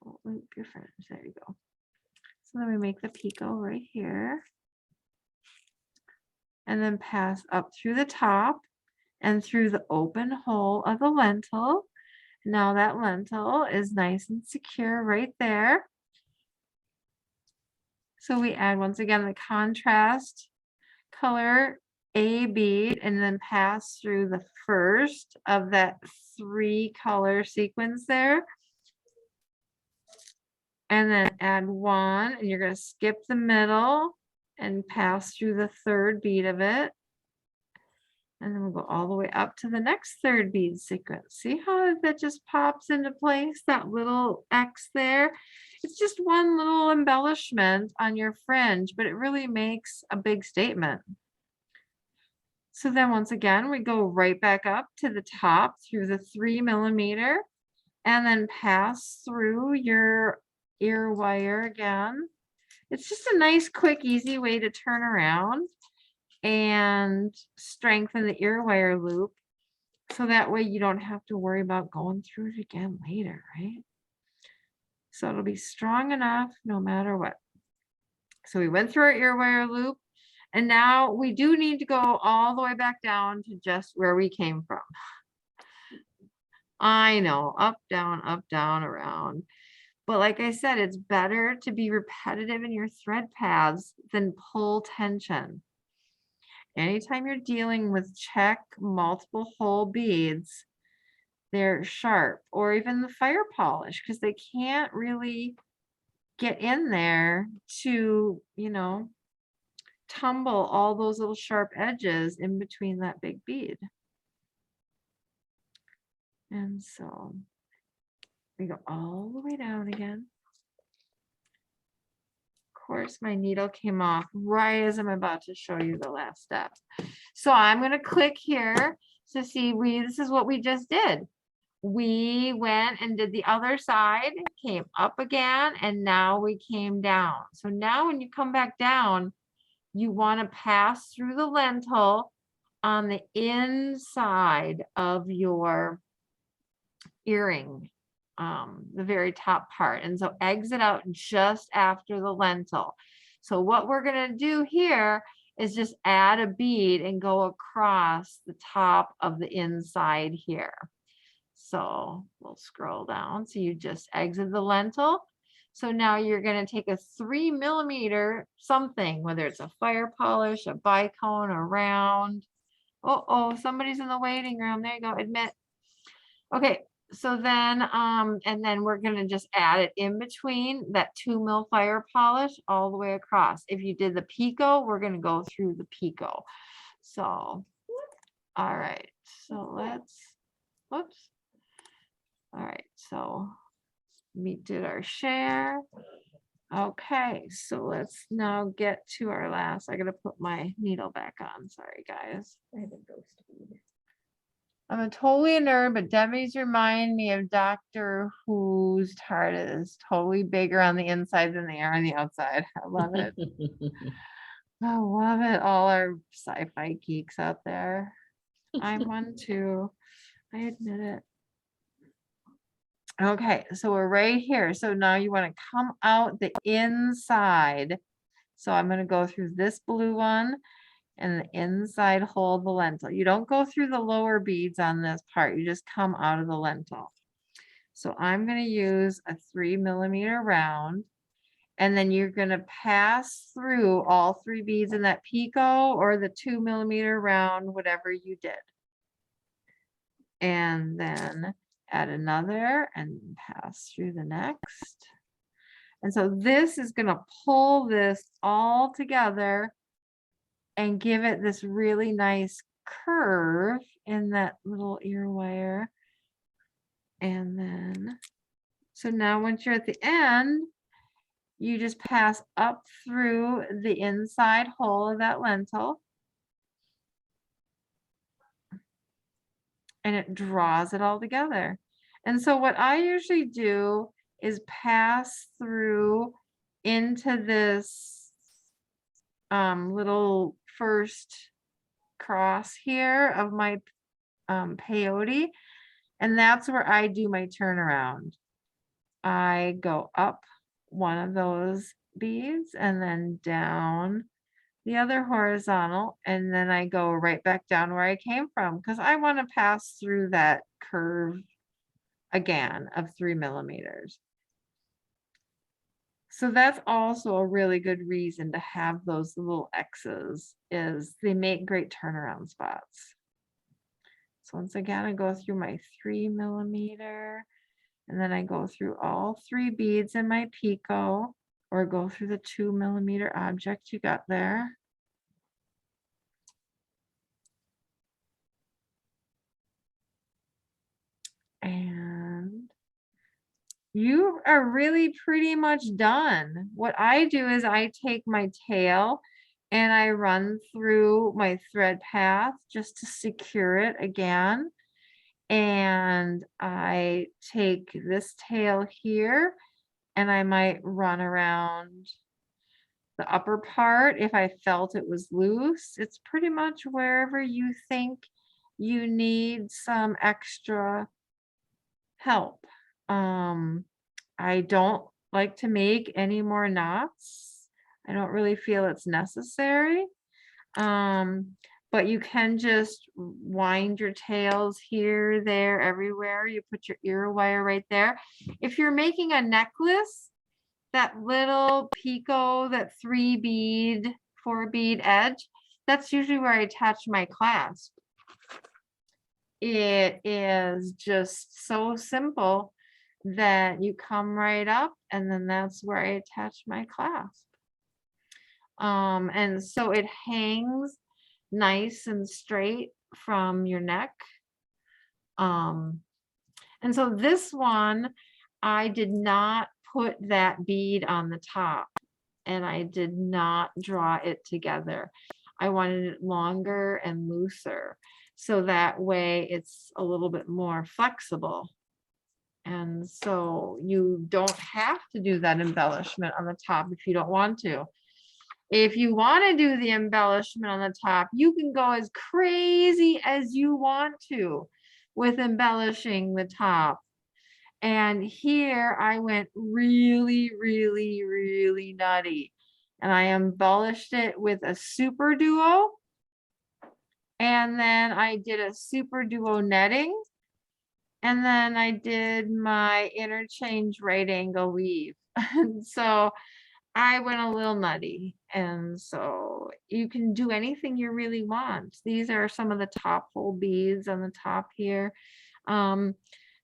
Don't loop your fringe. There you go. So then we make the picot right here. And then pass up through the top and through the open hole of the lentil. Now that lentil is nice and secure right there. So we add once again the contrast color A bead and then pass through the first of that 3 color sequence there. And then add 1, and you're going to skip the middle and pass through the 3rd bead of it. And then we'll go all the way up to the next 3rd bead sequence. See how that just pops into place, that little X there? It's just one little embellishment on your fringe, but it really makes a big statement. So then once again, we go right back up to the top through the 3 millimeter and then pass through your ear wire again. It's just a nice, quick, easy way to turn around and strengthen the ear wire loop. So that way you don't have to worry about going through it again later, right? So it'll be strong enough no matter what. So we went through our ear wire loop, and now we do need to go all the way back down to just where we came from. I know, up, down, around. But like I said, it's better to be repetitive in your thread paths than pull tension. Anytime you're dealing with check multiple hole beads, they're sharp, or even the fire polish, because they can't really get in there to, you know, tumble all those little sharp edges in between that big bead. And so we go all the way down again. Of course, my needle came off right as I'm about to show you the last step. So I'm going to click here to see this is what we just did. We went and did the other side, came up again, and now we came down. So now when you come back down, you want to pass through the lentil on the inside of your earring, the very top part. And so exit out just after the lentil. So what we're going to do here is just add a bead and go across the top of the inside here. So we'll scroll down. So you just exit the lentil. So now you're going to take a 3 millimeter something, whether it's a fire polish, a bicone, a round. Oh, somebody's in the waiting room. There you go. Admit. Okay. So then, and then we're going to just add it in between that 2 mil fire polish all the way across. If you did the picot, we're going to go through the picot. So, all right. So whoops. All right. So we did our share. Okay. So let's now get to our last. I got to put my needle back on. Sorry, guys. I have a ghost bead. I'm totally a nerd, but Debbie's remind me of Doctor Who's TARDIS. Totally bigger on the inside than they are on the outside. I love it. I love it. All our sci-fi geeks out there. I'm one too. I admit it. Okay, so we're right here. So now you want to come out the inside. So I'm going to go through this blue one and the inside hole of the lentil. You don't go through the lower beads on this part. You just come out of the lentil. So I'm going to use a 3 millimeter round, And then you're gonna pass through all 3 beads in that picot or the 2 millimeter round, whatever you did. And then add another and pass through the next. And so this is gonna pull this all together and give it this really nice curve in that little ear wire. And then, so now once you're at the end, you just pass up through the inside hole of that lentil. And it draws it all together. And so what I usually do is pass through into this little first cross here of my peyote. And that's where I do my turnaround. I go up one of those beads and then down the other horizontal, and then I go right back down where I came from because I want to pass through that curve again of 3 millimeters. So that's also a really good reason to have those little X's, is they make great turnaround spots. So once again, I go through my 3 millimeter, and then I go through all 3 beads in my picot, or go through the 2 millimeter object you got there. And you are really pretty much done. What I do is I take my tail and I run through my thread path just to secure it again. And I take this tail here and I might run around the upper part if I felt it was loose. It's pretty much wherever you think you need some extra help. I don't like to make any more knots. I don't really feel it's necessary. But you can just wind your tails here, there, everywhere. You put your ear wire right there. If you're making a necklace, that little picot, that 3 bead, 4 bead edge, that's usually where I attach my clasp. It is just so simple that you come right up and then that's where I attach my clasp. And so it hangs nice and straight from your neck. And so this one, I did not put that bead on the top and I did not draw it together. I wanted it longer and looser, so that way it's a little bit more flexible. And so you don't have to do that embellishment on the top if you don't want to. If you want to do the embellishment on the top, you can go as crazy as you want to with embellishing the top. And here I went really, really, really nutty. And I embellished it with a super duo. And then I did a super duo netting. And then I did my interchange right angle weave. And so I went a little nutty. And so you can do anything you really want. These are some of the top hole beads on the top here.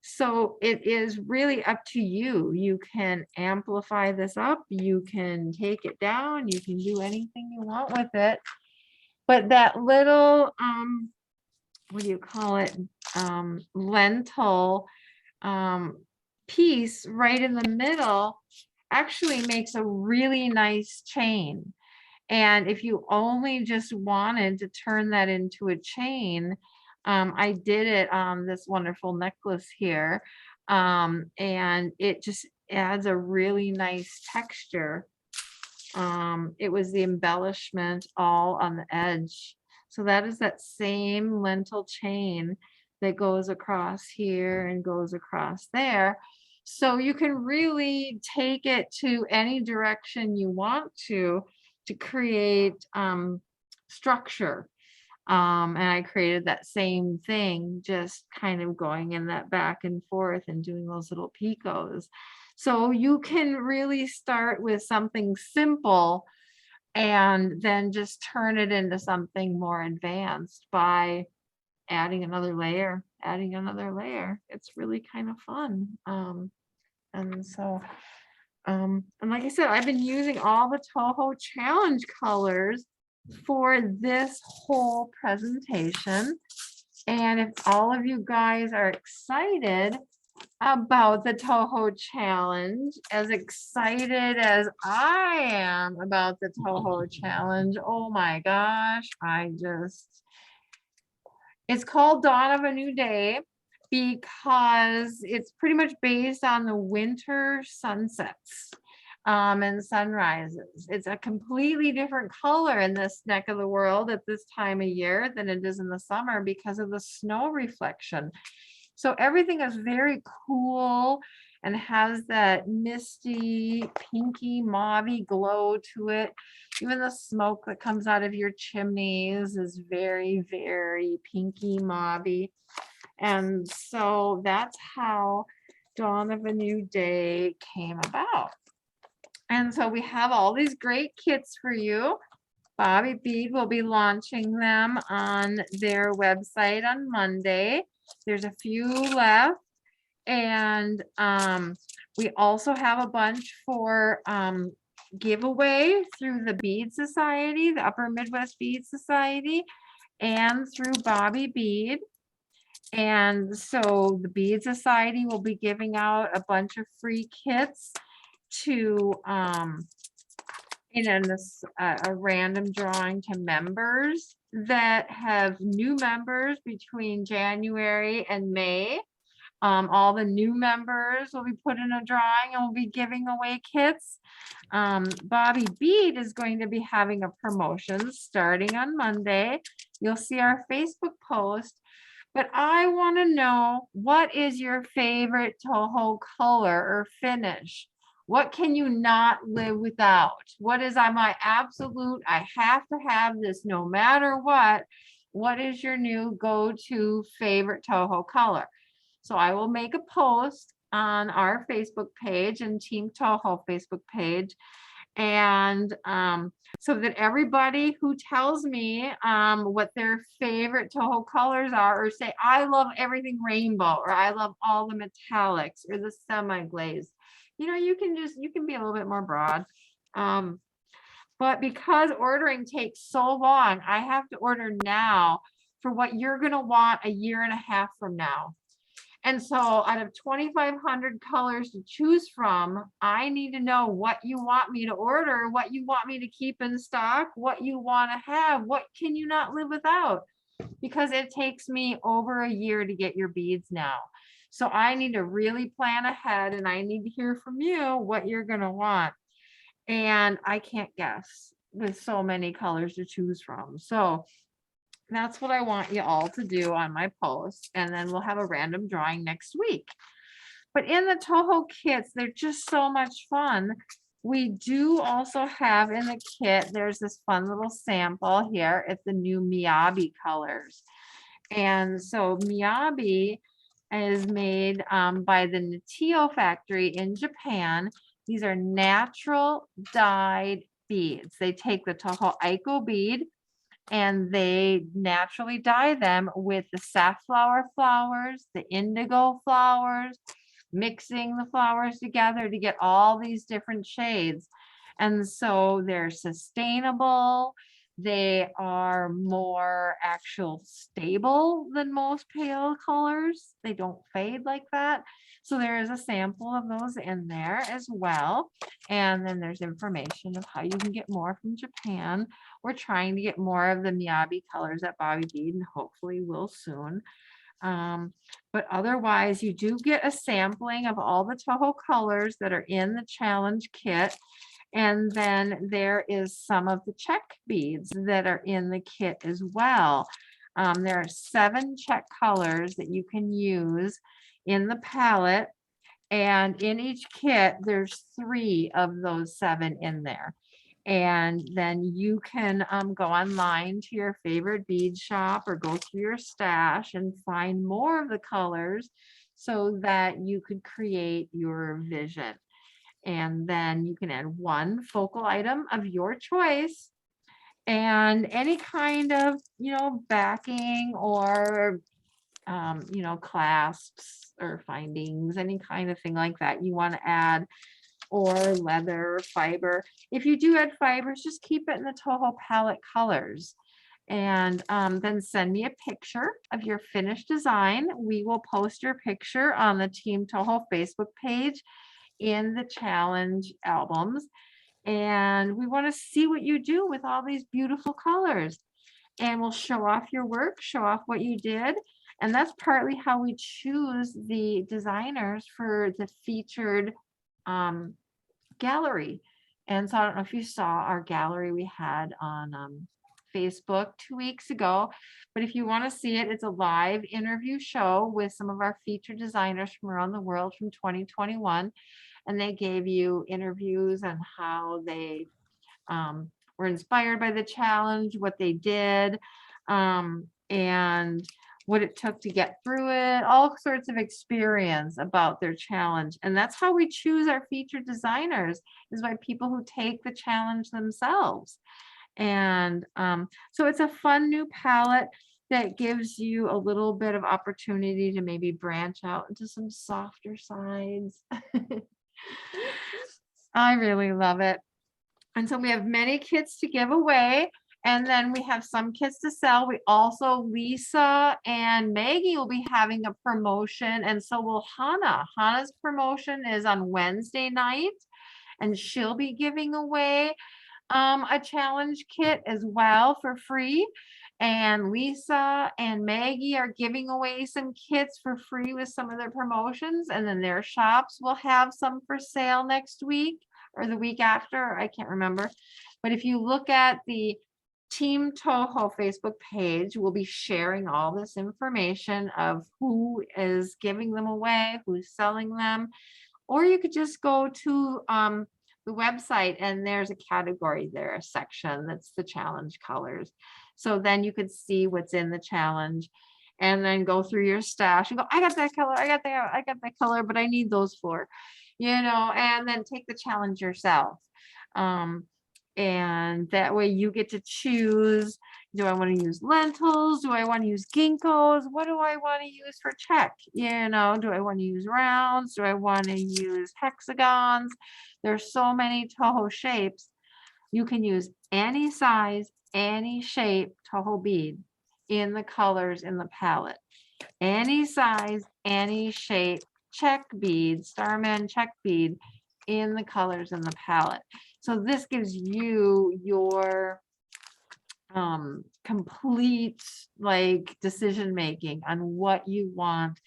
So it is really up to you. You can amplify this up. You can take it down. You can do anything you want with it. But that little, what do you call it? Lentil piece right in the middle actually makes a really nice chain. And if you only just wanted to turn that into a chain, I did it on this wonderful necklace here. And it just adds a really nice texture. It was the embellishment all on the edge. So that is that same lentil chain that goes across here and goes across there. So you can really take it to any direction you want to create structure. And I created that same thing, just kind of going in that back and forth and doing those little picots. So you can really start with something simple and then just turn it into something more advanced by adding another layer, adding another layer. It's really kind of fun. And so, and like I said, I've been using all the Toho challenge colors for this whole presentation. And if all of you guys are excited about the Toho challenge, as excited as I am about the Toho challenge, oh my gosh, it's called Dawn of a New Day because it's pretty much based on the winter sunsets and sunrises. It's a completely different color in this neck of the world at this time of year than it is in the summer because of the snow reflection. So everything is very cool and has that misty, pinky, mauvey glow to it. Even the smoke that comes out of your chimneys is very, very pinky, mauvey. And so that's how Dawn of a New Day came about. And so we have all these great kits for you. Bobby Bead will be launching them on their website on Monday. There's a few left. And we also have a bunch for giveaway through the Bead Society, the Upper Midwest Bead Society, and through Bobby Bead. And so the Bead Society will be giving out a bunch of free kits to a random drawing to members that have new members between January and May. All the new members will be put in a drawing and we'll be giving away kits. Bobby Bead is going to be having a promotion starting on Monday. You'll see our Facebook post, but I want to know, what is your favorite Toho color or finish? What can you not live without? What is my absolute, I have to have this no matter what? What is your new go-to favorite Toho color? So I will make a post on our Facebook page and Team Toho Facebook page. And so that everybody who tells me what their favorite Toho colors are, or say, I love everything rainbow, or I love all the metallics or the semi-glazed, you can be a little bit more broad. But because ordering takes so long, I have to order now for what you're going to want a year and a half from now. And so out of 2,500 colors to choose from, I need to know what you want me to order, what you want me to keep in stock, what you want to have, what can you not live without? Because it takes me over a year to get your beads now. So I need to really plan ahead and I need to hear from you what you're going to want. And I can't guess with so many colors to choose from. So that's what I want you all to do on my post. And then we'll have a random drawing next week. But in the Toho kits, they're just so much fun. We do also have in the kit, there's this fun little sample here. It's the new Miyabi colors. And so Miyabi is made by the Natio factory in Japan. These are natural dyed beads. They take the Toho Aiko bead and they naturally dye them with the safflower flowers, the indigo flowers, mixing the flowers together to get all these different shades. And so they're sustainable. They are more stable than most pale colors. They don't fade like that. So there is a sample of those in there as well. And then there's information of how you can get more from Japan. We're trying to get more of the Miyabi colors at Bobby Bead and hopefully will soon. But otherwise, you do get a sampling of all the Toho colors that are in the challenge kit. And then there is some of the check beads that are in the kit as well. There are 7 check colors that you can use in the palette. And in each kit, there's 3 of those 7 in there. And then you can go online to your favorite bead shop or go through your stash and find more of the colors so that you could create your vision. And then you can add one focal item of your choice and any kind of, backing or, clasps or findings, any kind of thing like that you want to add, or leather, fiber. If you do add fibers, just keep it in the Toho palette colors. And then send me a picture of your finished design. We will post your picture on the Team Toho Facebook page in the challenge albums. And we want to see what you do with all these beautiful colors. And we'll show off your work, show off what you did. And that's partly how we choose the designers for the featured gallery. And so I don't know if you saw our gallery we had on Facebook 2 weeks ago, but if you want to see it, it's a live interview show with some of our featured designers from around the world from 2021. And they gave you interviews on how they were inspired by the challenge, what they did, and what it took to get through it, all sorts of experience about their challenge. And that's how we choose our featured designers, is by people who take the challenge themselves. And so it's a fun new palette that gives you a little bit of opportunity to maybe branch out into some softer sides. I really love it. And so we have many kits to give away. And then we have some kits to sell. We also, Lisa and Maggie will be having a promotion. And so will Hannah. Hannah's promotion is on Wednesday night. And she'll be giving away a challenge kit as well for free. And Lisa and Maggie are giving away some kits for free with some of their promotions. And then their shops will have some for sale next week or the week after. I can't remember. But if you look at the Team Toho Facebook page, we'll be sharing all this information of who is giving them away, who's selling them. Or you could just go to the website and there's a category there, a section that's the challenge colors. So then you could see what's in the challenge and then go through your stash and go, I got that color, I got that color, but I need those four, and then take the challenge yourself. And that way you get to choose, do I want to use lentils? Do I want to use ginkgos? What do I want to use for check? Do I want to use rounds? Do I want to use hexagons? There's so many Toho shapes. You can use any size, any shape Toho bead in the colors in the palette. Any size, any shape check bead, Starman check bead in the colors in the palette. So this gives you your complete decision making on what you want.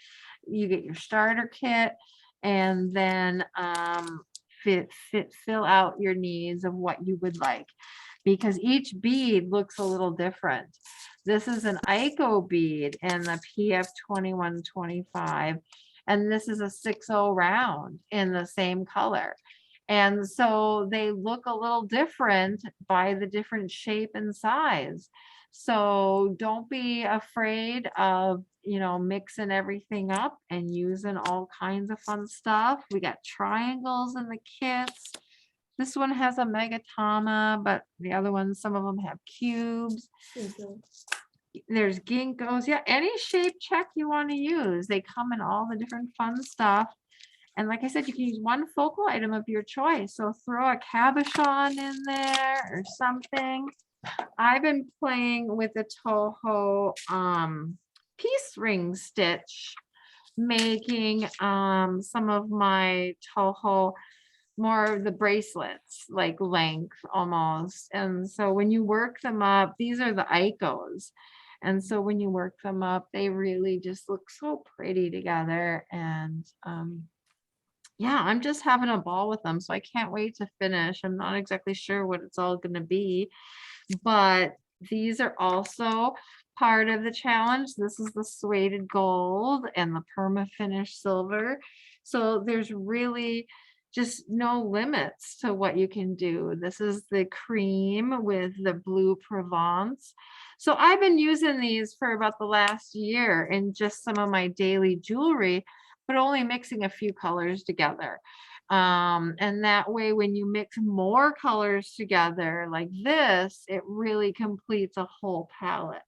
You get your starter kit and then fill out your needs of what you would like, because each bead looks a little different. This is an Ico bead and the PF 2125, and this is a 6.0 round in the same color. And so they look a little different by the different shape and size. So don't be afraid of, mixing everything up and using all kinds of fun stuff. We got triangles in the kits. This one has a megatama, but the other ones, some of them have cubes. There's ginkgos. Yeah, any shape check you want to use. They come in all the different fun stuff. And like I said, you can use one focal item of your choice. So throw a cabochon in there or something. I've been playing with the Toho piece ring stitch, making some of my Toho more of the bracelets, like length almost. And so when you work them up, these are the Icos. And so when you work them up, they really just look so pretty together. And yeah, I'm just having a ball with them. So I can't wait to finish. I'm not exactly sure what it's all going to be, but these are also part of the challenge. This is the suede gold and the perma finish silver. So there's really just no limits to what you can do. This is the cream with the blue Provence. So I've been using these for about the last year in just some of my daily jewelry, but only mixing a few colors together. And that way, when you mix more colors together like this, it really completes a whole palette.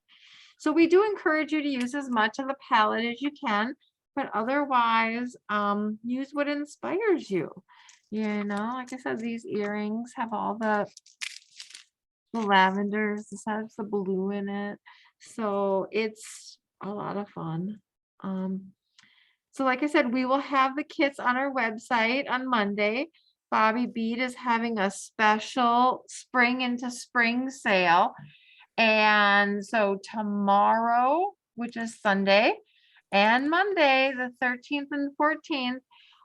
So we do encourage you to use as much of the palette as you can, but otherwise, use what inspires you. You know, like I said, these earrings have all the lavenders, this has the blue in it. So it's a lot of fun. So like I said, we will have the kits on our website on Monday. Bobby Bead is having a special spring into spring sale. And so tomorrow, which is Sunday, and Monday, the 13th and 14th,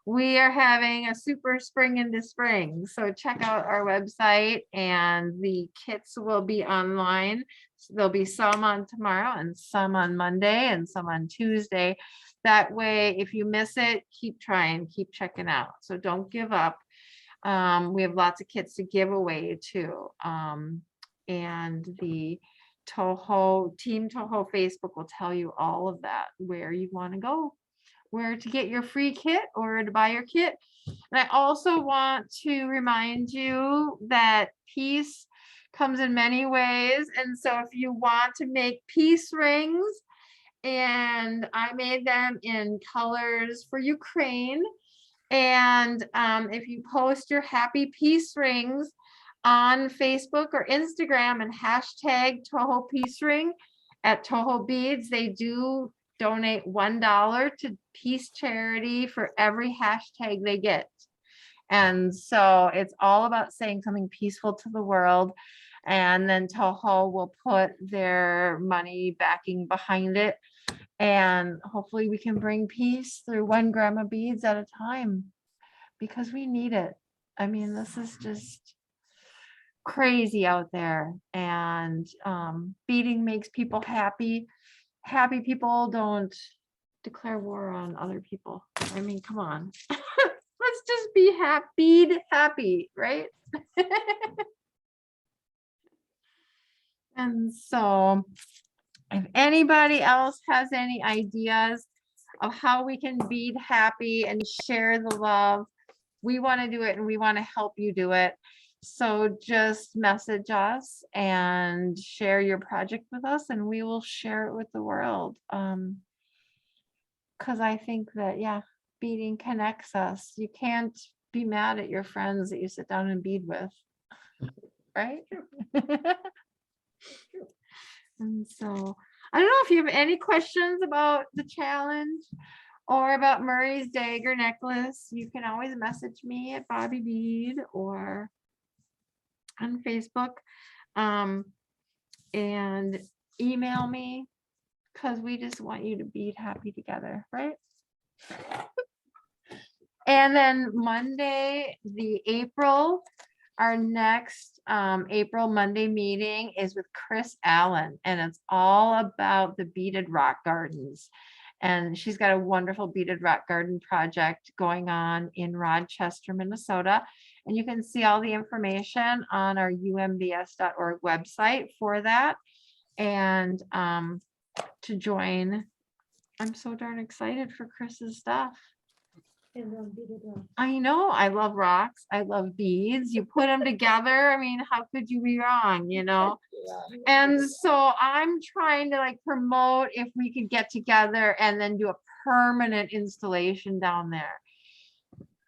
we are having a super spring into spring. So check out our website and the kits will be online. So there'll be some on tomorrow and some on Monday and some on Tuesday. That way, if you miss it, keep trying, keep checking out. So don't give up. We have lots of kits to give away too. And the Team Toho Facebook will tell you all of that, where you want to go, where to get your free kit or to buy your kit. And I also want to remind you that peace comes in many ways. And so if you want to make peace rings, and I made them in colors for Ukraine. And if you post your happy peace rings on Facebook or Instagram and hashtag Toho Peace Ring at Toho Beads, they do donate $1 to peace charity for every hashtag they get. And so it's all about saying something peaceful to the world. And then Toho will put their money backing behind it. And hopefully we can bring peace through 1 gram of beads at a time, because we need it. I mean, this is just crazy out there, and beading makes people happy. Happy people don't declare war on other people. I mean, come on. Let's just be happy, right? And so if anybody else has any ideas of how we can bead happy and share the love, we want to do it and we want to help you do it. So just message us and share your project with us and we will share it with the world. Because I think that, yeah, beading connects us. You can't be mad at your friends that you sit down and bead with, right? And so I don't know if you have any questions about the challenge or about Murray's dagger necklace. You can always message me at Bobby Bead or on Facebook, and email me, because we just want you to bead happy together, right? And then Monday, our next April Monday meeting is with Chris Allen, and it's all about the beaded rock gardens. And she's got a wonderful beaded rock garden project going on in Rochester, Minnesota. And you can see all the information on our umbs.org website for that. And to join, I'm so darn excited for Chris's stuff. I know, I love rocks. I love beads. You put them together. I mean, how could you be wrong, you know? And so I'm trying to like promote if we could get together and then do a permanent installation down there.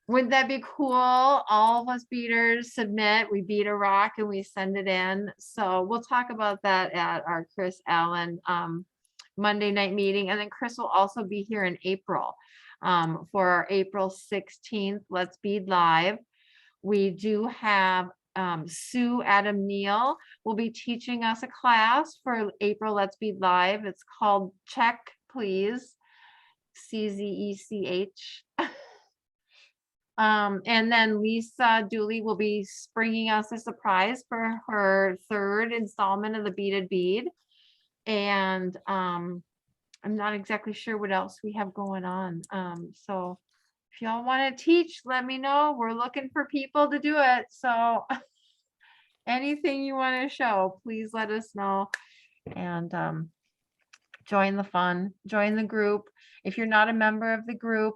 Wouldn't that be cool? All of us beaders submit, we bead a rock and we send it in. So we'll talk about that at our Chris Allen Monday night meeting. And then Chris will also be here in April. For our April 16th Let's Bead Live. We do have Sue Adam Neal will be teaching us a class for April Let's Bead Live. It's called Check Please, CZECH. And then Lisa Dooley will be bringing us a surprise for her 3rd installment of the Beaded Bead. And I'm not exactly sure what else we have going on. So if y'all want to teach, let me know. We're looking for people to do it. So anything you want to show, please let us know. And join the fun, join the group. If you're not a member of the group,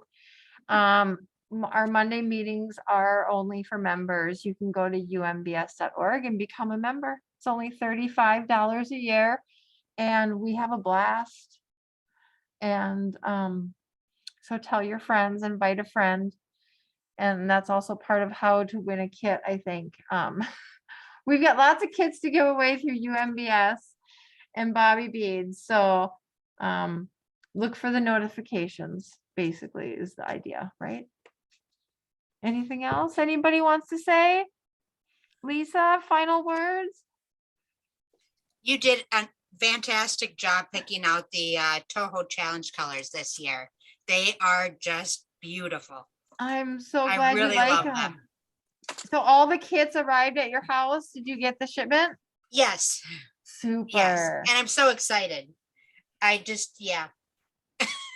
our Monday meetings are only for members. You can go to umbs.org and become a member. It's only $35 a year, and we have a blast. And so tell your friends, invite a friend. And that's also part of how to win a kit, I think. We've got lots of kits to give away through UMBS and Bobby Beads. So look for the notifications, basically, is the idea, right? Anything else anybody wants to say? Lisa, final words? You did a fantastic job picking out the Toho Challenge colors this year. They are just beautiful. I'm so I glad really you like love them. them. So all the kits arrived at your house. Did you get the shipment? Yes, Super. yes. And I'm so excited. I just, yeah.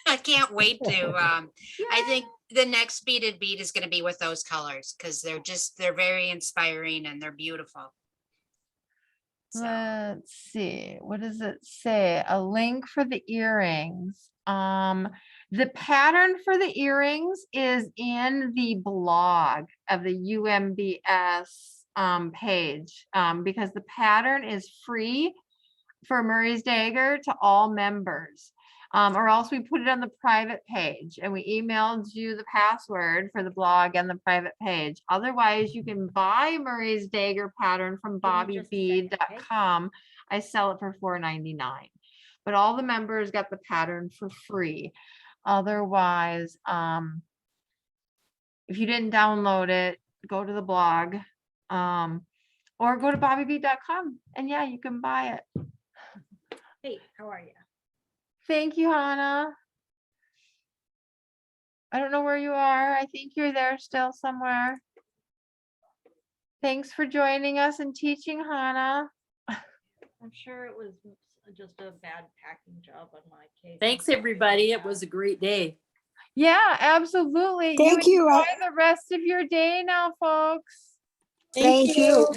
I can't wait to, I think the next beaded bead is going to be with those colors because they're very inspiring and they're beautiful. So, Let's see. What does it say? A link for the earrings. The pattern for the earrings is in the blog of the UMBS page because the pattern is free for Murray's Dagger to all members. Or else we put it on the private page and we emailed you the password for the blog and the private page. Otherwise, you can buy Murray's Dagger pattern from Give me just a second, okay? bobbybead.com. I sell it for $4.99. But all the members got the pattern for free. Otherwise, if you didn't download it, go to the blog or go to bobbybead.com and yeah, you can buy it. Hey, how are you? Thank you, Hannah. I don't know where you are. I think you're there still somewhere. Thanks for joining us and teaching, Hannah. I'm sure it was just a bad packing job on my case. Thanks, everybody. It was a great day. Yeah, absolutely. Thank you. Enjoy the rest of your day now, folks. Thank you.